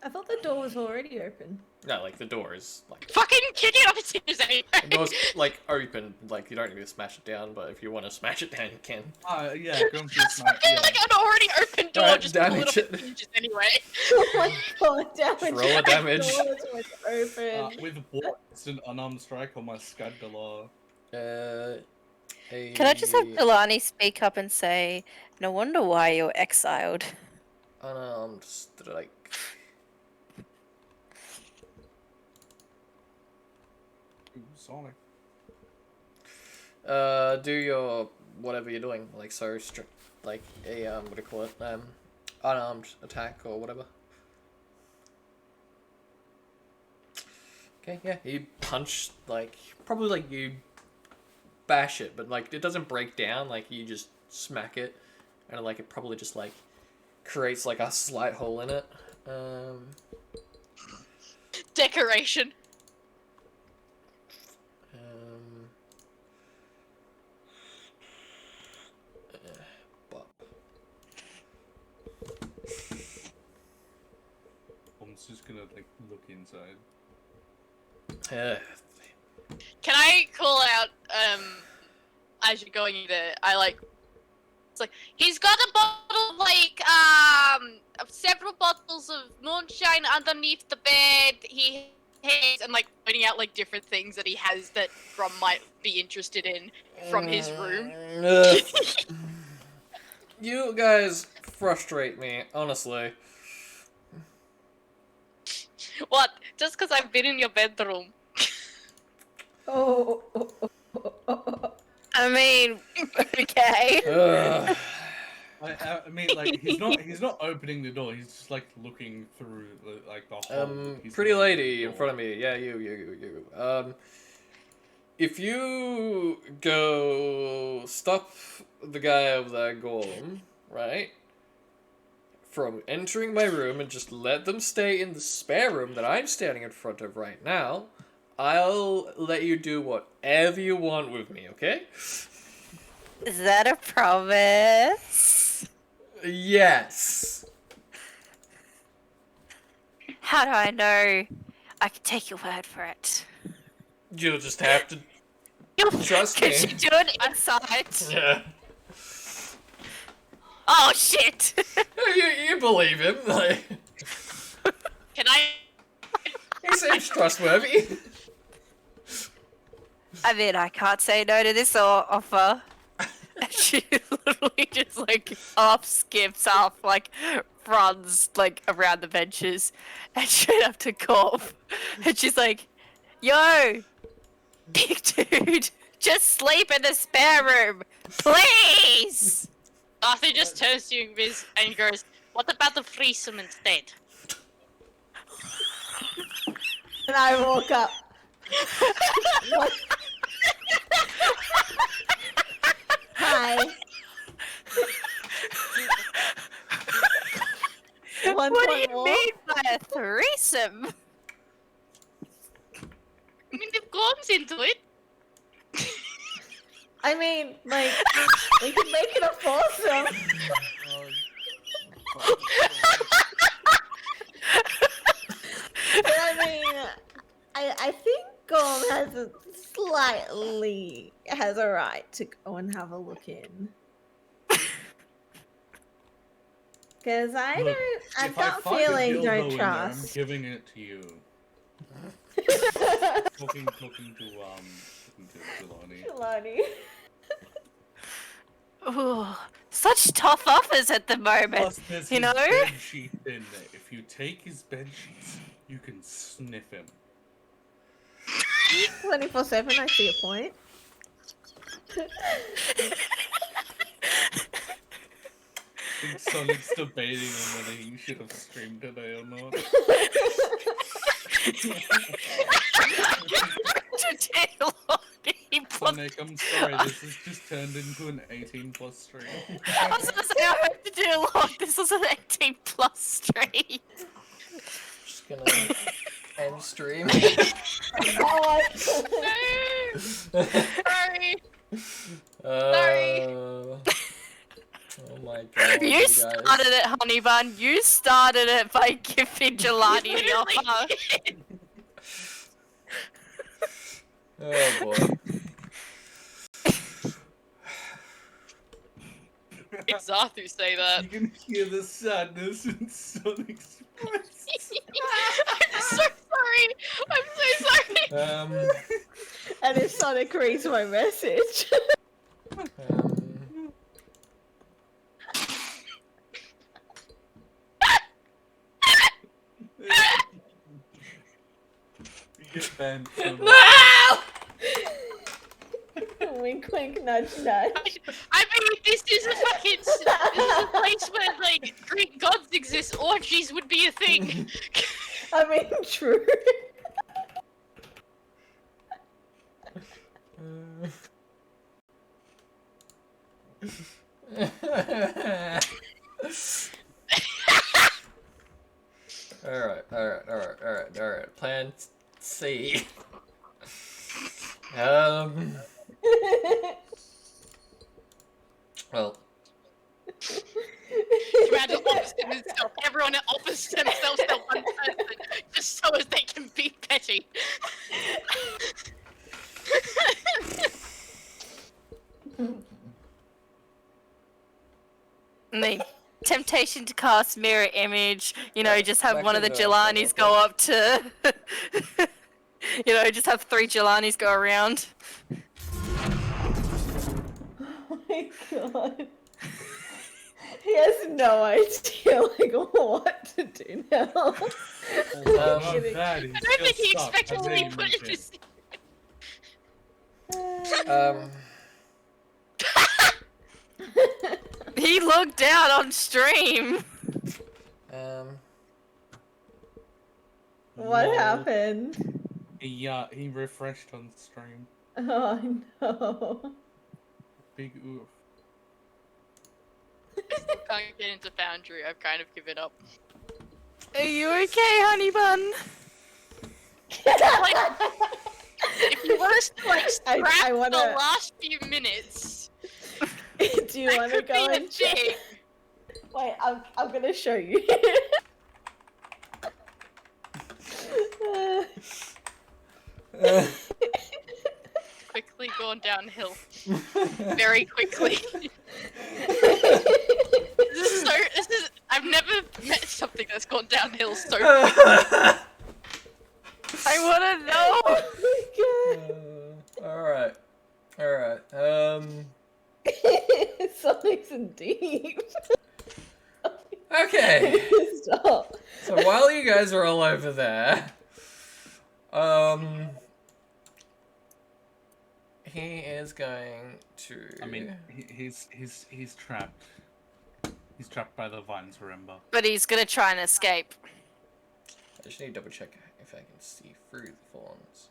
I thought the door was already open. No, like the door is like Fucking kick it off its hinges the anyway. door's like open. Like you don't need to smash it down, but if you want to smash it down, you can. Yeah, Grom's That's just fucking like an already open door, Alright, just pull it damage off it. its hinges anyway. Oh my god, damage. Roll a damage. The door was open. with what? It's an unarmed strike on my Scud Galar. Can I just have Delani speak up and say, no wonder why you're exiled? Unarmed strike. Ooh, Sonic. Do your whatever you're doing, like so, like a what do you call it? Unarmed attack or whatever. Okay, yeah, you punch like probably like you bash it, but like it doesn't break down. Like you just smack it, and like it probably just like creates like a slight hole in it. Decoration. But I'm just gonna like look inside. Can I call out, as you're going in there, it's like, he's got a bottle, of several bottles of moonshine underneath the bed, he has, and pointing out, different things that he has that Grom might be interested in from his room. You guys frustrate me, honestly. What? Just because I've been in your bedroom? Oh. I mean, okay. I mean, he's not opening the door. He's just looking through the hole. Pretty lady in front of me. Yeah, you. If you go stop the guy over there, Golem, right? From entering my room and just let them stay in the spare room that I'm standing in front of right now, I'll let you do whatever you want with me, okay? Is that a promise? Yes. How do I know I can take your word for it? You'll just have to trust Can me. you do it inside? Yeah. Oh shit! You believe him, like... Can I? He seems trustworthy. I mean, I can't say no to this offer. And she literally just skips off, runs around the benches and straight up to Corp. And she's like, yo, big dude, just sleep in the spare room, please! Arthur just turns to you and goes, what about the threesome instead? And I walk up. What? Hi. What do you mean by a threesome? I mean, if Glom's into it. I mean, like, we can make it a foursome. But I mean, I think Gorm has a right to go and have a look in. Because I've If I got find a feeling dildo don't in there, I'm trust. giving it to you. Talking to Jelani. Jelani. Ooh, such tough offers at the moment. Plus, there's You his know? bed sheet in there. If you take his bed sheets, you can sniff him. 24/7, I see a point. I think Sonic's debating on whether he should have streamed today or not. Sonic, I'm sorry, this has just turned into an 18+ stream. I was gonna say, I hope to do a lot. This was an 18+ stream. Just gonna end stream. Oh, Sorry. Oh my god. You guys. started it, honey bun. You started it by giving Jelani the offer. Oh boy. Did Zarthu say that? You can hear the sadness in Sonic's voice. I'm so sorry. I'm so sorry. and if Sonic reads my message. You get banned from Wink, wink, nudge, nudge. I mean, this is a fucking. This is a place where, like, Greek gods exist. Orgies would be a thing. I mean, true. Alright. Plan C. Well. Random opposite himself. Everyone offers themselves to one person just so as they can be petty. The temptation to cast mirror image, you know, just have one of the Actually, Jelanis go up to, you know, just have 3 Jelanis go around. Oh my god. He has no idea, like, what to do now. that is I don't think he just expected sucked. to I be didn't put even into. He looked down on stream. What Lol. happened? He refreshed on stream. Oh no. Big oof. Can't get into Foundry. I've kind of given up. Are you okay, honey bun? Like, if you want us to like I scrap wanna- the last few minutes, Do you that want to could go be a and check? thing. Wait, I'm gonna show you. Quickly gone downhill. Very quickly. I've never met something that's gone downhill so quickly. I wanna know! Oh my god. Sonic's in deep. Okay. Stop. So while you guys are all over there, he is going to. I mean, he's trapped. He's trapped by the vines, remember? But he's gonna try and escape. I just need to double check if I can see through the thorns.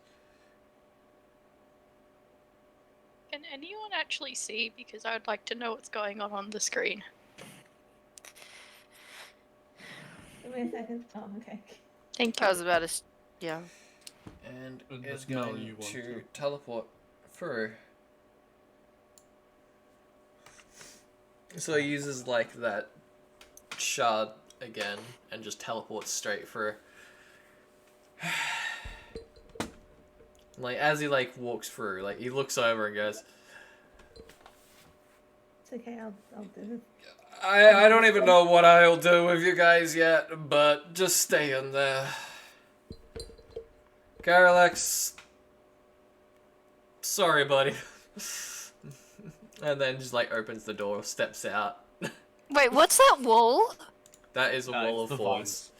Can anyone actually see? Because I would like to know what's going on the screen. Give me a second. Oh, okay. Thank I was about to. Yeah. And And is no, going you want to to. teleport through. So he uses like that shard again and just teleports straight through. Like as he like walks through, like he looks over and goes, It's okay, I'll do it. I don't even know what I'll do with you guys yet, but just stay in there. Caralex, sorry buddy. And then just like opens the door, steps out. Wait, what's that wall? That is a wall it's of the thorns.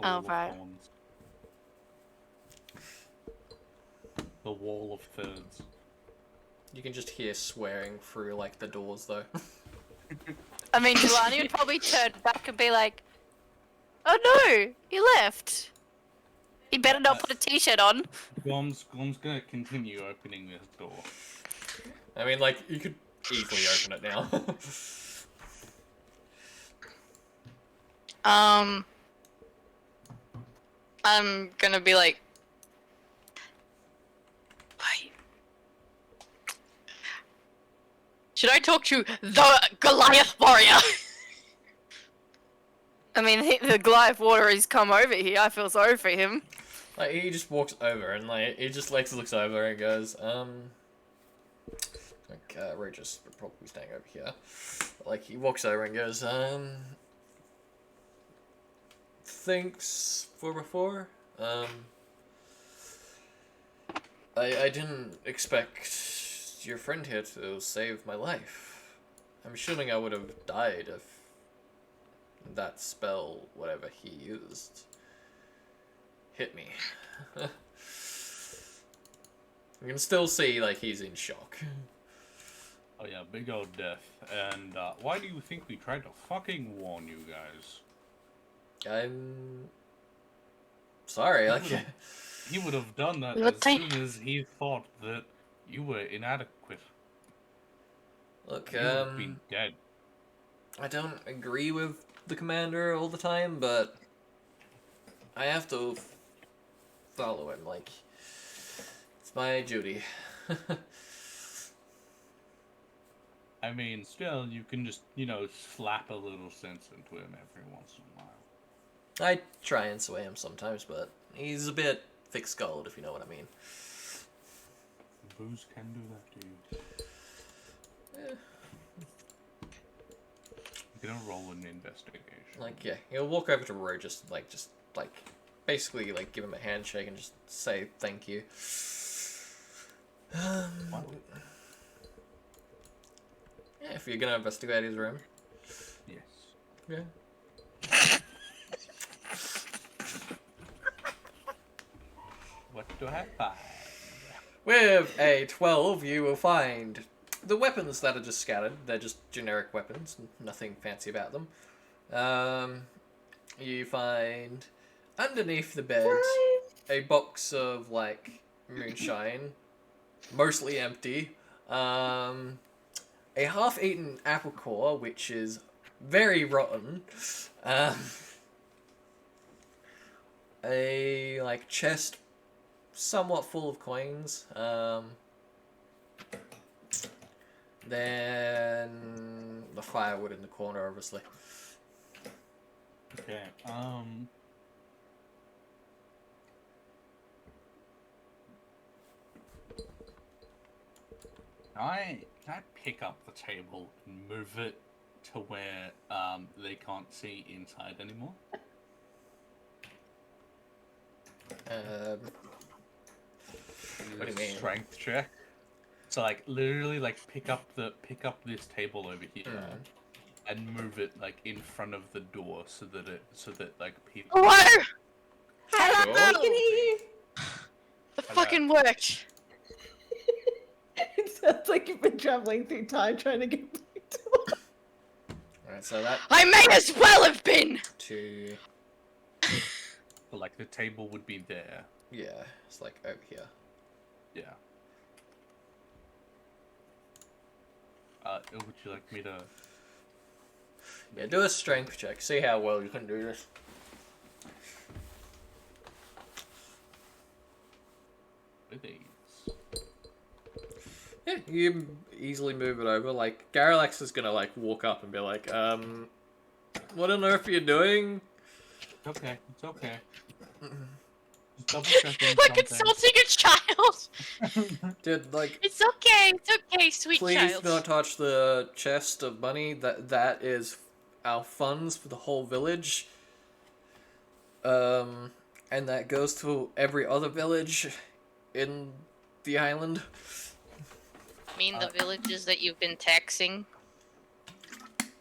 Oh, right. The wall of thirds. You can just hear swearing through like the doors though. I mean, Jelani would probably turn back and be like, "Oh no, he left. He better not put a t-shirt on." Glom's gonna continue opening this door. I mean, like you could easily open it now. I'm gonna be like, wait. Should I talk to the Goliath warrior? I mean, the Goliath water has come over here. I feel sorry for him. Like he just walks over and like he just like looks over and goes, like Regis would probably be staying over here. Like he walks over and goes, thanks for before. I didn't expect your friend here to save my life. I'm assuming I would have died if that spell, whatever he used, hit me. You can still see, like, he's in shock. Oh yeah, big old death. And why do you think we tried to fucking warn you guys? I'm sorry, like... He would have done that What as the- soon as he thought that you were inadequate. Look, You would have been dead. I don't agree with the commander all the time, but I have to follow him, like, it's my duty. I mean, still, you can just, you know, slap a little sense into him every once in a while. I try and sway him sometimes, but he's a bit thick-skulled, if you know what I mean. Booze can do that to you. Eh, You can roll an investigation. like, yeah, he'll walk over to Ro, just, basically, like, give him a handshake and just say thank you. What? Yeah, if you're gonna investigate his room. Yes. Yeah. What do I find? With a 12, you will find the weapons that are just scattered. They're just generic weapons, nothing fancy about them. You find underneath the bed a box of, like, moonshine, mostly empty. A half-eaten apple core, which is very rotten. A, like, chest somewhat full of coins. Then the firewood in the corner, obviously. Okay, Can I pick up the table and move it to where they can't see inside anymore? What do you mean? Strength check. So like literally like pick up this table over here and move it like in front of the door so that like people. Hello! Hello, Sure. I can hear you. The fucking worked. It sounds like you've been traveling through time trying to get back to us. Alright, so that I may as well have been! to... So, like the table would be there. Yeah, it's like over here. Yeah. Would you like me to? Yeah, do a strength check. See how well you can do this. With these? Yeah, you easily move it over. Like, Garrulax is gonna, like, walk up and be like, what on earth are you doing? It's okay. It's okay. Just double checking Like something. insulting a child. Dude, like, It's okay, sweet please child. don't touch the chest of money. That is our funds for the whole village. And that goes to every other village in the island. Mean the villages that you've been taxing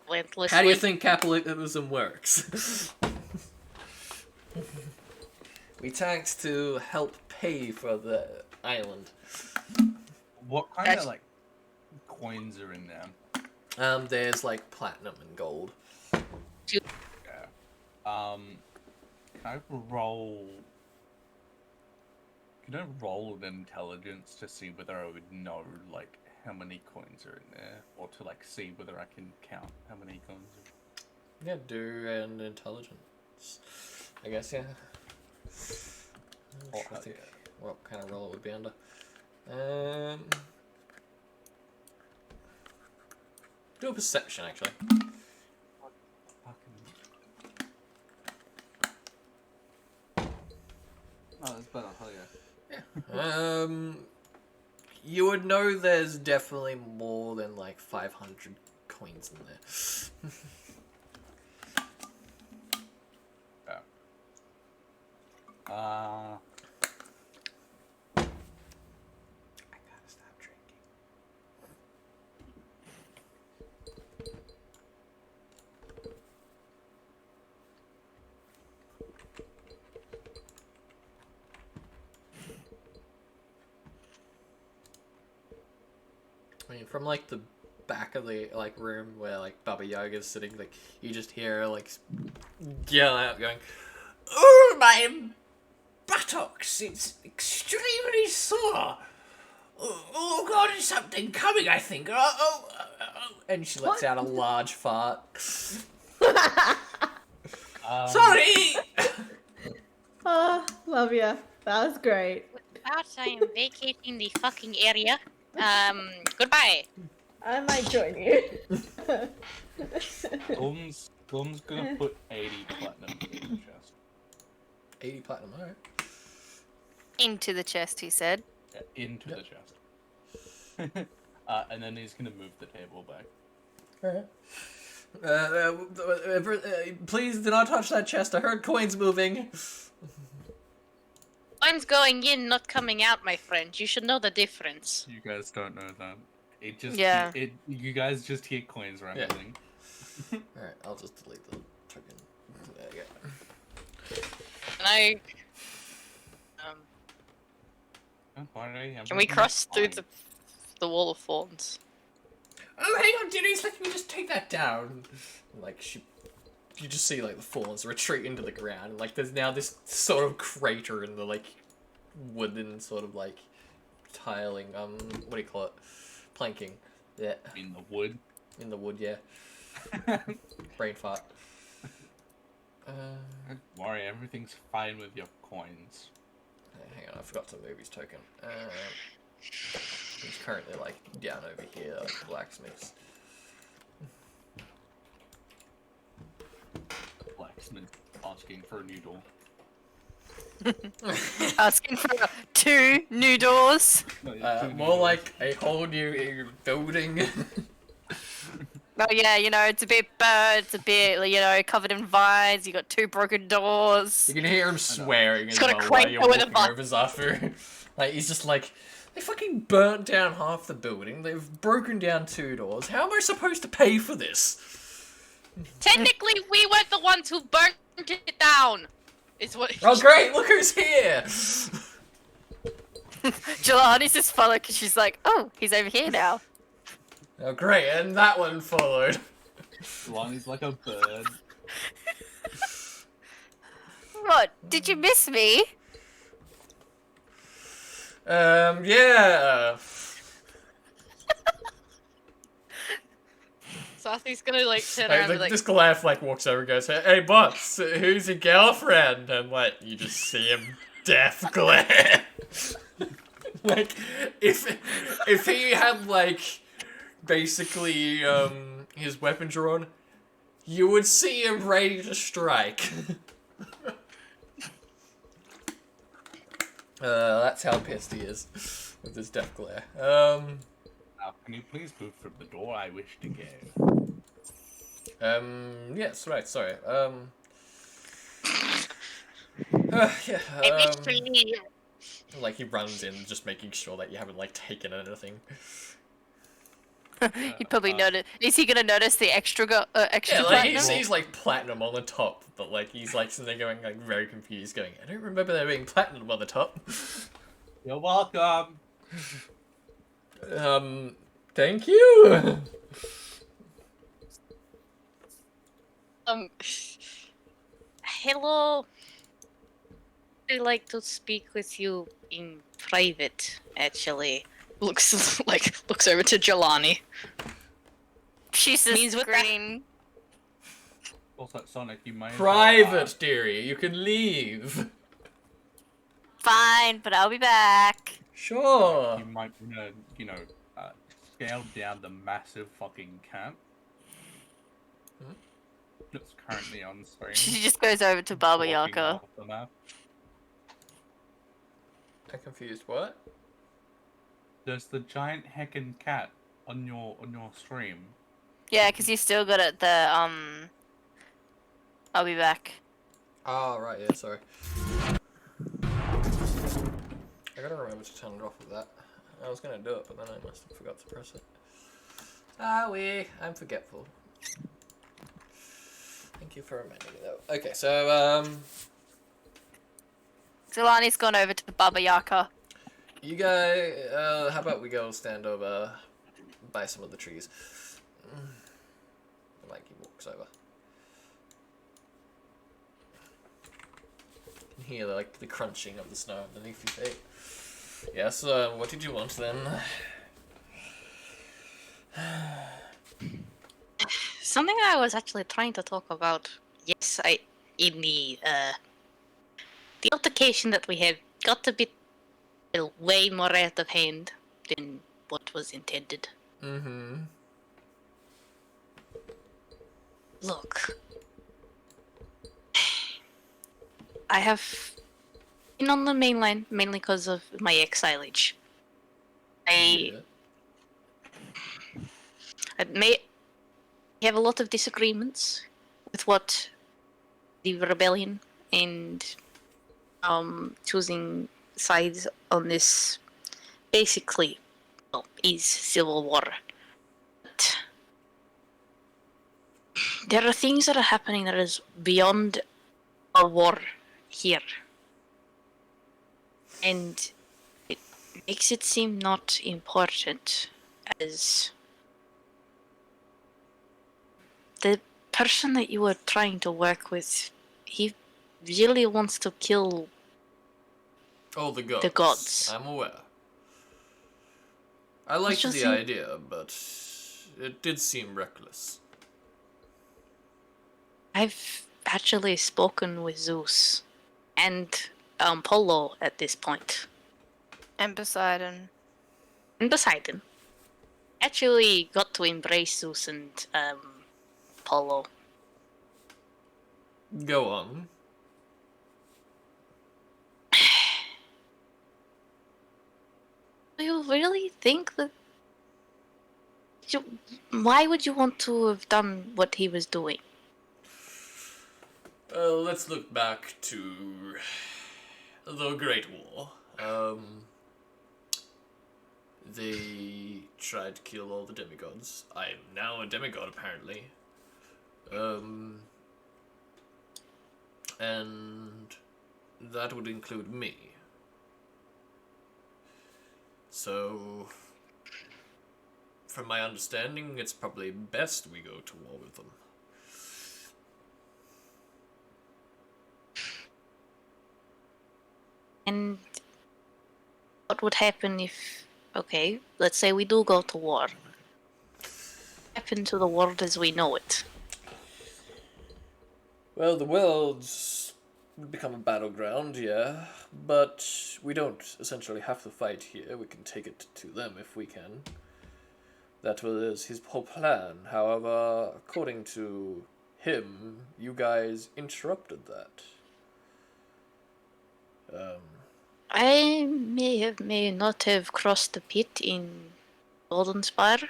relentlessly. How do you think capitalism works? We tax to help pay for the island. What kind That's- of like coins are in there? There's like platinum and gold. Yeah. Can I roll? Can I roll an intelligence to see whether I would know like how many coins are in there, or to like see whether I can count how many coins are? Yeah, do an intelligence. I guess, yeah. Oh, I think yeah. what kind of roll it would be under. Do a perception, actually. Oh, that's better. Hell yeah. You would know there's definitely more than like 500 coins in there. Yeah. I gotta stop drinking. I mean, from like the back of the like room where like Baba Yaga's sitting, like you just hear her like yell out, going, "Oh my buttocks! It's extremely sore. Oh God, there's something coming. I think. Oh. And she lets out a large fart. Sorry. Love ya. That was great. Out, I am vacating the fucking area. Goodbye. I might join you. Glum's gonna put 80 platinum in the chest. 80 platinum. All right. Into the chest, he said. Yeah, into the chest. And then he's gonna move the table back. Please do not touch that chest. I heard coins moving. Coins going in, not coming out, my friend. You should know the difference. You guys don't know that. It just Yeah. You guys just hear coins rambling. Alright, I'll just delete the token. There you go. And I can we cross through the wall of thorns? Oh, hang on, Denise, let me just take that down. Like, you just see, like, the thorns retreat into the ground, and, like, there's now this sort of crater in the, like, wooden sort of, like, tiling, what do you call it? Planking. Yeah. In the wood. In the wood, yeah. Brain fart. Don't worry, everything's fine with your coins. Hang on, I forgot to move his token. He's currently, like, down over here, like, blacksmiths. Blacksmith asking for a new door. Asking for 2 new doors. No, yeah, two new More doors. like a whole new building. Oh yeah, you know, it's a bit burnt, it's a bit, you know, covered in vines, you got 2 broken doors. You can hear him swearing as got a well while quake you're with a walking bus. over Zafu. Like, he's just like, they fucking burnt down half the building, they've broken down 2 doors, how am I supposed to pay for this? Technically, we weren't the ones who burnt it down. Is what. Oh great, look who's here! Jelani's just followed because she's like, oh, he's over here now. Oh great, and that one followed. Lonnie's like a bird. What, did you miss me? Yeah. Sathi's gonna like turn Like, around and be like, this Goliath like walks over and goes, "Hey boss, who's your girlfriend?" And like you just see him death glare. Like, if he had like basically his weapon drawn, you would see him ready to strike. That's how pissed he is with his death glare. Now, can you please move from the door? I wish to go. Yes, right, sorry. Yeah, like he runs in, just making sure that you haven't like taken anything. He probably noticed. Is he gonna notice the extra extra Yeah, like he platinum? sees like platinum on the top, but like he's like sitting there going like very confused, going, I don't remember there being platinum on the top. You're welcome. Thank you. Hello. I'd like to speak with you in private, actually. Looks over to Jelani. She's Means just with that- green. Also, Sonic, you may. Private, dearie. You can leave. Fine, but I'll be back. Sure. You might wanna, scale down the massive fucking camp that's currently on screen. She just goes over to Baba blocking Yaga. half the map. I'm confused. What? There's the giant heckin' cat on your stream. Yeah, because you still got it. I'll be back. Oh, right. Yeah. Sorry. I gotta remember to turn it off with that. I was gonna do it, but then I must have forgot to press it. Sorry, I'm forgetful. Thank you for reminding me though. Okay, so Zilani's gone over to Baba Yaga. you guys, how about we go stand over by some of the trees? Like he walks over. You can hear like the crunching of the snow underneath your feet. Yes, what did you want then? Something I was actually trying to talk about. Yes, in the altercation that we had got a bit way more out of hand than what was intended. Mm-hmm. Look, I have been on the mainland mainly because of my exilage. I may have a lot of disagreements with what the rebellion and choosing sides on this basically is civil war. But there are things that are happening that is beyond a war here. And it makes it seem not important as the person that you were trying to work with, he really wants to kill Oh, the gods. the gods. I'm aware. I liked just the seem- idea, but it did seem reckless. I've actually spoken with Zeus and Polo at this point. And Poseidon. And Poseidon. Actually got to embrace Zeus and Polo. Go on. Do you really think that... Why would you want to have done what he was doing? Let's look back to the Great War. They tried to kill all the demigods. I am now a demigod, apparently. And that would include me. So, from my understanding, it's probably best we go to war with them. And what would happen if, okay, let's say we do go to war. What happen to the world as we know it? Well, the world's become a battleground, yeah. But we don't essentially have to fight here. We can take it to them if we can. That was his whole plan. However, according to him, you guys interrupted that. I may not have crossed the pit in Golden Spire.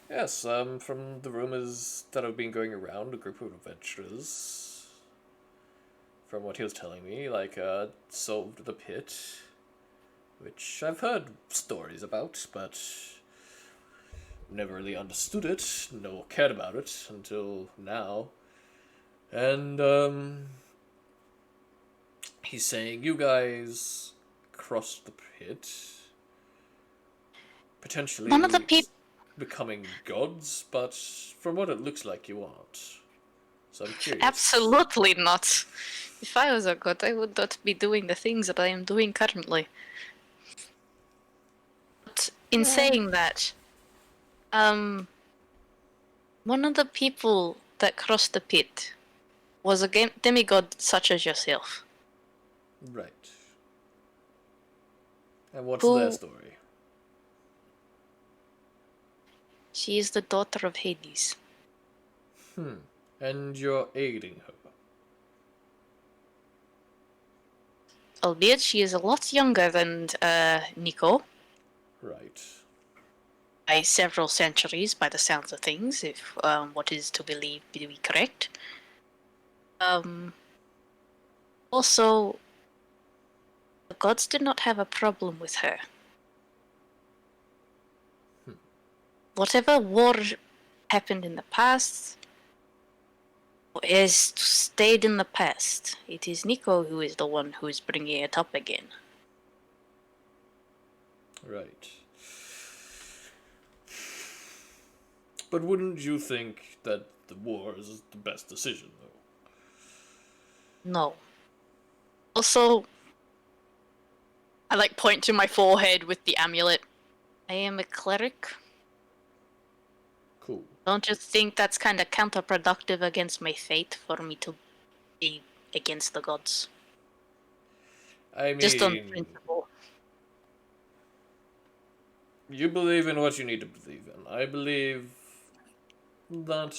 Yes, from the rumors that have been going around, a group of adventurers, from what he was telling me, solved the pit, which I've heard stories about, but never really understood it, nor cared about it until now. And, he's saying you guys crossed the pit, potentially One of the people. becoming gods, but from what it looks like you aren't. So I'm curious. Absolutely not. If I was a god, I would not be doing the things that I am doing currently. But in saying that, one of the people that crossed the pit was a demigod such as yourself. Right. And what's Who- their story? She is the daughter of Hades. And you're aiding her. Albeit she is a lot younger than Nico. Right. By several centuries, by the sounds of things, if what is to believe be correct. Also, the gods did not have a problem with her. Whatever war happened in the past has stayed in the past. It is Nico who is the one who is bringing it up again. Right. But wouldn't you think that the war is the best decision, though? No. Also, I point to my forehead with the amulet. I am a cleric. Cool. Don't you think that's kind of counterproductive against my fate for me to be against the gods? I mean, Just on principle. you believe in what you need to believe in. I believe that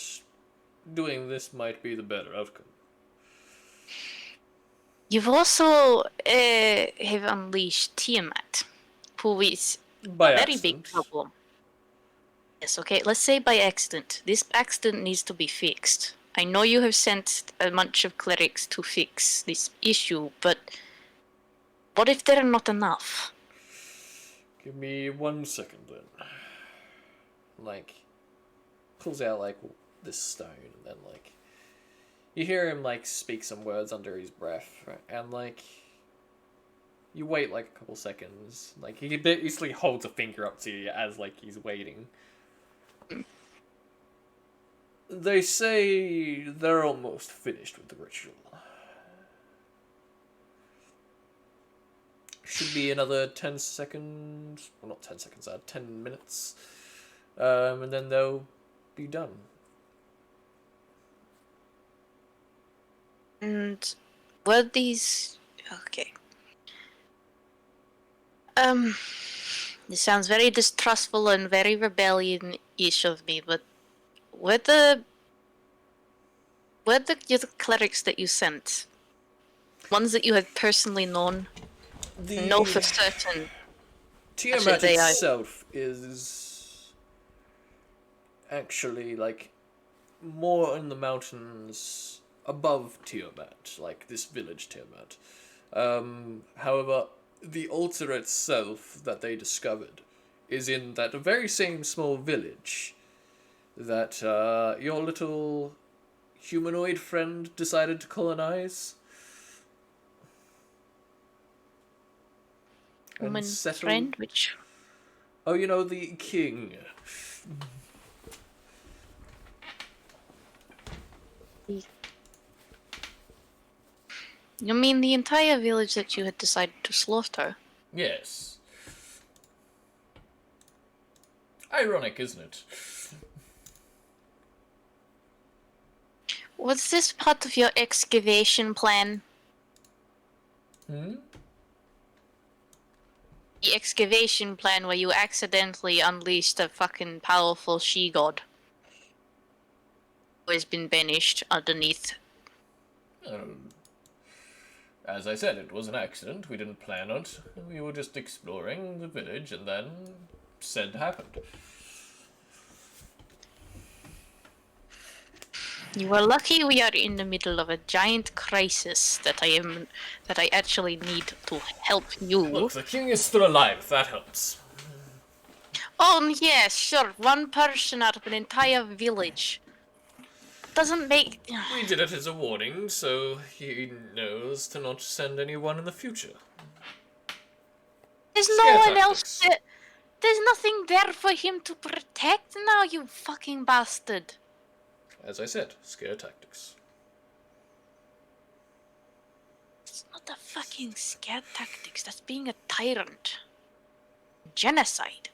doing this might be the better outcome. You've also have unleashed Tiamat, who is By a very big accident. problem. Yes, okay, let's say by accident. This accident needs to be fixed. I know you have sent a bunch of clerics to fix this issue, but what if there are not enough? Give me 1 second then. Pulls out, this stone, and then, you hear him, speak some words under his breath, and, you wait, a couple seconds. He basically holds a finger up to you as, he's waiting. They say they're almost finished with the ritual. Should be another 10 seconds. Well, not 10 seconds, 10 minutes. And then they'll be done. And were these... Okay. This sounds very distrustful and very rebellion-ish of me, but were the clerics that you sent ones that you had personally known? Know for certain. Tiamat itself is actually more in the mountains above Tiamat, this village Tiamat. However, the altar itself that they discovered is in that very same small village that your little humanoid friend decided to colonize. Woman settle. friend, which... Oh, the king. You mean the entire village that you had decided to slaughter? Yes. Ironic, isn't it? Was this part of your excavation plan? Hmm? The excavation plan where you accidentally unleashed a fucking powerful she-god. Who has been banished underneath. As I said, it was an accident. We didn't plan it. We were just exploring the village, and then said happened. You are lucky we are in the middle of a giant crisis that I actually need to help you. Look, the king is still alive. That helps. Oh yeah, sure. One person out of an entire village. Doesn't make... We did it as a warning, so he knows to not send anyone in the future. There's Scare no one else tactics. there. There's nothing there for him to protect now, you fucking bastard. As I said, scare tactics. It's not a fucking scare tactics. That's being a tyrant. Genocide.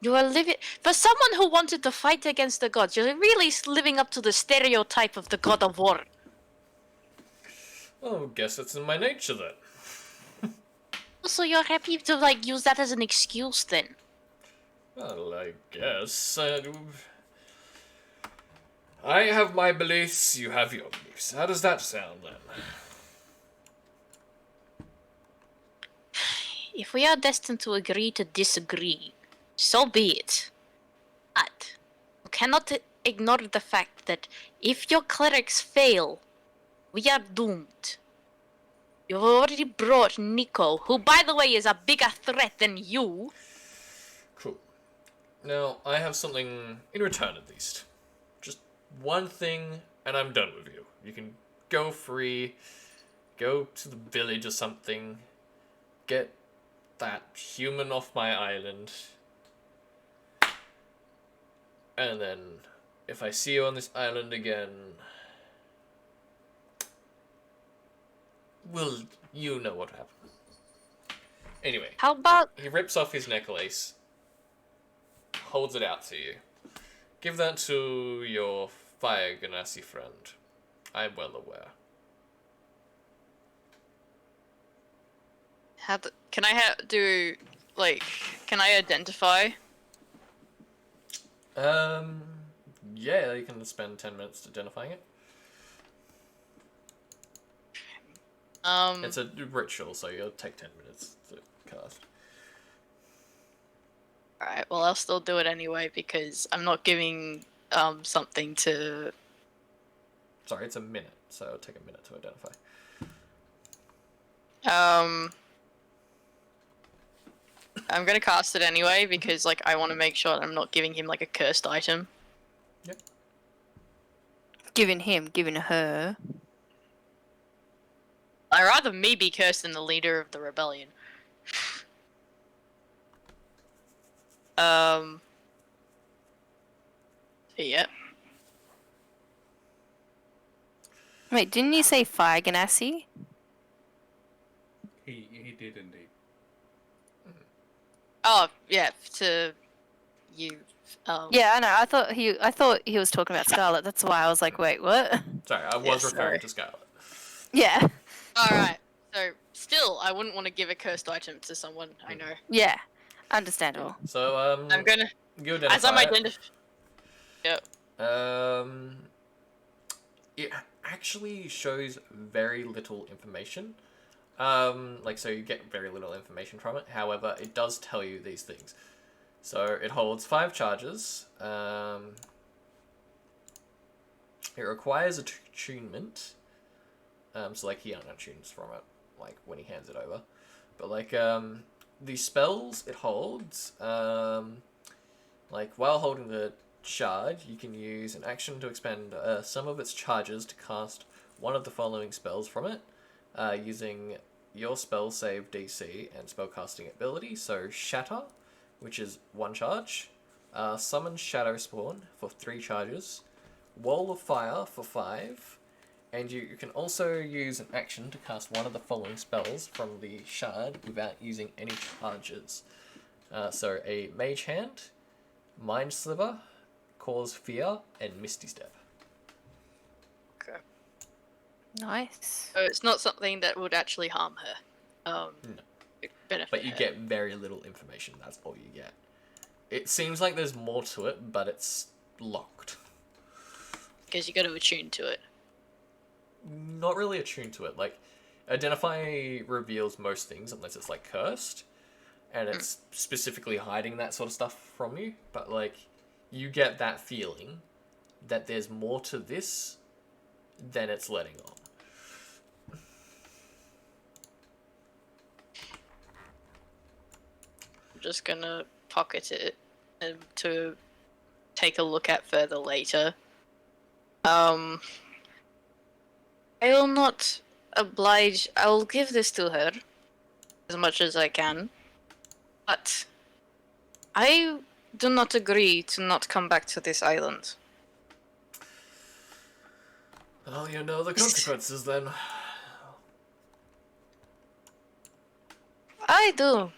You are living... For someone who wanted to fight against the gods, you're really living up to the stereotype of the god of war. Oh, guess it's in my nature then. So you're happy to, like, use that as an excuse then? Well, I guess. I have my beliefs, you have your beliefs. How does that sound then? If we are destined to agree to disagree, so be it. But you cannot ignore the fact that if your clerics fail, we are doomed. You've already brought Nico, who by the way is a bigger threat than you. Cool. Now, I have something in return at least. Just one thing, and I'm done with you. You can go free, go to the village or something, get that human off my island, and then if I see you on this island again, well, you know what happened. Anyway, How about... he rips off his necklace, holds it out to you. Give that to your Fire Ganassi friend. I'm well aware. Can I do, like, can I identify? Yeah, you can spend 10 minutes identifying it. It's a ritual, so you'll take 10 minutes to cast. Alright, well, I'll still do it anyway because I'm not giving, something to... Sorry, it's a minute, so it'll take a minute to identify. I'm gonna cast it anyway because, like, I want to make sure that I'm not giving him, like, a cursed item. Yep. Giving her. I'd rather me be cursed than the leader of the rebellion. Yeah. Wait, didn't you say Fire Ganassi? He did indeed. Oh, yeah, to you. Yeah, I know. I thought he was talking about Scarlet. That's why I was like, wait, what? Sorry, I was Yes, referring sorry. to Scarlet. Yeah. Alright, so still, I wouldn't want to give a cursed item to someone I know. Yeah. Understandable. So, I'm gonna, you identify as I'm it. identifying. Yep. It actually shows very little information. So you get very little information from it. However, it does tell you these things. So it holds 5 charges. It requires attunement. So like he unattunes from it, like when he hands it over. But like the spells it holds, like while holding the shard, you can use an action to expend some of its charges to cast one of the following spells from it, using your spell save DC and spellcasting ability. So Shatter, which is 1 charge, Summon Shadow Spawn for 3 charges, Wall of Fire for 5, and you can also use an action to cast one of the following spells from the shard without using any charges. So a Mage Hand, Mind Sliver, Cause Fear, and Misty Step. Okay. Nice. So it's not something that would actually harm her. No. Benefit But you her. get very little information, that's all you get. It seems like there's more to it, but it's locked. Because you got to attune to it. Not really attuned to it. Like, Identify reveals most things unless it's, like, cursed. And it's specifically hiding that sort of stuff from you. But, like, you get that feeling that there's more to this than it's letting on. I'm just gonna pocket it to take a look at further later. I will not oblige. I will give this to her as much as I can, but I do not agree to not come back to this island. Well, you know the consequences then. I do.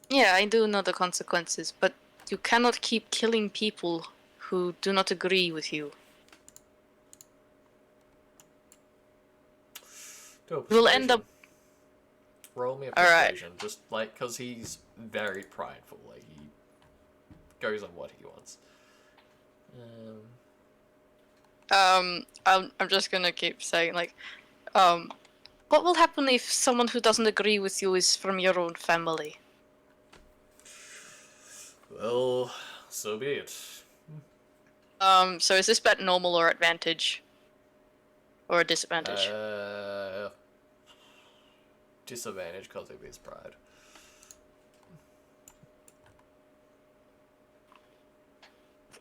Yeah, I do know the consequences, but you cannot keep killing people who do not agree with you. We'll end up. Roll me a Alright. persuasion, just like because he's very prideful. Like he goes on what he wants. I'm just gonna keep saying like, what will happen if someone who doesn't agree with you is from your own family? Well, so be it. So is this bet normal or advantage? Or a disadvantage? Disadvantage because of his pride.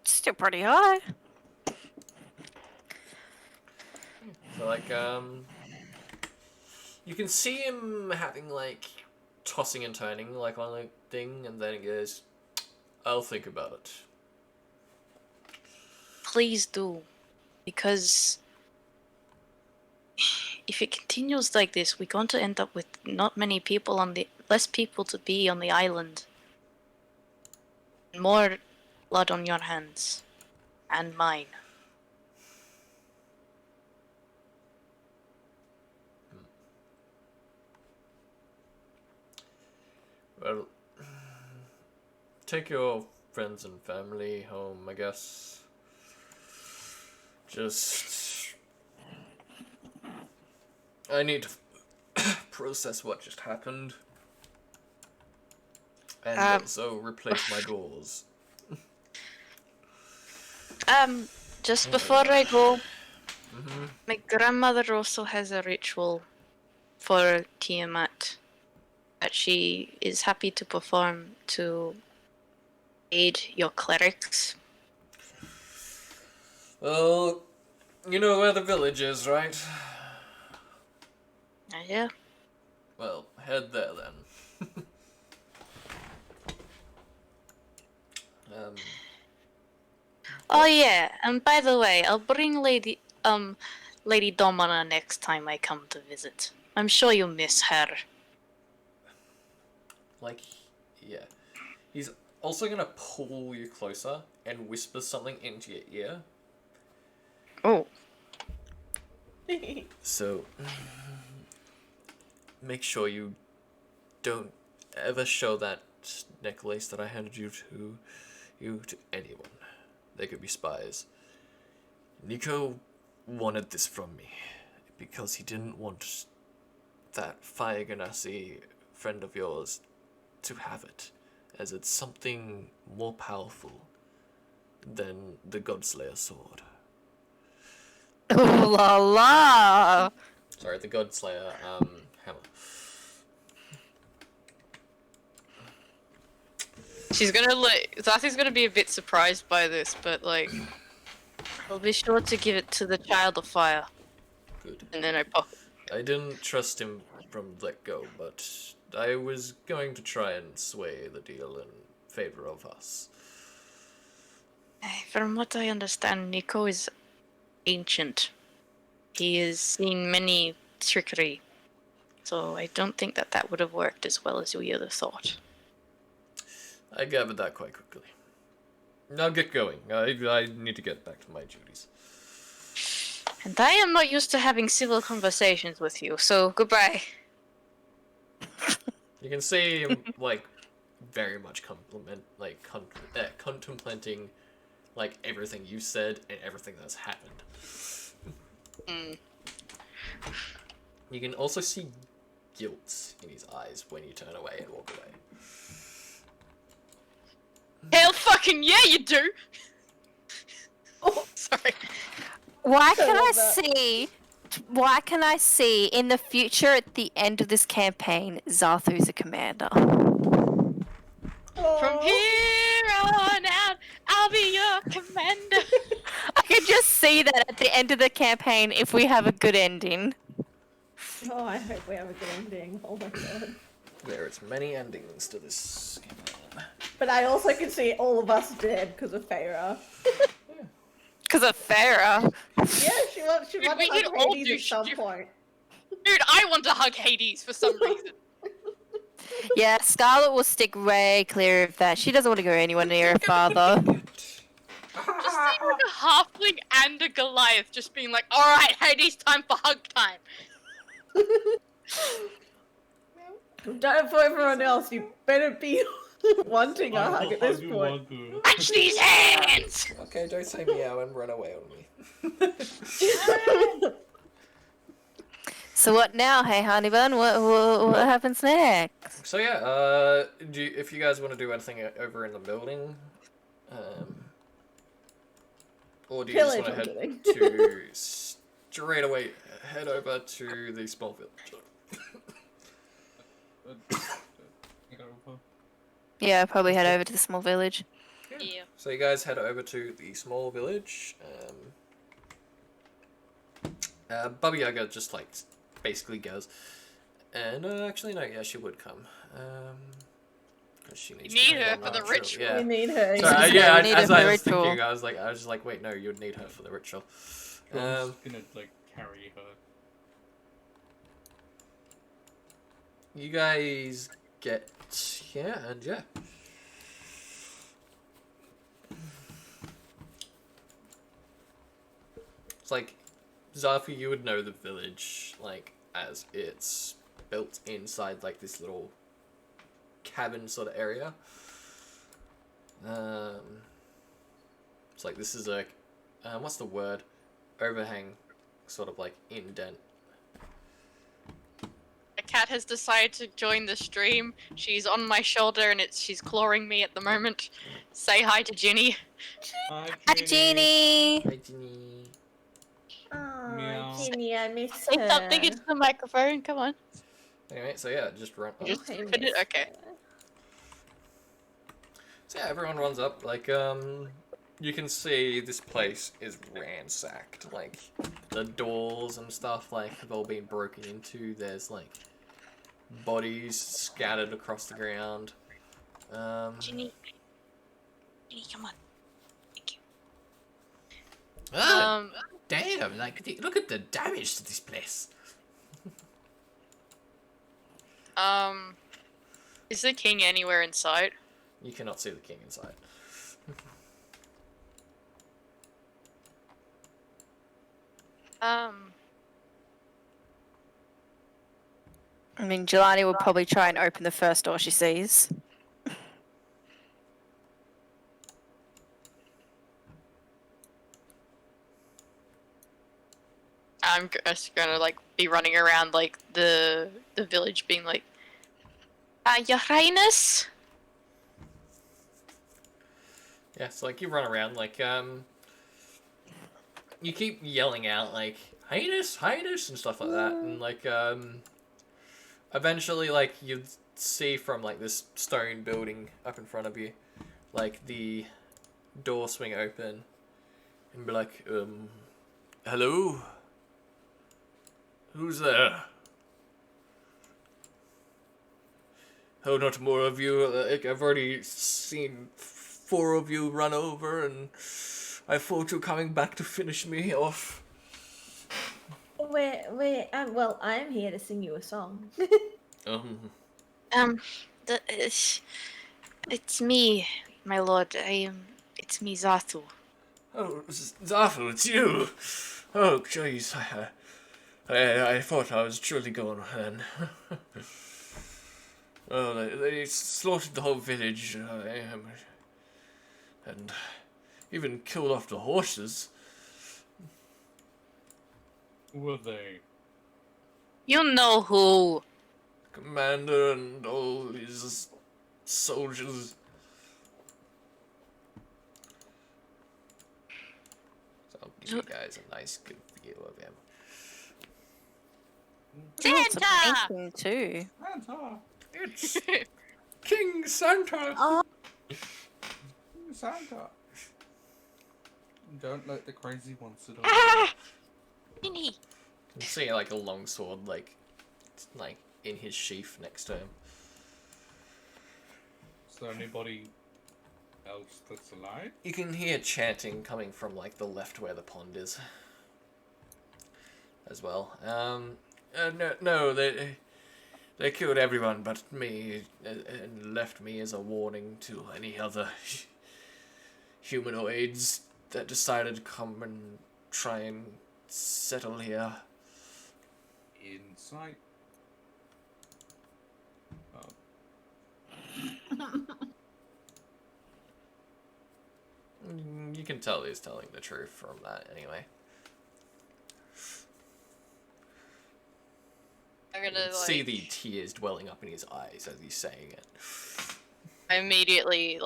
Still pretty high. So like, you can see him having like tossing and turning like on the thing, and then he goes, "I'll think about it." Please do. Because if it continues like this, we're going to end up with not many people on the less people to be on the island. More blood on your hands. And mine. Well, take your friends and family home, I guess. Just... I need to process what just happened. And also replace my doors. Just before I go, my grandmother also has a ritual for Tiamat that she is happy to perform to aid your clerics. Well, you know where the village is, right? Yeah. Well, head there then. Oh yeah, and by the way, I'll bring Lady Domina next time I come to visit. I'm sure you miss her. Like, yeah. He's also gonna pull you closer and whisper something into your ear. Oh. So, make sure you don't ever show that necklace that I handed you to anyone. They could be spies. Nico wanted this from me because he didn't want that Fire Ganassi friend of yours to have it, as it's something more powerful than the Godslayer sword. Ooh la la! Sorry, the Godslayer hammer. She's gonna Zathi's gonna be a bit surprised by this, but like, I'll be sure to give it to the Child of Fire. Good. And then I pop. I didn't trust him from let go, but I was going to try and sway the deal in favor of us. From what I understand, Nico is ancient. He has seen many trickery, so I don't think that would have worked as well as we other thought. I gathered that quite quickly. Now get going. I need to get back to my duties. And I am not used to having civil conversations with you, so goodbye. You can see him, like, very much contemplating, like, everything you said and everything that's happened. Mm. You can also see guilt in his eyes when you turn away and walk away. Hell fucking yeah, you do! Oh, sorry. Why can I love that. see? Why can I see in the future at the end of this campaign, Zarthu's a commander? From Oh. here on out, I'll be your commander. I can just see that at the end of the campaign if we have a good ending. Oh, I hope we have a good ending. Oh my god. There's many endings to this campaign. But I also can see all of us dead because of Feyre. Because of Farah. Yeah, she wants Dude, to we hug can all Hades do at some shit. point. Dude, I want to hug Hades for some reason. Yeah, Scarlet will stick way clear of that. She doesn't want to go anywhere near her father. Just seem like a halfling and a Goliath just being like, alright, Hades, time for hug time. Don't for everyone else, you better be wanting a hug at this point. Match these hands! Okay, don't say meow and run away on me. So what now, hey honey bun? What happens next? So yeah, if you guys want to do anything over in the building, or do you just want to head to straight away head over to the small village? Yeah, probably head over to the small village. Yeah. So you guys head over to the small village. Baba Yaga just like basically goes, and actually no, yeah, she would come. 'Cause she needs You need to her come for on the that ritual. Yeah. We need her. Sorry, Yeah, yeah, we need her as for I the was ritual. thinking, I was like, wait, no, you'd need her for the ritual. I'm just gonna like carry her. You guys get here, and yeah. It's like, Zafu, you would know the village, like, as it's built inside, like, this little cabin sort of area. It's like, this is a, what's the word? Overhang, sort of like indent. A cat has decided to join the stream. She's on my shoulder and she's clawing me at the moment. Say hi to Ginny. Hi, Hi, Jeannie. Hi, Ginny. Meow. Oh, Ginny, I miss Say her. something into the microphone, come on. Anyway, so yeah, just run up. Just I put it, miss okay. her. So yeah, everyone runs up. Like, you can see this place is ransacked. Like, the doors and stuff, like, have all been broken into. There's, like, bodies scattered across the ground. Ginny, come on. Thank you. Ah, damn, like, look at the damage to this place. Is the king anywhere in sight? You cannot see the king inside. I mean, Jelani will probably try and open the first door she sees. I'm just gonna like be running around like the village, being like, Your Highness. Yeah, so like you run around, like you keep yelling out like highness, highness, and stuff like that, and like eventually like you see from like this stone building up in front of you, like the door swing open, and be like, hello, who's there? Oh, not more of you. Like, I've already seen 4 of you run over, and I thought you were coming back to finish me off. Well, I'm here to sing you a song. It's me, my lord. It's me, Zatu. Oh, Zafu, it's you. Oh, jeez. I thought I was truly gone then. Oh, they slaughtered the whole village, and even killed off the horses. Who were they? You know who. Commander and all his soldiers. So I'll give you guys a nice, good view of him. It's a Santa! painting too. Santa! It's King Santa. Oh, Santa! Don't let the crazy ones sit on Ah! Minnie! You can see like a long sword, like in his sheath next to him. Is there anybody else that's alive? You can hear chanting coming from like the left where the pond is, as well. No, they killed everyone but me, and left me as a warning to any other humanoids that decided to come and try and settle here. Insight. You can tell he's telling the truth from that anyway. I'm You gonna can see the tears welling up in his eyes as he's saying it. I immediately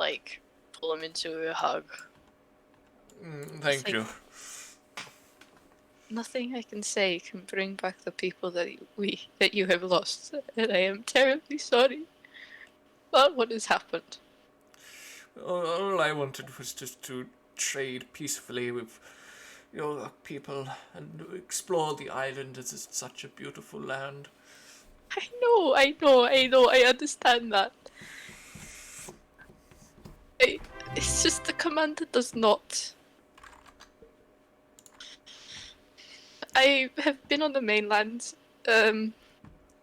pull him into a hug. Thank like- you. Nothing I can say can bring back the people that you have lost, and I am terribly sorry about what has happened. All I wanted was just to trade peacefully with your people and explore the island as it's such a beautiful land. I know, I understand that. It's just the commander does not. I have been on the mainland. I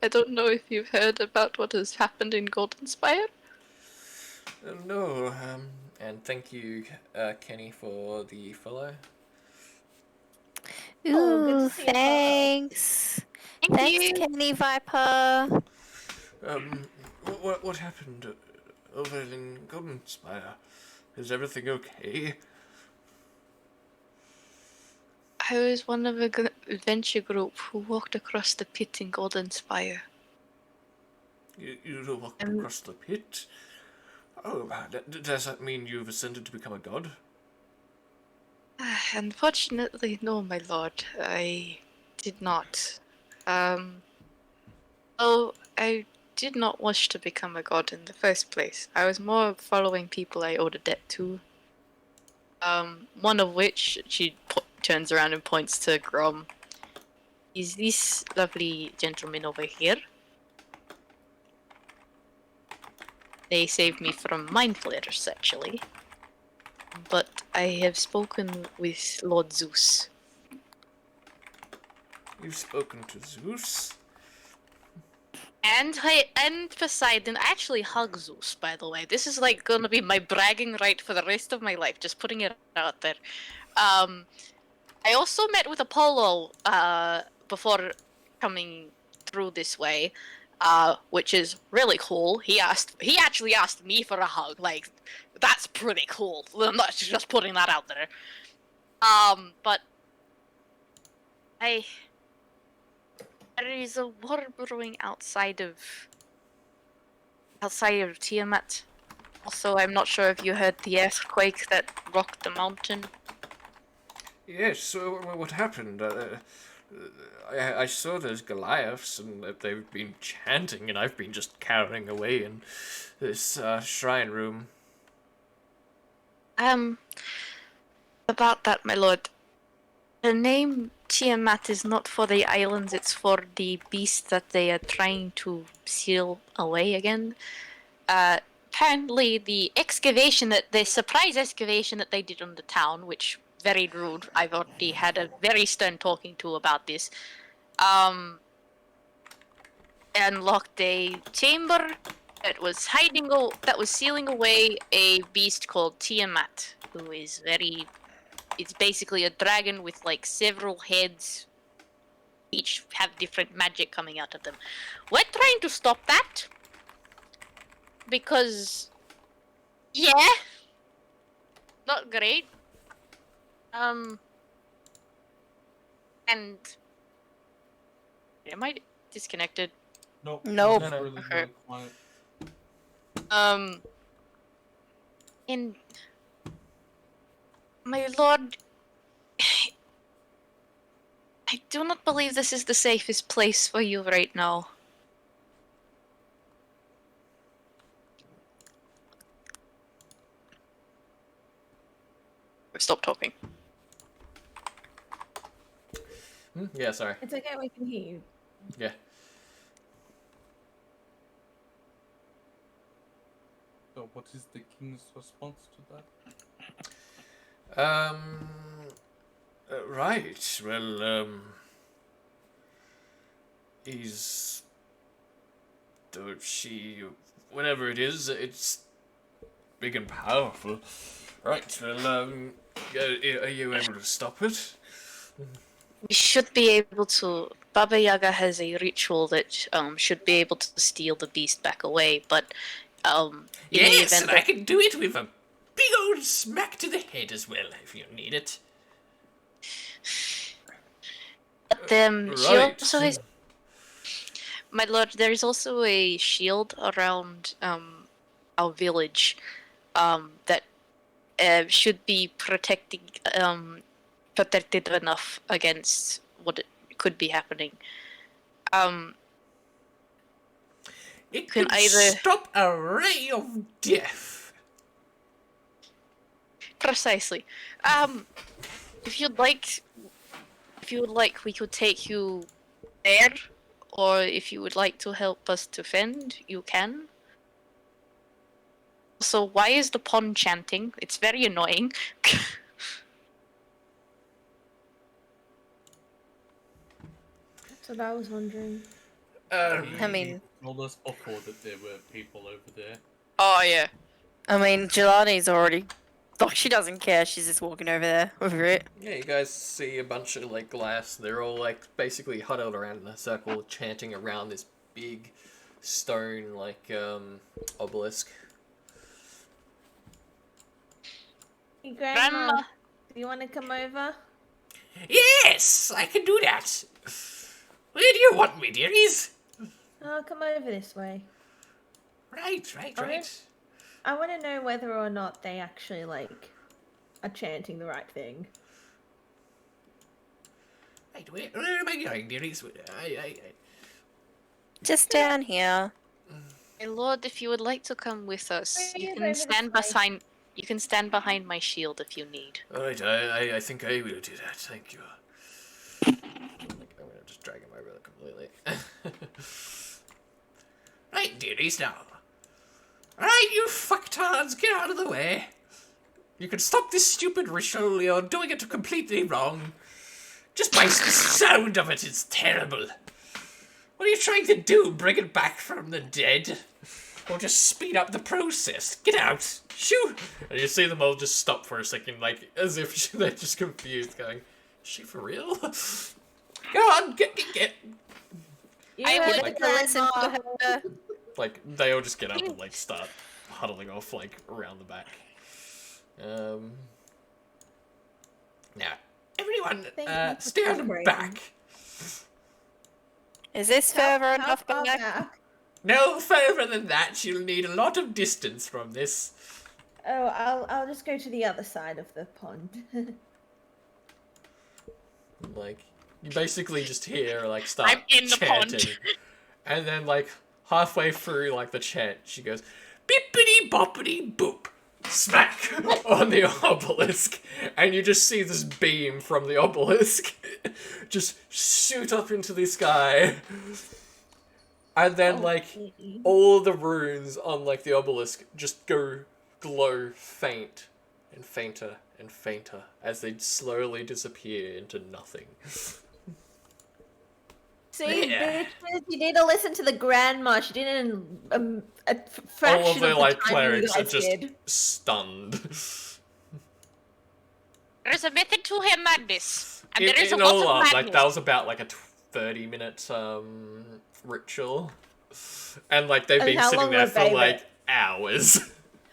don't know if you've heard about what has happened in Golden Spire. No, and thank you, Kenny, for the follow. Oh, good to ooh, see you, Papa. thanks. Thank Thanks, you. Kenny Viper. What happened over in Golden Spire? Is everything okay? I was one of a adventure group who walked across the pit in Golden Spire. You walked across the pit? Oh, does that mean you've ascended to become a god? Unfortunately, no, my lord. I did not. I did not wish to become a god in the first place. I was more following people I owed a debt to. One of which she turns around and points to Grom. Is this lovely gentleman over here? They saved me from mind flayers, actually. But I have spoken with Lord Zeus. You've spoken to Zeus? And Poseidon. I actually hug Zeus, by the way. This is gonna be my bragging right for the rest of my life. Just putting it out there. I also met with Apollo before coming through this way, which is really cool. He actually asked me for a hug. That's pretty cool. I'm not just putting that out there. But there is a war brewing outside of Tiamat. Also, I'm not sure if you heard the earthquake that rocked the mountain. Yes, so what happened? I saw those Goliaths, and they've been chanting, and I've been just cowering away in this shrine room. About that, my lord. The name Tiamat is not for the islands, it's for the beast that they are trying to seal away again. Apparently the surprise excavation that they did on the town, which very rude, I've already had a very stern talking to about this, unlocked a chamber that was sealing away a beast called Tiamat, who is very it's basically a dragon with like several heads, each have different magic coming out of them. We're trying to stop that because, yeah, not great. And am I disconnected? Nope. Nope. It's No, no. really, Okay. really quiet. And my lord, I do not believe this is the safest place for you right now. Stop talking. Yeah, sorry. It's okay, we can hear you. Yeah. So, what is the king's response to that? Right. Well, he's. She. Whatever it is, it's big and powerful. Right. Well, are you able to stop it? We should be able to. Baba Yaga has a ritual that should be able to steal the beast back away, but in the Yes, event and that I can do it with a big old smack to the head as well, if you need it. she Right. also has. My lord, there is also a shield around our village that should be protected enough against what could be happening. It can could either- stop a ray of death. Precisely. If you'd like, we could take you there, or if you would like to help us defend, you can. So why is the pond chanting? It's very annoying. That's what I was wondering. I mean, Told us before that there were people over there. Oh yeah. Jelani's already. Oh, she doesn't care. She's just walking over there over it. Yeah, you guys see a bunch of like glass. They're all like basically huddled around in a circle, chanting around this big stone like obelisk. Hey, Grandma, Grandma. do you want to come over? Yes, I can do that. Where do you want me, dearies? Oh, come over this way. Right. Okay. I want to know whether or not they actually, like, are chanting the right thing. Right, where am I going, dearies? Just down here. My lord, if you would like to come with us, Where you is can over stand this way? behind. You can stand behind my shield if you need. Alright, I think I will do that, thank you. I'm gonna just drag him over completely. Right, dearies, now. Alright, you fucktards, get out of the way. You can stop this stupid ritual, you're doing it completely wrong. Just by the sound of it, it's terrible. What are you trying to do, bring it back from the dead? Or just speed up the process? Get out! Shoo! And you see them all just stop for a second, like, as if they're just confused, going, is she for real? Go on, get. You I heard would the listen to grandma. her. Like, they all just get up and, like, start huddling off, like, around the back. Now, everyone, Thank you for stand celebrating. back. Is this How- further how enough far back? No further than that, you'll need a lot of distance from this. Oh, I'll just go to the other side of the pond. Like, you basically just hear, like, start I'm in the pond. chanting. And then, like, halfway through, like, the chant, she goes, bippity boppity boop. Smack on the obelisk. And you just see this beam from the obelisk just shoot up into the sky. And then, like, all the runes on, like, the obelisk just glow faint and fainter and fainter as they slowly disappear into nothing. See, Yeah. bitches, you need to listen to the grandma. She did it in a fraction All of the, of the like, time you clerics are guys just did. stunned. There's a method to her madness. And there is a in lot all of up, madness. like that was about like a 30-minute ritual, and like they've And been how sitting long there were for they like there? hours.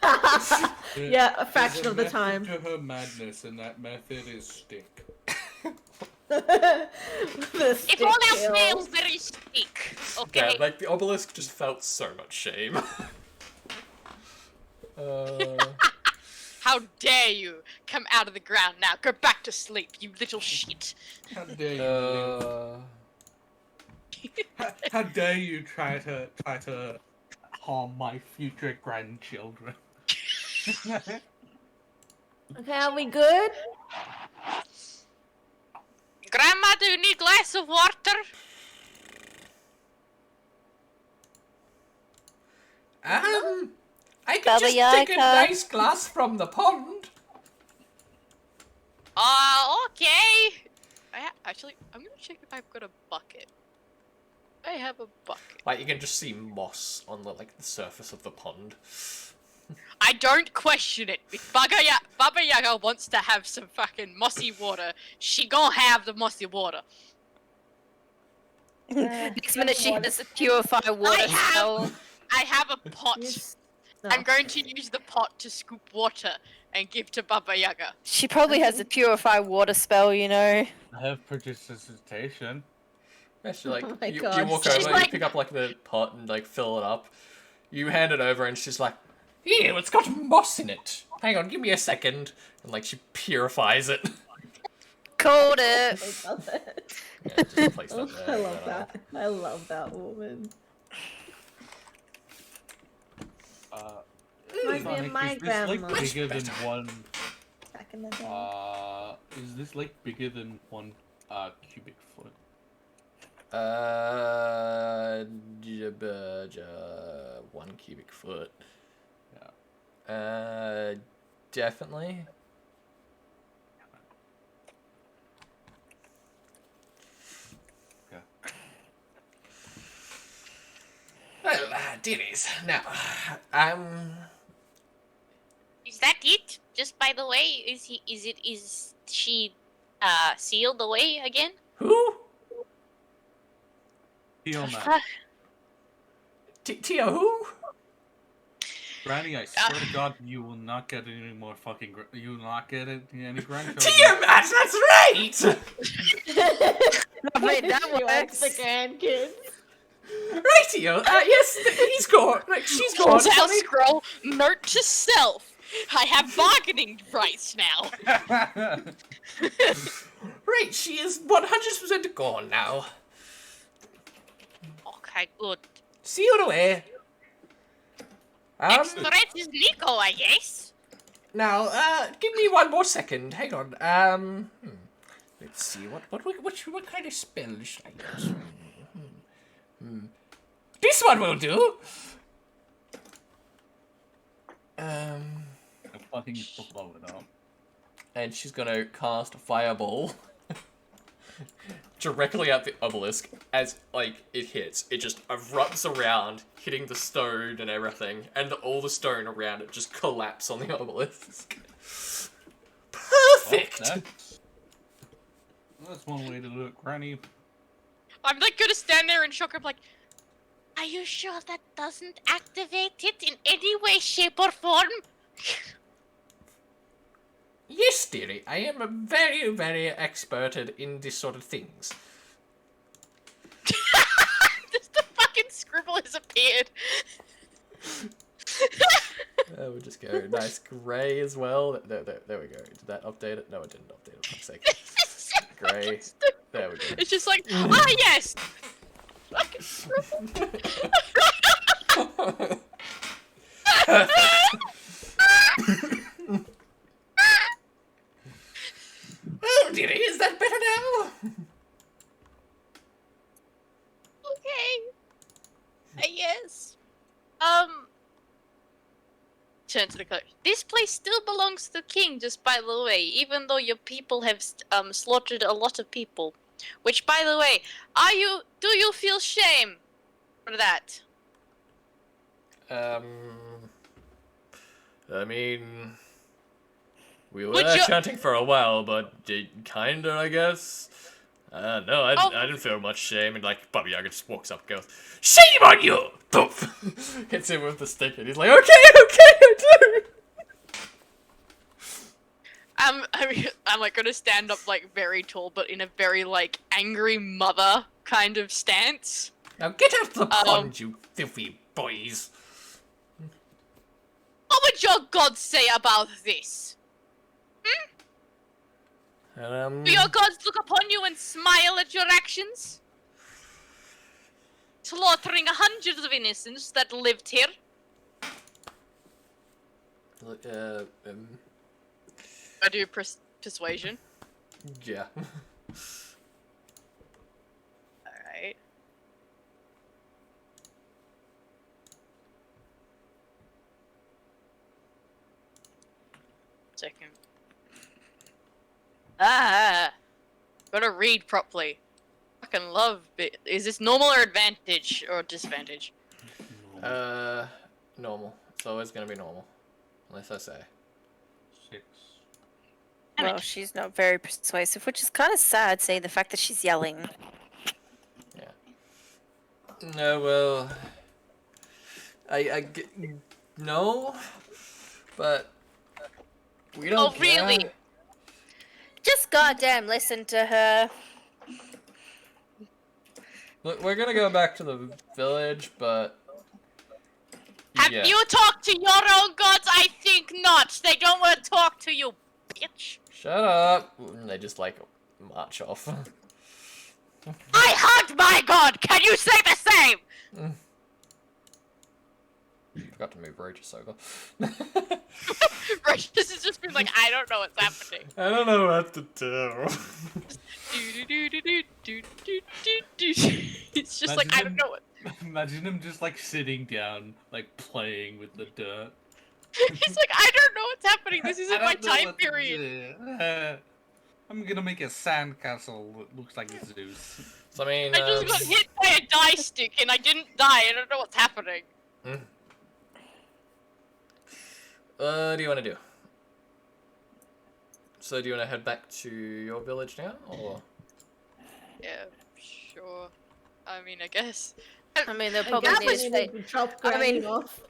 Yeah, a There's fraction of the method time. to her madness, and that method is stick. The If all else stick fails, kills. there is stick. Yeah, Okay. like the obelisk just felt so much shame. How dare you come out of the ground now? Go back to sleep, you little shit. How dare you? live? How dare you try to harm my future grandchildren? Okay, are we good? Grandma, do you need a glass of water? I could just take a nice glass from the pond. Okay. Actually, I'm gonna check if I've got a bucket. I have a bucket. Like you can just see moss on the surface of the pond. I don't question it. If Baba Yaga wants to have some fucking mossy water, she gonna have the mossy water. Next minute she has a purify water spell. I have a pot. Yes. I'm going to use the pot to scoop water and give to Baba Yaga. She probably has a purify water spell, you know. I have prestidigitation. Actually, like Oh my you God. walk She's over, like- you pick up like the pot and like fill it up. You hand it over, and she's like, "Ew, it's got moss in it. Hang on, give me a second." And like she purifies it. Called it. I love it. Yeah, just place that there. I love that. I love that woman. Might be Sonic, my is this like grandma. bigger than one? Back in the day. Is this like bigger than one cubic foot? j- 1 cubic foot. Yeah. Definitely. Okay. Well, dearies. Now, Is that it? Just by the way, is she sealed away again? who? Tiamat. Tia who? Granny, I swear to God, you will not get any more fucking. You will not get any grandchildren. Tiamat, that's right! Lovely, that You ask the works. grandkids. Rightio, yes, he's gone. Like, she's gone. Close out Sonny. scroll. Note to self. I have bargaining rights now. Right, she is 100% gone now. Okay, good. Sealed away. Next threat is Nico, I guess. Now, give me one more second. Hang on. Let's see. What kind of spell should I use? This one will do. I fucking blow it up. And she's gonna cast Fireball directly at the obelisk. As like it hits, it just erupts around, hitting the stone and everything, and all the stone around it just collapse on the obelisk. Perfect. Well, that's one way to do it, Granny. I'm like gonna stand there in shock. I'm like, Are you sure that doesn't activate it in any way, shape, or form? Yes, dearie, I am very, very expert in this sort of things. just the fucking scribble has appeared. We'll just go nice grey as well. There we go. Did that update it? No, it didn't update it. For fuck's sake. Grey. There we go. It's just like, ah, yes. Fucking scribble. Oh, dearie, is that better now? Okay. Yes. Turn to the coach. This place still belongs to the king, just by the way, even though your people have slaughtered a lot of people. Which, by the way, do you feel shame for that? I mean, We were Would you- chanting for a while, but kinda, I guess. No, I didn't feel much shame. And like, Baba Yaga just walks up and goes, "Shame on you!" Poof! Hits him with the stick, and he's like, "Okay, I do." I'm like gonna stand up like very tall, but in a very like angry mother kind of stance. Now get out the pond, you filthy boys. What would your gods say about this? Do your gods look upon you and smile at your actions? Slaughtering hundreds of innocents that lived here. I do persuasion. Yeah. Alright. Second. Gotta read properly. Fucking love it. Is this normal or advantage or disadvantage? Normal. It's always gonna be normal. Unless I say. 6. Well, she's not very persuasive, which is kind of sad, seeing the fact that she's yelling. Yeah. No, well... No, but... We don't Oh, really? care. Just goddamn listen to her. Look, we're gonna go back to the village, but... Have yeah. you talked to your own gods? I think not. They don't want to talk to you, bitch. Shut up! And they just, like, march off. I hugged my god! Can you say the same? Forgot to move Roach Soga. This has just been like, I don't know what's happening. I don't know what to do. It's just like, I don't know what. Imagine him just like sitting down, like playing with the dirt. He's like, I don't know what's happening. This isn't I my don't know time what- period. I'm gonna make a sandcastle that looks like a Zeus. So, I mean, I just got hit by a die stick and I didn't die. I don't know what's happening. what do you want to do? So, do you want to head back to your village now, or? Yeah, sure. I mean, I guess. I mean, they'll I probably guess need to we say. need to chop I mean- Granny off.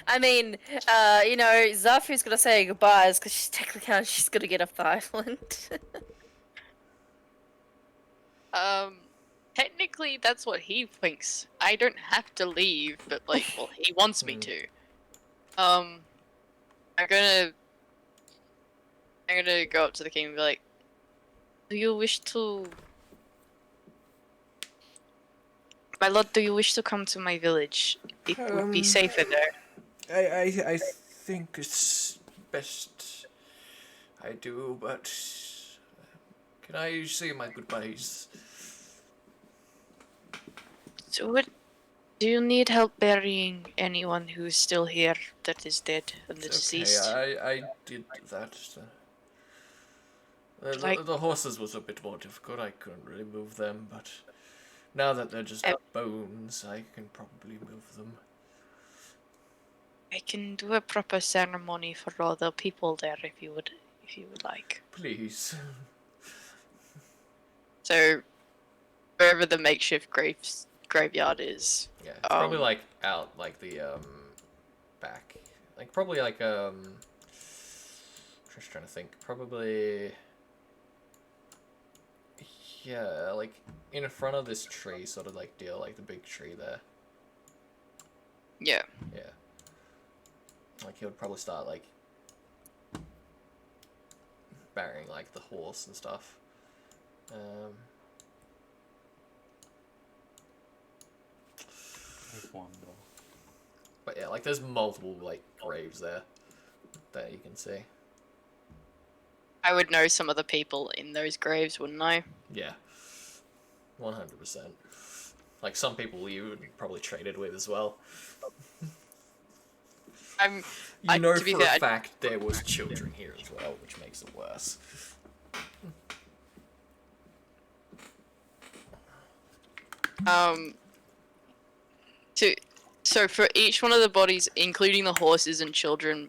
I mean, you know, Zafu's gonna say goodbyes because she's technically she's gonna get off the island. Technically, that's what he thinks. I don't have to leave, but like, well, he wants me to. I'm gonna go up to the king and be like, "Do you wish to, my lord? Do you wish to come to my village? It would be safer there." I think it's best I do, but can I say my goodbyes? So what? Do you need help burying anyone who's still here that is dead and deceased? I did that. Like- The horses was a bit more difficult. I couldn't really move them, but now that they're just bones, I can probably move them. I can do a proper ceremony for all the people there if you would like. Please. So, wherever the makeshift graveyard is. Yeah, it's probably Um, like out like the back. Like probably like just trying to think. Probably yeah, like in front of this tree, sort of like deal, like the big tree there. Yeah. Yeah. Like he would probably start like burying like the horse and stuff. There's one though. But yeah, like there's multiple like graves there that you can see. I would know some of the people in those graves, wouldn't I? Yeah. 100%. Like some people you would probably traded with as well. I'm. You know to be for fair, a fact there was children here as well, which makes it worse. So for each one of the bodies, including the horses and children,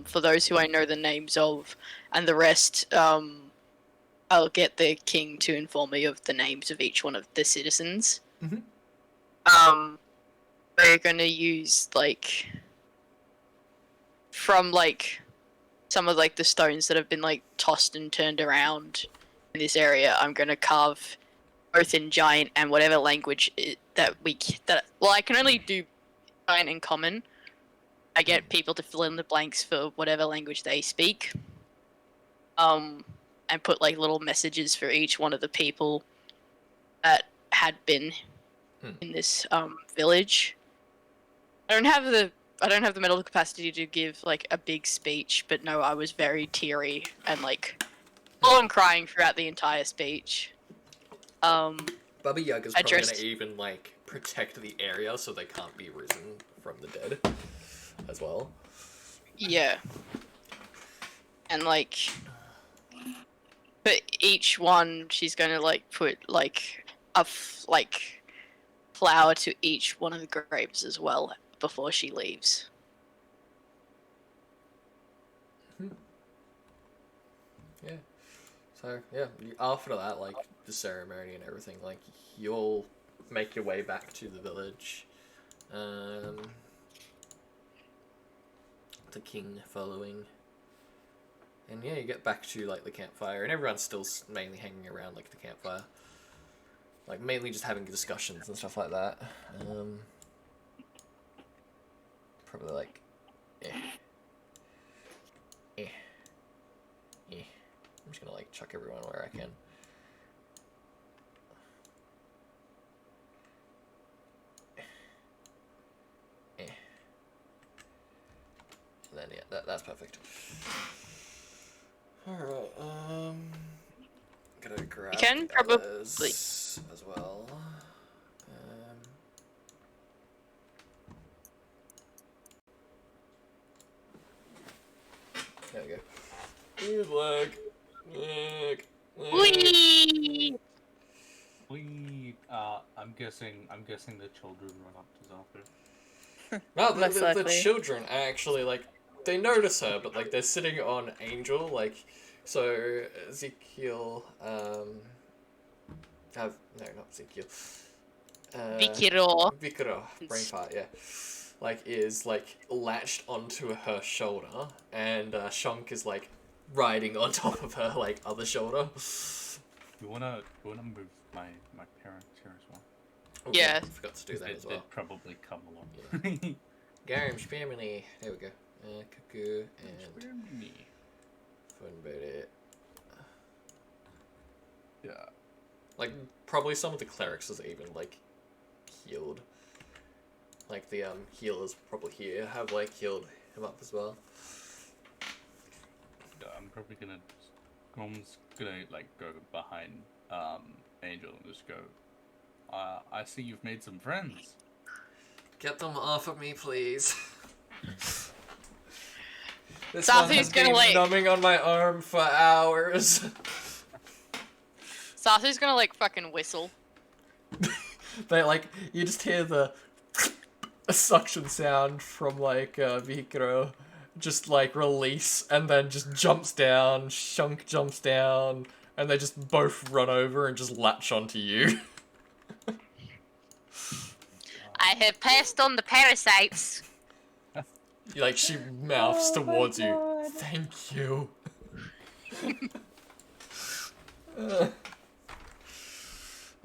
for those who I know the names of, and the rest, I'll get the king to inform me of the names of each one of the citizens. Mhm. We're gonna use like from like some of like the stones that have been like tossed and turned around in this area. I'm gonna carve both in giant and whatever language I can only do giant and common. I get people to fill in the blanks for whatever language they speak. And put like little messages for each one of the people that had been in this village. I don't have the mental capacity to give like a big speech, but no, I was very teary and like full on crying throughout the entire speech. Baba Yaga's probably Addressed- gonna even like protect the area so they can't be risen from the dead as well. Yeah. And like for each one she's gonna like put like like flower to each one of the grapes as well before she leaves. Yeah. So yeah, after that, like the ceremony and everything, like you'll make your way back to the village. The king following. And yeah, you get back to like the campfire, and everyone's still mainly hanging around like the campfire, like mainly just having discussions and stuff like that. Probably like, I'm just gonna like chuck everyone where I can. And then yeah, that's perfect. Alright, gotta grab You can Ella's probably- as well. There we go. Good luck. Whee! I'm guessing the children run up to Zarfu. No, Most the likely. children actually, like, they notice her, but, like, they're sitting on Angel, like, so Ezekiel, no, not Ezekiel. Vikiro. Vikiro, brain fart, yeah. Like, is, like, latched onto her shoulder, and Shonk is, like, riding on top of her, like, other shoulder. You wanna move my parents here as well? Okay, Yeah. I forgot to do that as well. They'd probably come along. Garim's family. There we go. Cuckoo and Funberry. Yeah. Like, probably some of the clerics is even, like, healed. Like, the, healers probably here have, like, healed him up as well. I'm probably gonna... Grom's gonna, like, go behind, Angel and just go, I see you've made some friends. Get them off of me, please. This Zarfu's one has gonna, been like- numbing on my arm for hours. Sasu's gonna like fucking whistle. They, like, you just hear the suction sound from, like, Vikiro just, like, release, and then just jumps down, Shunk jumps down, and they just both run over and just latch onto you. I have passed on the parasites. Like, she mouths Oh my towards you. God. Thank you.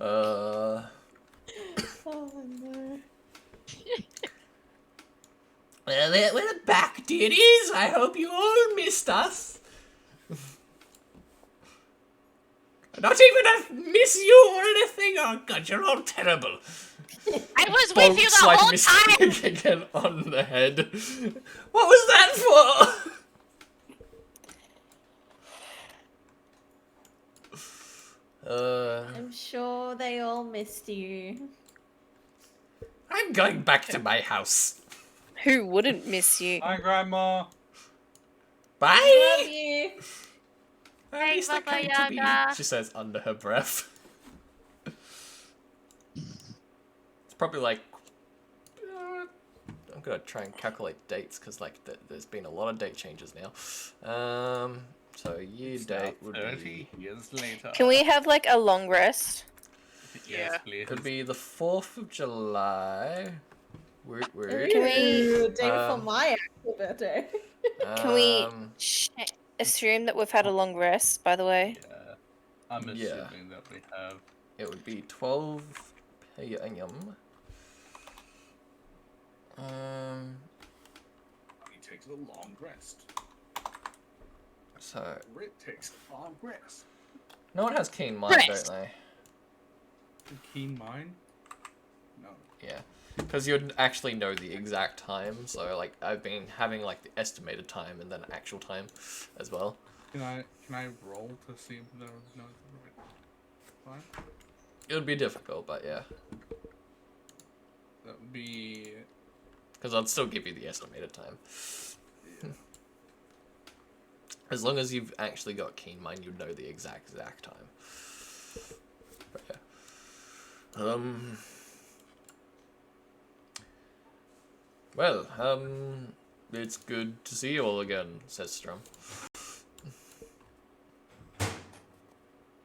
Oh no. Well, we're back, dearies. I hope you all missed us. Not even a miss you or anything. Oh God, you're all terrible. I was with you Bonks the like whole Mr. time. Pig again on the head. What was that for? I'm sure they all missed you. I'm going back to my house. Who wouldn't miss you? Hi, Grandma. Bye. Love you. At least I Baba came to be. Yaga. She says under her breath. It's probably like I'm gonna try and calculate dates because like there's been a lot of date changes now. So year It's now date would 30 be years later. Can we have like a long rest? Yes, Yeah. please. could be the 4th of July. Woot woot. Can we- Ooh, day before Um, my actual birthday. Can we Um, assume that we've had a long rest, by the way? Yeah. I'm Yeah. assuming that we have. it would be 12 p.m. He takes a long rest. So Rit takes a long rest. no one has keen mind, Rest. don't they? Keen mind? No. Yeah, because you'd actually know the exact time. So like I've been having like the estimated time and then actual time as well. Can I roll to see if there was no right time? It would be difficult, but yeah, That would be. because I'd still give you the estimated time. As long as you've actually got keen mind, you'd know the exact time. But yeah. Well, it's good to see you all again, says Strum.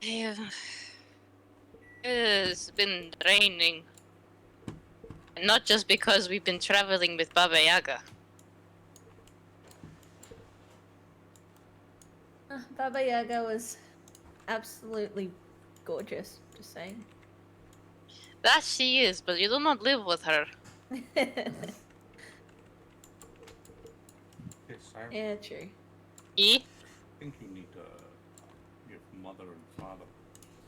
Yeah. It's been raining. And not just because we've been traveling with Baba Yaga. Baba Yaga was absolutely gorgeous, just saying. That she is, but you do not live with her. Yes, I Yeah, true. E? think you need to give mother and father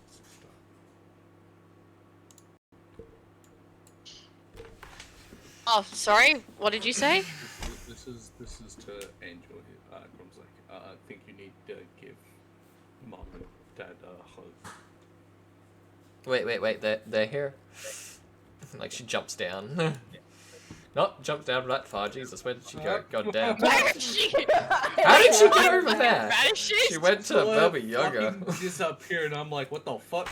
sister. Oh, sorry. What did you say? This is to Angel. Grum's like, I think you need to give mom and dad a hug. Wait, they're here? Like, she jumps down. Not jump down that far, Jesus, where did she go? God damn. Where is she? How did she get over there? Vanishes? She went to Baba Yaga. fucking disappeared, and I'm like, what the fuck?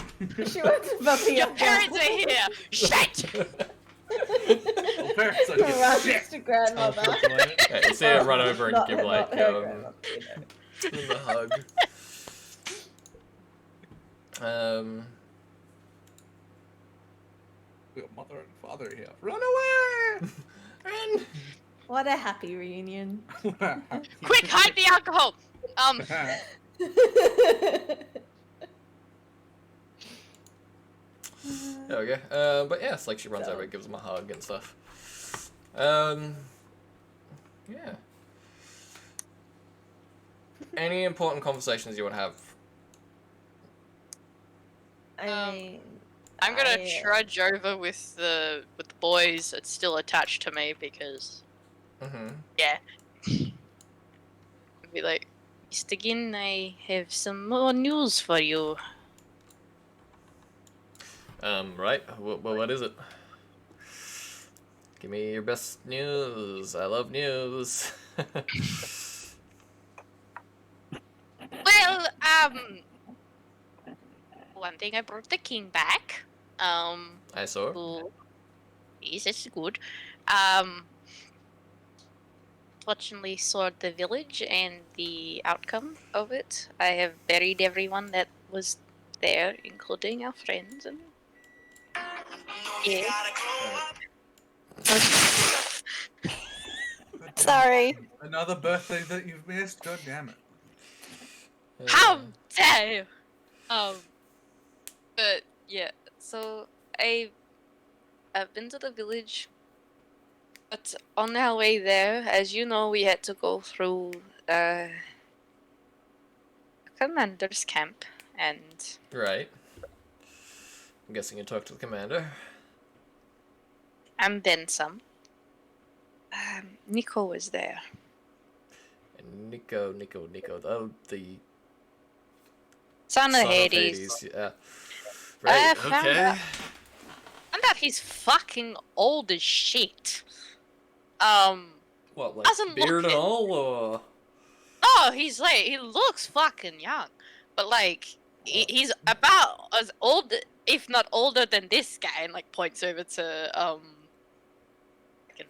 She went to Baba Your Yaga. parents are here! Shit! Well, parents are Right just next to grandmother. Yeah, you see her run over and Not- give not like her grandmother, you know. the hug. We got mother and father here. Run away! Run! What a happy reunion. Quick, hide the alcohol! There we go. But yeah, it's like she runs over and gives him a hug and stuff. Yeah. Any important conversations you want to have? I mean, I'm gonna I- trudge over with the boys that's still attached to me because Mm-hmm. yeah. Be like, Mr. Ginn, I have some more news for you. Right. What is it? Give me your best news. I love news. Well, one thing, I brought the king back. I saw. Who is it's good. Fortunately saw the village and the outcome of it. I have buried everyone that was there, including our friends and yeah. Sorry. Another birthday that you've missed? God damn it. How dare you? But yeah, so I've been to the village, but on our way there, as you know, we had to go through commander's camp, and Right. I'm guessing you talked to the commander. then some. Nico was there. And Nico, the Son of son Hades. Yeah. Right. found Okay. out- Found out he's fucking old as shit. What, like Doesn't beard look and it. all, or? Oh, he's like, he looks fucking young. But like, he's about as old, if not older than this guy, and like points over to, fucking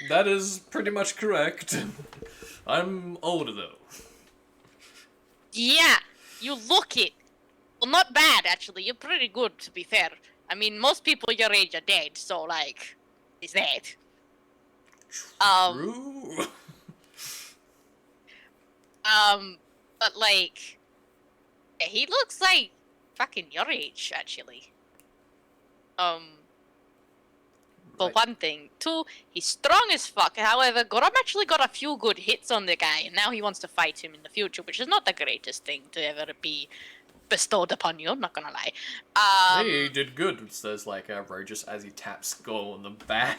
That is pretty much correct. I'm older though. Yeah, you look it. Well, not bad actually. You're pretty good, to be fair. I mean, most people your age are dead, so like, is that? True. But like, yeah, he looks like fucking your age actually. For Right. one thing. Two, he's strong as fuck. However, Gorom actually got a few good hits on the guy, and now he wants to fight him in the future, which is not the greatest thing to ever be bestowed upon you, I'm not gonna lie. Hey, he did good, says like Rogers as he taps Skull on the back.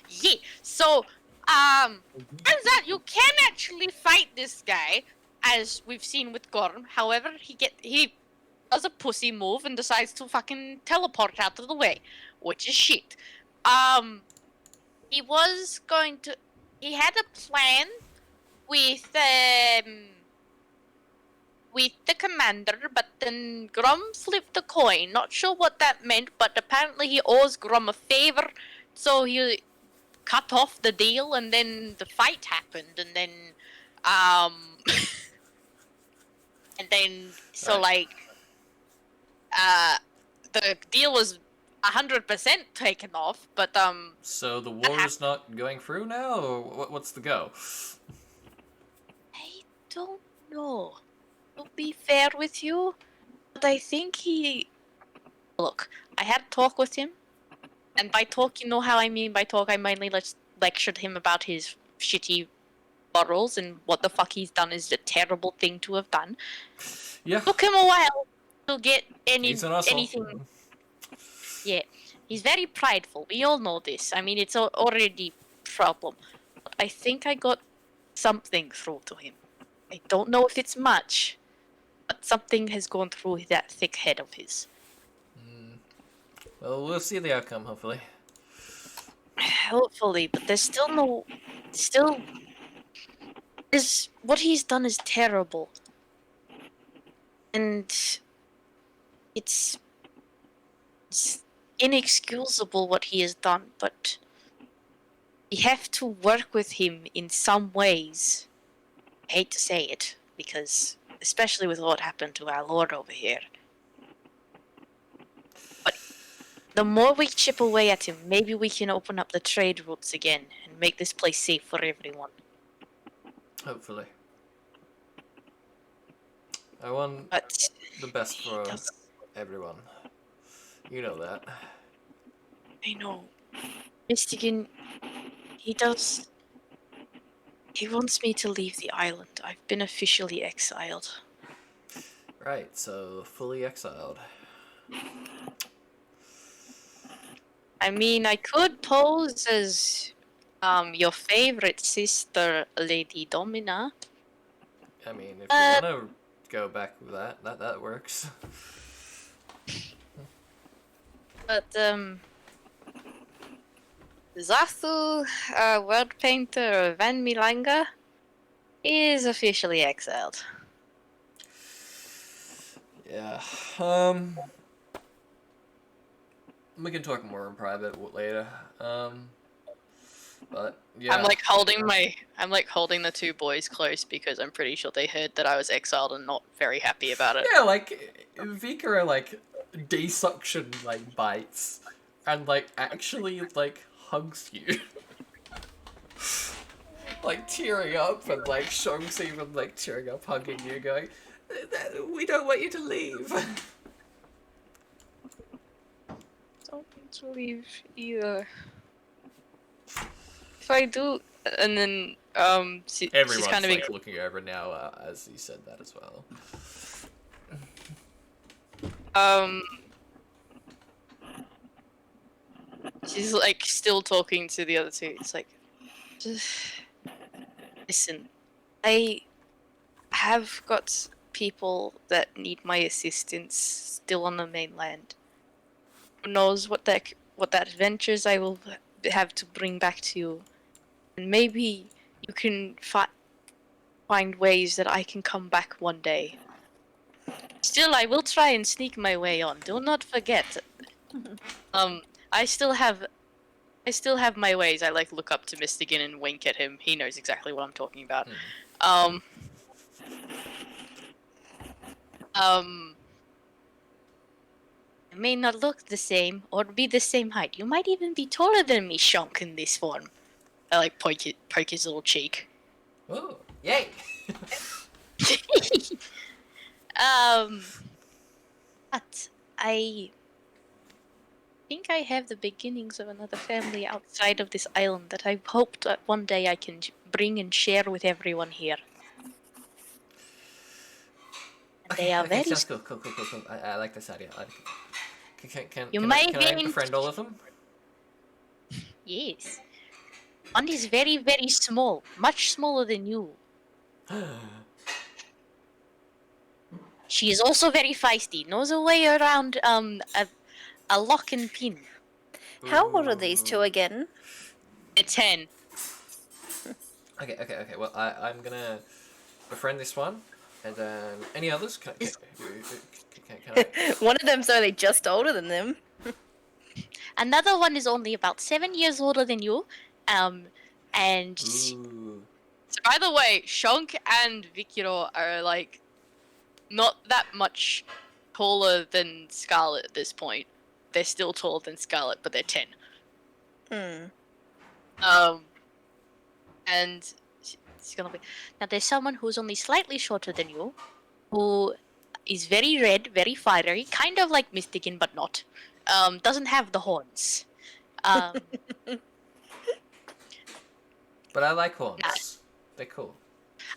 Yeah, so, turns out you can actually fight this guy, as we've seen with Gorm. However, he does a pussy move and decides to fucking teleport out of the way, which is shit. He was going to, he had a plan with the commander, but then Grum flipped the coin. Not sure what that meant, but apparently he owes Grum a favor, so he cut off the deal, and then the fight happened, and then, and then, so Right. like, the deal was 100% taken off, but, So the war is not going through now, or what's the go? I don't know. To be fair with you, but I think he. Look, I had a talk with him, and by talk, you know how I mean by talk. I mainly lectured him about his shitty morals and what the fuck he's done is a terrible thing to have done. Yeah, Took him a while to get he's an asshole. anything. Yeah, he's very prideful. We all know this. I mean, it's already a problem. But I think I got something through to him. I don't know if it's much, but something has gone through that thick head of his. Well, we'll see the outcome, hopefully. Hopefully, but there's still no. Still. What he's done is terrible. And. It's inexcusable what he has done, but. We have to work with him in some ways. I hate to say it, because. Especially with what happened to our lord over here. The more we chip away at him, maybe we can open up the trade routes again and make this place safe for everyone. Hopefully. I want But the best he for does. everyone. You know that. I know. Mistigan, he does. He wants me to leave the island. I've been officially exiled. Right, so fully exiled. I mean, I could pose as your favorite sister, Lady Domina. I mean, if you want to go back with that works. But, Zathu, word painter Van Milanga, is officially exiled. Yeah. We can talk more in private later. But yeah. I'm like holding the two boys close because I'm pretty sure they heard that I was exiled and not very happy about it. Yeah, like Vika like desuction like bites and like actually like hugs you. Like tearing up, and like Shong's even like tearing up, hugging you, going, "We don't want you to leave." Don't need to leave either. If I do, and then she's Everyone's kind of like looking over now as he said that as well. she's like still talking to the other two. It's like, just listen, I have got people that need my assistance still on the mainland. Who knows what that adventures I will have to bring back to you, and maybe you can find ways that I can come back one day. Still, I will try and sneak my way on. Do not forget, I still have my ways. I like look up to Mistigan and wink at him. He knows exactly what I'm talking about. I may not look the same or be the same height. You might even be taller than me, Shonk, in this form. I like poke his little cheek. Ooh, yay! But I think I have the beginnings of another family outside of this island that I hope that one day I can bring and share with everyone here. And they are Okay, very sounds cool. I like this idea. Can You I might befriend gain- all of them? Yes. One is very, very small, much smaller than you. She is also very feisty, knows a way around a lock and pin. How old are these two again? At 10. Okay. Well, I'm gonna befriend this one, and then any others? Can I? One of them's only just older than them. Another one is only about 7 years older than you, and Ooh. So by the way, Shonk and Vikiro are like not that much taller than Scarlet at this point. They're still taller than Scarlet, but they're 10. And it's gonna be now. There's someone who's only slightly shorter than you, who is very red, very fiery, kind of like Mystikin, but not. Doesn't have the horns. But I like horns. They're cool.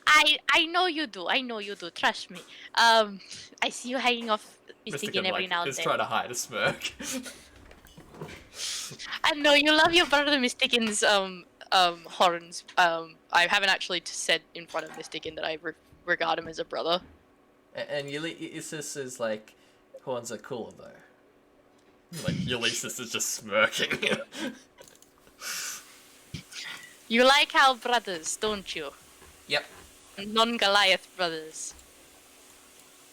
I know you do. I know you do. Trust me. I see you hanging off Mystikin every now and is then. trying to hide a smirk. I know you love your brother Mystikin's horns. I haven't actually said in front of Mystikin that I regard him as a brother. And Ulysses is like, horns are cooler though. Like Ulysses is just smirking. You like our brothers, don't you? Yep. Non-Goliath brothers.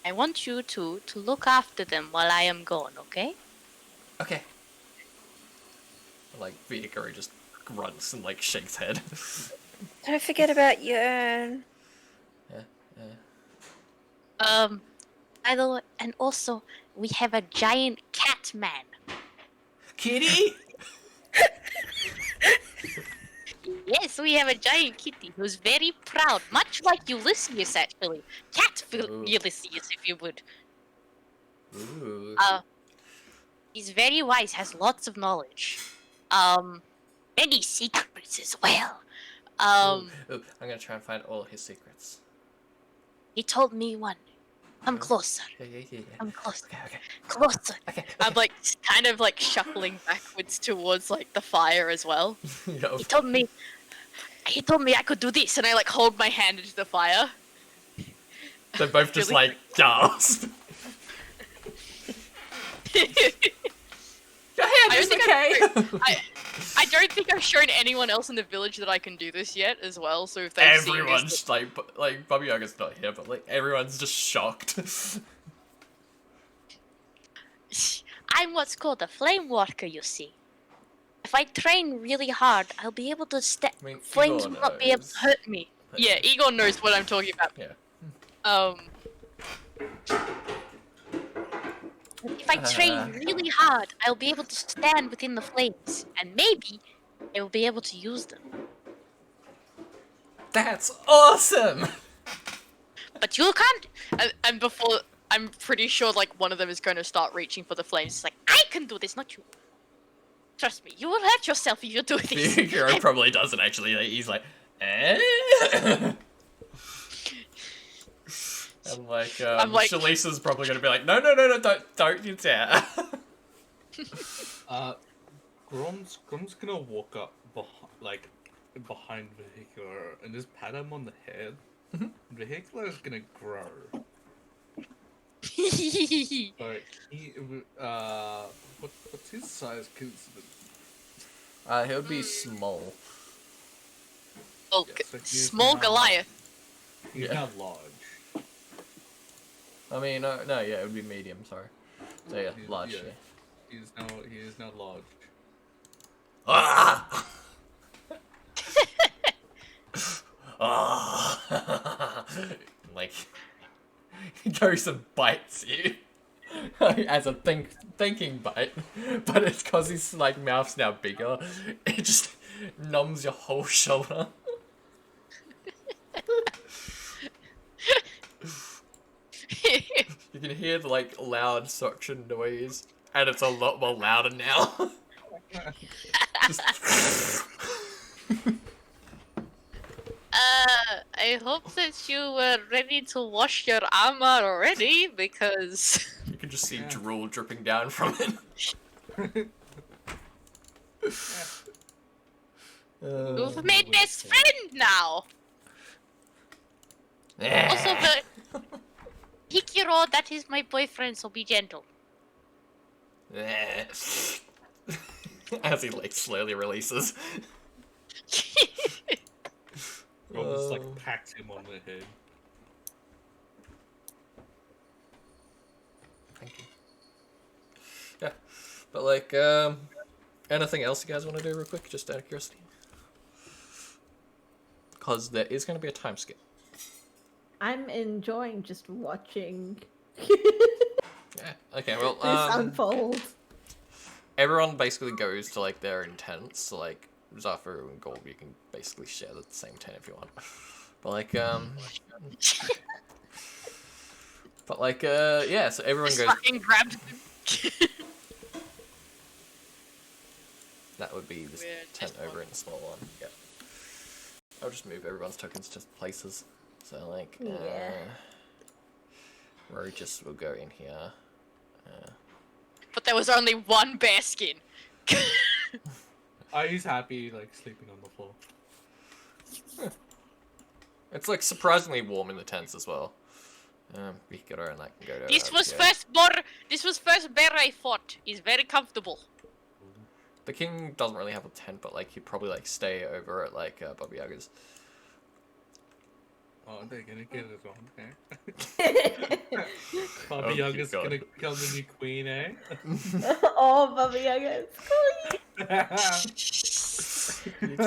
I want you to look after them while I am gone, okay? Okay. Like Viagari just grunts and like shakes head. Don't forget about Yearn. By the way, and also, we have a giant cat man. Kitty? Yes, we have a giant kitty who's very proud, much like Ulysses, actually. Ooh. Ulysses, if you would. Ooh. He's very wise, has lots of knowledge. Many secrets as well. Ooh, I'm gonna try and find all his secrets. He told me one. Come closer. Yeah. Come closer. Okay. Closer. Okay. I'm like kind of like shuffling backwards towards like the fire as well. Yup. He told me I could do this, and I like hold my hand into the fire. They both just Really? like gasp. Your hand I is don't okay. I don't think I've shown anyone else in the village that I can do this yet as well. So if they've seen Everyone's this, like Bobby Yaga's not here, but like everyone's just shocked. I'm what's called a flame walker, you see. If I train really hard, I'll be able to I mean, flames Igor will not be able knows. to hurt me. yeah, Igor knows what I'm talking about. Yeah. If I train really hard, I'll be able to stand within the flames, and maybe I will be able to use them. That's awesome. But you can't. And before, I'm pretty sure like one of them is going to start reaching for the flames. It's like, I can do this, not you. Trust me, you will hurt yourself if you do this. Hero probably doesn't actually. He's like, eh? I'm like, Shalisa's probably gonna be like, no, don't you dare. Grom's gonna walk up behind Vehicular and just pat him on the head. Vehicular is gonna grow. But he, what's his size? He would be small. Oh, Yeah, so he's small now- Goliath. He's Yeah. now large. I mean, no, yeah, it would be medium. Sorry. So yeah, He's- large. yeah. Yeah. He is now lodged. Ah! Ah! Like, he goes and bites you as a thinking bite, but it's because his like mouth's now bigger. It just numbs your whole shoulder. You can hear the like loud suction noise, and it's a lot more louder now. Just I hope that you were ready to wash your armor already, because you can just see drool dripping down from it. you've made best friend now. Also, but Hikiro, that is my boyfriend, so be gentle. As he like slowly releases. Rob just like pats him on the head. Thank you. Yeah, but like, anything else you guys want to do real quick, just out of curiosity? Because there is going to be a time skip. I'm enjoying just watching Yeah. Okay. Well, this unfold. everyone basically goes to like their intents. So like Zafu and Gold, you can basically share the same tent if you want. But like, yeah. So everyone Just goes. fucking grabs him. That would be this Weird, tent this over one. in the small one. Yeah. I'll just move everyone's tokens to places. So like, Yeah. Rogus will go in here. But there was only one bear skin. He's happy, like, sleeping on the floor. It's like surprisingly warm in the tents as well. Hikiro and I can go to. This was yeah. first bear I fought. He's very comfortable. The king doesn't really have a tent, but like he'd probably like stay over at like Baba Yaga's. Oh, they're gonna get it on, eh? Baba Oh, Yaga's God. gonna become the new queen, eh? Oh, Baba Yaga is queen.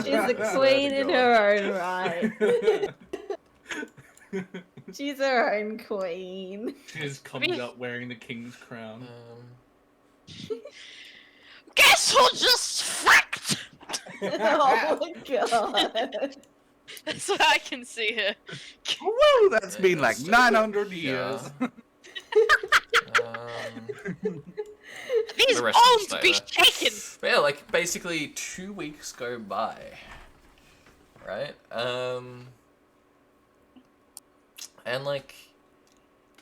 She's a queen in her own right. She's her own queen. She just comes out wearing the king's crown. Guess who just fracked? Oh my god. That's what I can see here. Whoa, that's been like 900 years. These The rest of bones them be stay shaken. But yeah, like basically 2 weeks go by, right? And like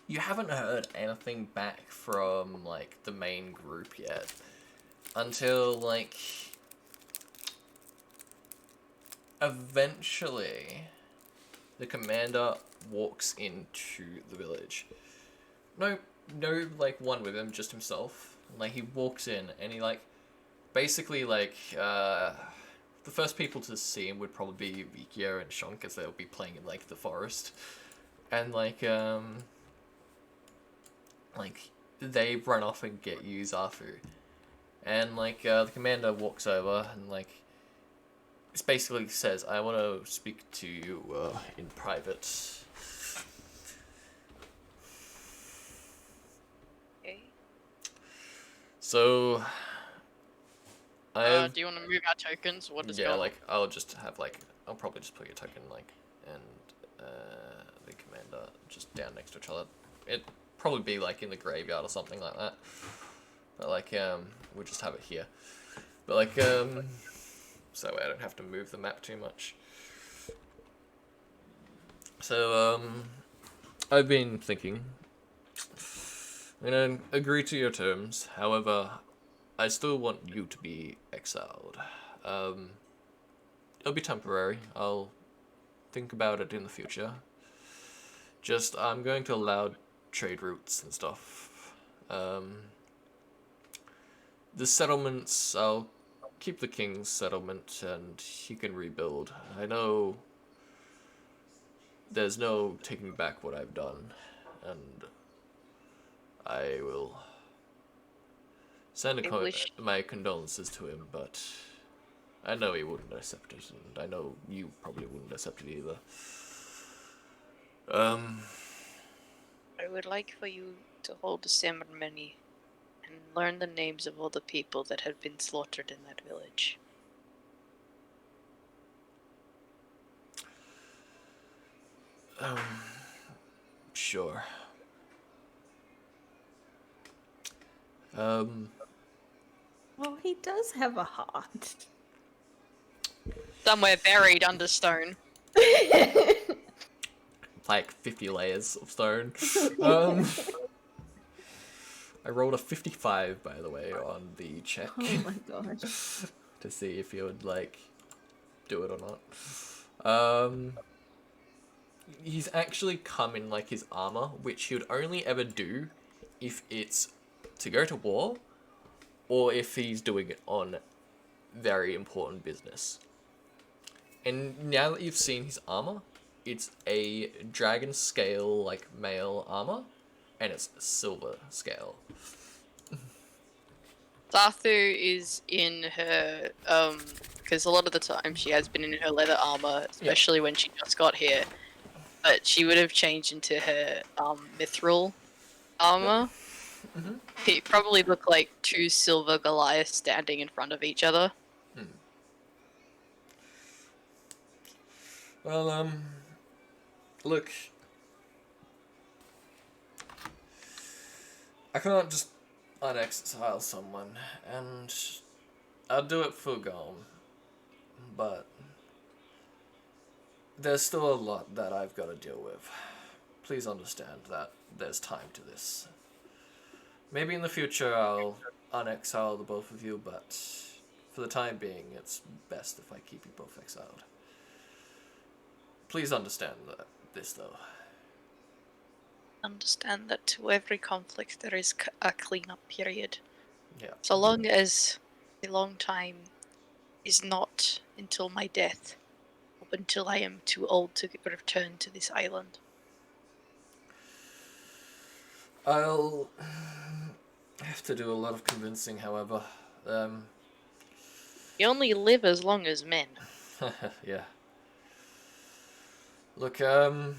you haven't heard anything back from like the main group yet until like eventually the commander walks into the village. No like one with him, just himself. Like he walks in and he like basically like the first people to see him would probably be Vikio and Shonk, as they'll be playing in like the forest. And like they run off and get you, Zafu. And like the commander walks over and like it basically says, I want to speak to you in private. Okay. So Do you want to move our tokens? What is yeah, going like I'll just have like I'll probably just put your token like and the commander just down next to each other. It'd probably be like in the graveyard or something like that. But like we'll just have it here. But like so I don't have to move the map too much. So I've been thinking. I'm gonna agree to your terms. However, I still want you to be exiled. It'll be temporary. I'll think about it in the future. Just, I'm going to allow trade routes and stuff. The settlements, I'll keep the king's settlement and he can rebuild. I know there's no taking back what I've done, and I will Send I wish- my condolences to him, but I know he wouldn't accept it, and I know you probably wouldn't accept it either. I would like for you to hold a ceremony and learn the names of all the people that have been slaughtered in that village. Sure. Well, he does have a heart. Somewhere buried under stone. Like 50 layers of stone. I rolled a 55, by the way, on the check. Oh my gosh. To see if he would, like, do it or not. He's actually come in, like, his armor, which he would only ever do if it's to go to war, or if he's doing it on very important business. And now that you've seen his armor, it's a dragon scale, like, male armor, and it's silver scale. Sathu is in her, because a lot of the time she has been in her leather armor, especially when she just got here. But she would have changed into her, mithril armor. It probably looked like two silver Goliaths standing in front of each other. Well, look, I can't just unexile someone, and I'll do it for Gom, but there's still a lot that I've got to deal with. Please understand that there's time to this. Maybe in the future I'll unexile the both of you, but for the time being, it's best if I keep you both exiled. Please understand this, though. Understand that to every conflict there is a cleanup period. Yeah. So long as the long time is not until my death, up until I am too old to return to this island. I'll have to do a lot of convincing, however. You only live as long as men. Yeah. Look, the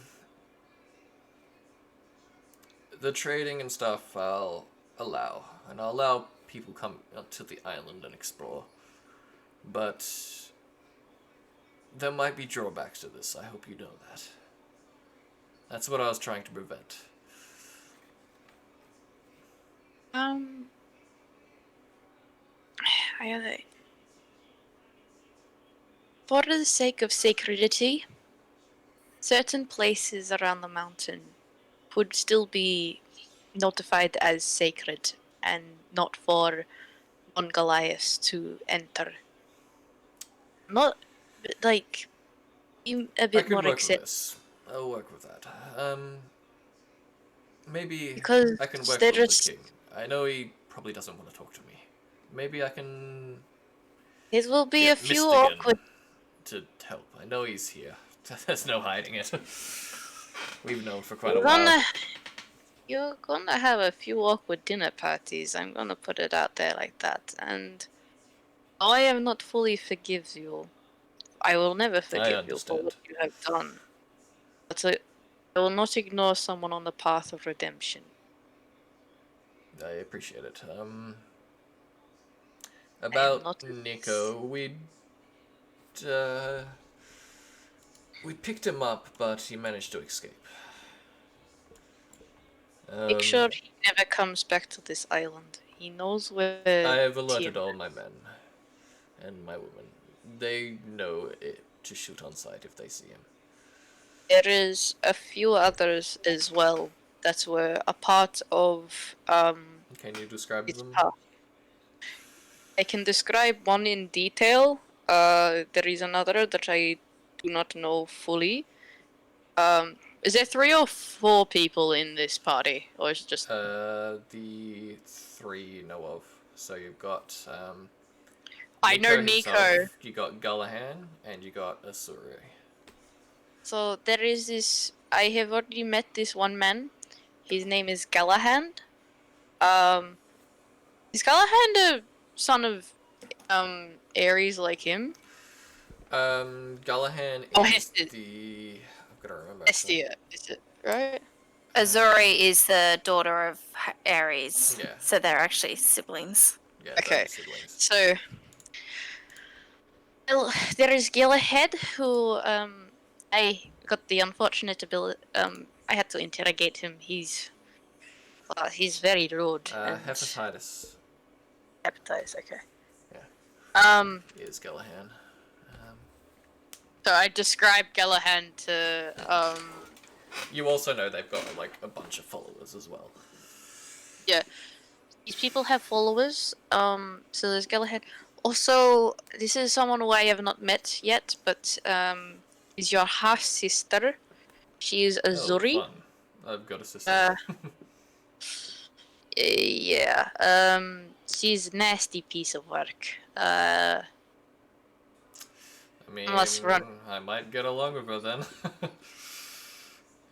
trading and stuff I'll allow, and I'll allow people come up to the island and explore. But there might be drawbacks to this. I hope you know that. That's what I was trying to prevent. For the sake of sacredity, certain places around the mountain would still be notified as sacred and not for non-Goliaths to enter. Not, like, be a I bit could more work with accept. this. I'll work with that. Maybe Because I can work there with is- the king. I know he probably doesn't want to talk to me. Maybe I can It will be get a few Mistigan awkward. to help. I know he's here. There's no hiding it. We've known for quite a You're while. gonna have a few awkward dinner parties. I'm gonna put it out there like that. And I am not fully forgive you. I will never forgive you for what understand. you have done. But I will not ignore someone on the path of redemption. I appreciate it. About not- Nico, we picked him up, but he managed to escape. Make sure he never comes back to this island. He knows where. I have alerted Tyr- all my men and my women. They know it to shoot on sight if they see him. There is a few others as well that were a part of Can you describe its them? path. I can describe one in detail. There is another that I do not know fully. Is there 3 or 4 people in this party, or is it just? The 3 you know of. So you've got I know himself, you got Gullahan, and you got Asuri. So there is this. I have already met this one man. His name is Galahad. Is Galahad a son of Ares like him? Gallahan Oh, is Hestia. the... I've got to remember. actually. Estia, is it right? Azuri is the daughter of Ares. Yeah. So they're actually siblings. Yeah, Okay. they're siblings. So, well, there is Galahad, who I got the unfortunate ability. I had to interrogate him. He's very rude and Hepatitis hepatitis. Okay. Yeah. Is Gallahan. So I described Galahad to You also know they've got like a bunch of followers as well. Yeah. These people have followers. So there's Galahad. Also, this is someone who I have not met yet, but is your half sister. She is Azuri. Oh, fun. I've got a sister. Yeah. She's a nasty piece of work. I mean, Must run. I might get along with her then.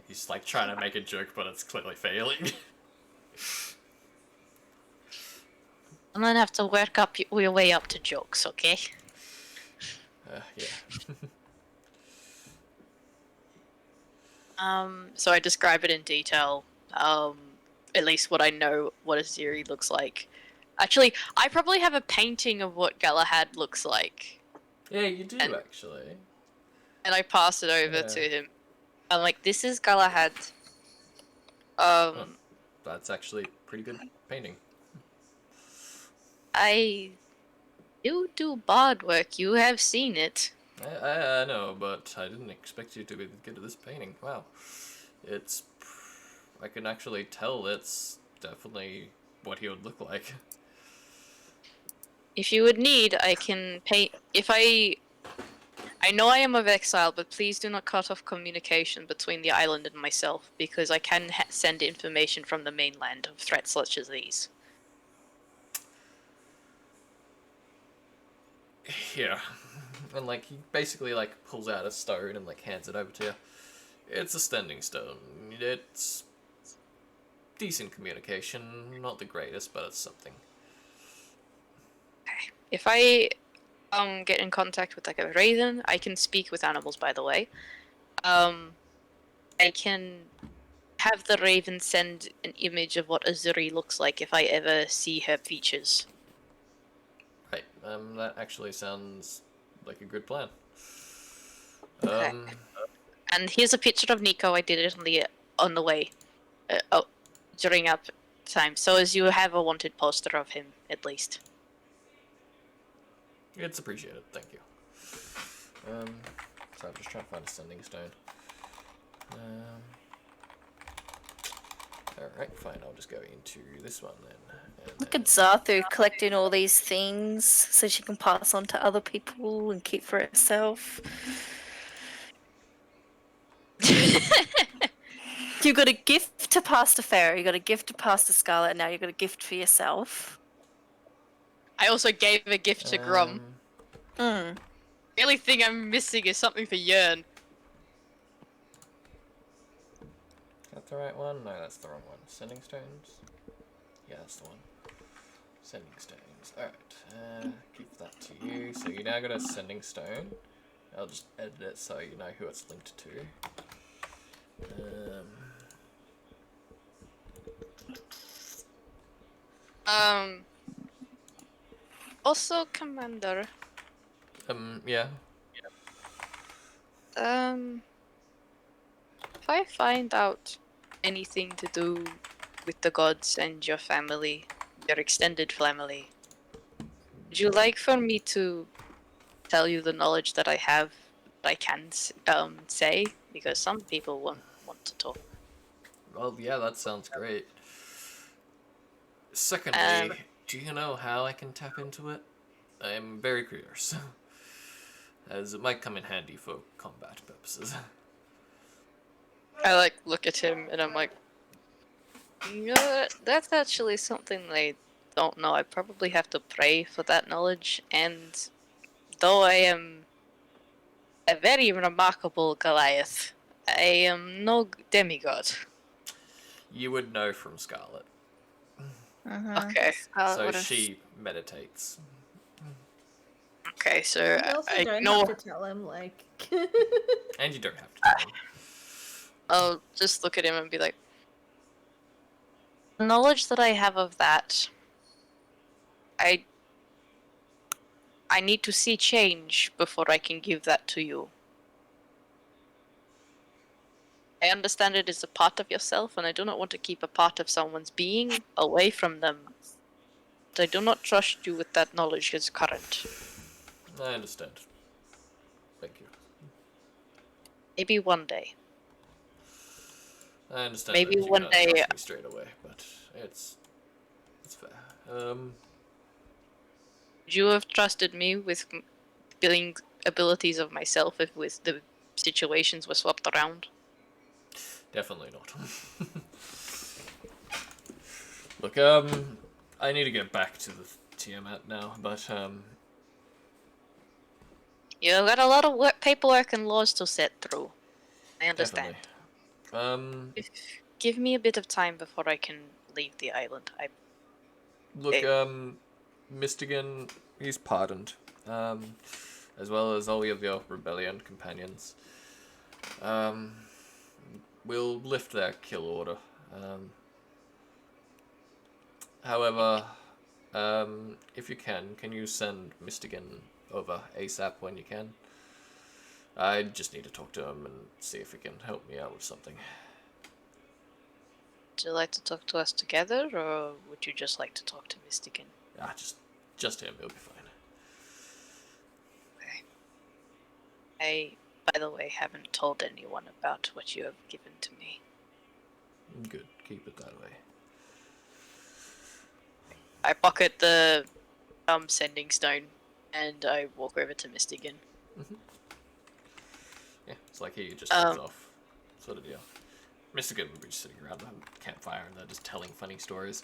He's like trying to make a joke, but it's clearly failing. I'm gonna have to work up your way up to jokes, okay? Yeah. So I describe it in detail. At least what I know what Azuri looks like. Actually, I probably have a painting of what Galahad looks like. Yeah, you do actually. And I pass it over to him. I'm like, this is Galahad. That's actually pretty good painting. I do bard work. You have seen it. I know, but I didn't expect you to be good at this painting. Wow. It's... I can actually tell it's definitely what he would look like. If you would need, I can paint... I know I am of exile, but please do not cut off communication between the island and myself, because I can send information from the mainland of threats such as these. Yeah. And like, he basically like pulls out a stone and like hands it over to you. It's a standing stone. It's decent communication, not the greatest, but it's something. If I get in contact with like a raven, I can speak with animals, by the way. I can have the raven send an image of what Azuri looks like if I ever see her features. Right, that actually sounds like a good plan. Okay. And here's a picture of Nico. I did it on the way, during up time. So as you have a wanted poster of him, at least. It's appreciated, thank you. So I'm just trying to find a sending stone. Alright, fine, I'll just go into this one then. Look at Zarthu collecting all these things so she can pass on to other people and keep for herself. You got a gift to pass to Farah, you got a gift to pass to Scarlet, and now you got a gift for yourself. I also gave a gift to Grom. Hmm. The only thing I'm missing is something for Yearn. That's the right one? No, that's the wrong one. Sending stones? Yeah, that's the one. Sending stones. Alright, give that to you. So you now got a sending stone. I'll just edit it so you know who it's linked to. Also, Commander. Yeah. If I find out anything to do with the gods and your family, your extended family, would you like for me to tell you the knowledge that I have, that I can say? Because some people won't want to talk. Well, yeah, that sounds great. Secondly, do you know how I can tap into it? I'm very curious, as it might come in handy for combat purposes. I like look at him and I'm like, you know, that's actually something I don't know. I probably have to pray for that knowledge, and though I am a very remarkable Goliath, I am no demigod. You would know from Scarlet. Okay. So she meditates. Okay, so You also I don't ignore. have to tell him, like. And you don't have to tell him. I'll just look at him and be like, the knowledge that I have of that, I need to see change before I can give that to you. I understand it is a part of yourself, and I do not want to keep a part of someone's being away from them. But I do not trust you with that knowledge as current. I understand. Thank you. Maybe one day. I understand Maybe that you one cannot day- trust me straight away, but it's fair. Would you have trusted me with billing abilities of myself if with the situations were swapped around? Definitely not. Look, I need to get back to the Tiamat now, but You've got a lot of paperwork and laws to set through. I understand. definitely. Give me a bit of time before I can leave the island. Look, Mistigan, he's pardoned, as well as all of your rebellion companions. We'll lift their kill order. However, if you can you send Mistigan over ASAP when you can? I just need to talk to him and see if he can help me out with something. Would you like to talk to us together, or would you just like to talk to Mystican? Ah, just him, he'll be fine. Okay. I, by the way, haven't told anyone about what you have given to me. Good, keep it that way. I pocket the sending stone, and I walk over to Mystican. Yeah, it's like he just heads off, sort of deal. Mistigan would be just sitting around the campfire and they're just telling funny stories.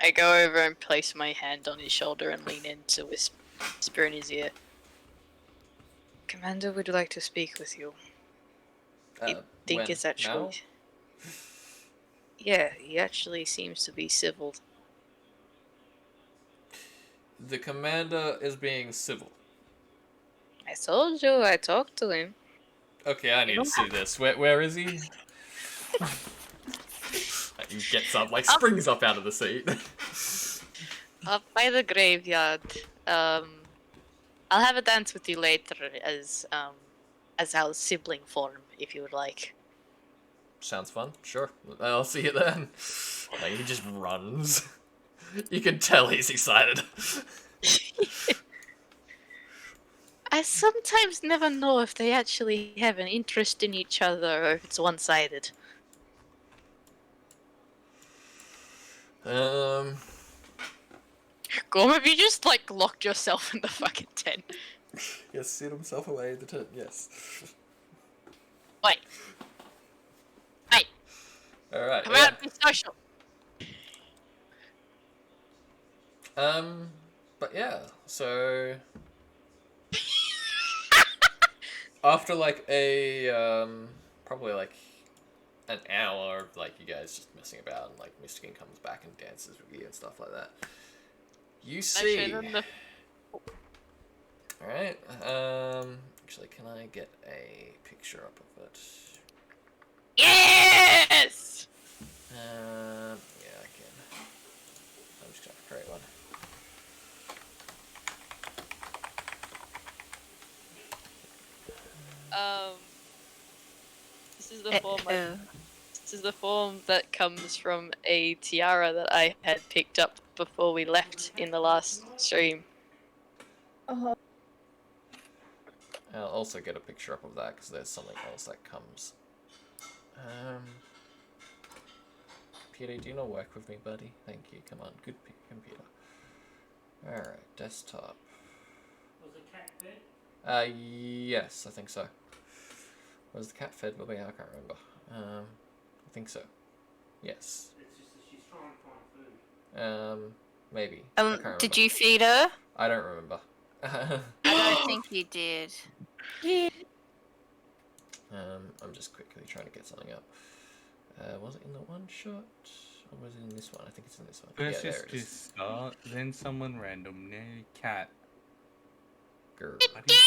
I go over and place my hand on his shoulder and lean in to whisper in his ear. Commander would like to speak with you. I think When? it's actually... Now? Yeah, he actually seems to be civil. The commander is being civil. I told you, I talked to him. Okay, I need to see this. Where is he? He gets up, like springs up out of the seat. Up by the graveyard. I'll have a dance with you later as our sibling form, if you would like. Sounds fun. Sure. I'll see you then. Like, he just runs. You can tell he's excited. I sometimes never know if they actually have an interest in each other or if it's one-sided. Um, Gorm, have you just like locked yourself in the fucking tent? yes, sealed himself away in the tent, yes. Wait. Wait. Alright, Come out and be social. But yeah, so... After like a, probably like an hour of like you guys just messing about and like Mystican comes back and dances with you and stuff like that. You see... Alright, actually can I get a picture up of it? Yes! Yeah, I can. I'm just gonna create one. This is the form. This is the form that comes from a tiara that I had picked up before we left in the last stream. Oh, I'll also get a picture up of that because there's something else that comes. Peter, do you not work with me, buddy? Thank you. Come on, good computer. Alright, desktop. Was the cat dead? Yes, I think so. Was the cat fed, Bobby? I can't remember. I think so. Yes. It's just that she's trying to find food. Maybe. I can't remember. Did you feed her? I don't remember. I don't think you did. I'm just quickly trying to get something up. Was it in the one shot? Or was it in this one? I think it's in this one. First yeah, is there it is. just start, then someone random, then cat. Grr. Why do you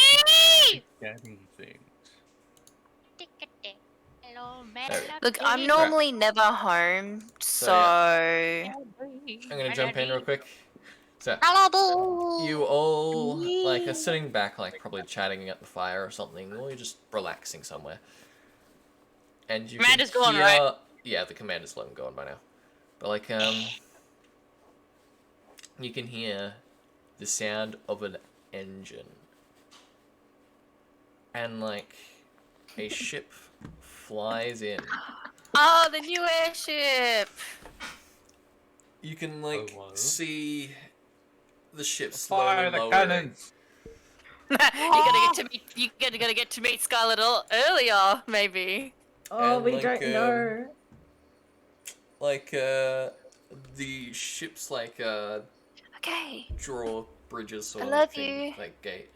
keep getting things? There we go. Look, I'm normally never home, so. I'm gonna jump in real quick. So, you all like are sitting back, like probably chatting at the fire or something, or you're just relaxing somewhere. And you Commander's can gone, hear, right? Yeah, the commander's let him go on by now. But like, you can hear the sound of an engine, and like a ship flies in. Oh, the new airship! You can like Oh, wow. see the ship Fire slowly the lowering. cannons! You gotta get to meet Scarlet earlier, maybe. Oh, And, we like, don't know. Like the ship's like Okay. drawbridges sort I of love thing, you. like gate,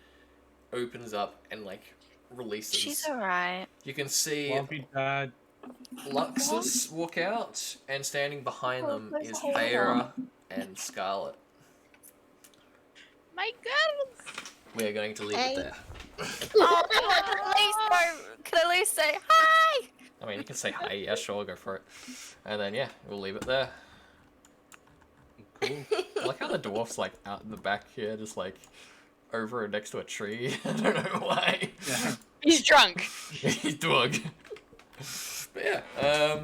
opens up and like releases. She's alright. You can see Love you, Dad. Luxus walk out, and standing behind them let's is hold Feyre and Scarlet. My girls. We are going to leave it there. Oh, can I at least say hi? I mean, you can say hi, yeah, sure, go for it. And then, yeah, we'll leave it there. Cool. I like how the dwarf's, like, out in the back here, just, like, over next to a tree. I don't know why. Yeah. He's drunk. He's drunk. But, yeah,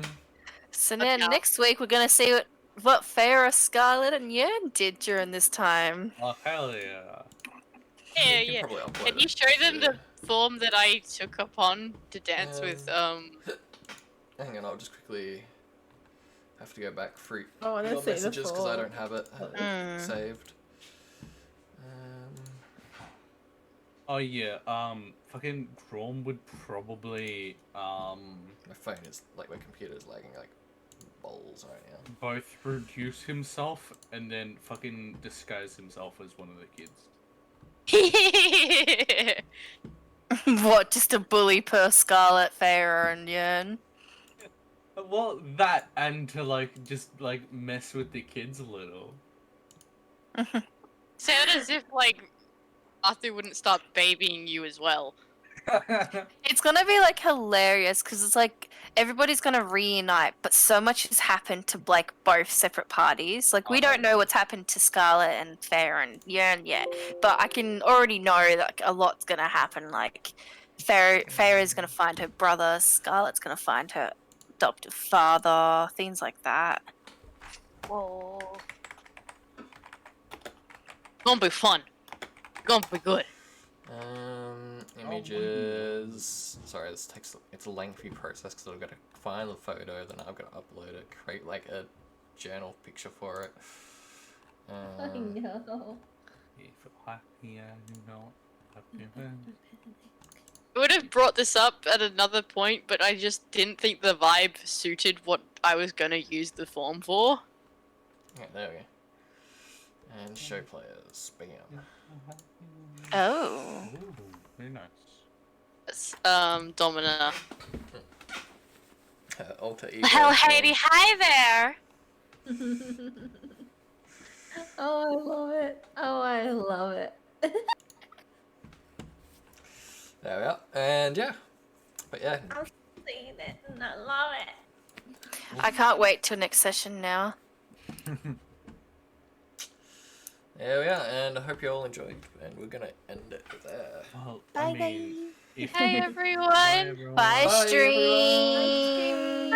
So then next week we're gonna see what Feyre, Scarlet, and Yearn did during this time. Oh, hell yeah. Yeah, we can yeah. probably upload Can it. you show them the form that I took upon to dance with Hang on, I'll just quickly have to go back through Oh, I your don't see the messages because I form. don't have it Mm. saved. Oh yeah, fucking Drom would probably, My phone is, like, my computer is lagging like balls right now. both reduce himself and then fucking disguise himself as one of the kids. What, just a bully per Scarlet, Feyre, and Yearn? Well, that and to like just like mess with the kids a little. Sound as if like Arthur wouldn't start babying you as well. It's gonna be like hilarious because it's like everybody's gonna reunite, but so much has happened to like both separate parties. Like we don't know what's happened to Scarlet and Feyre and Yearn yet, but I can already know that like, a lot's gonna happen. Like Feyre is gonna find her brother, Scarlet's gonna find her adoptive father, things like that. Whoa. Gonna be fun. Gonna be good. Images. Sorry, this takes. It's a lengthy process because I've got to find the photo, then I've got to upload it, create like a journal picture for it. I know. I would have brought this up at another point, but I just didn't think the vibe suited what I was gonna use the form for. Yeah, there we go. And show players. Bam. Oh. Ooh, very nice. It's, Domina. Alter ego. Well, Heidi, hi there. Oh, I love it. Oh, I love it. There we are. And yeah. But yeah. I'm seeing it and I love it. I can't wait till next session now. There we are. And I hope you all enjoyed. And we're gonna end it there. Well, Bye, I mean, if Hi Bye, everyone. everyone. Bye, Bye, stream.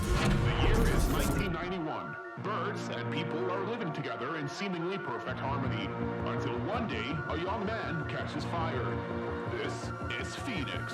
The year is 1991. Birds and people are living together in seemingly perfect harmony. Until one day, a young man catches fire. This is Phoenix.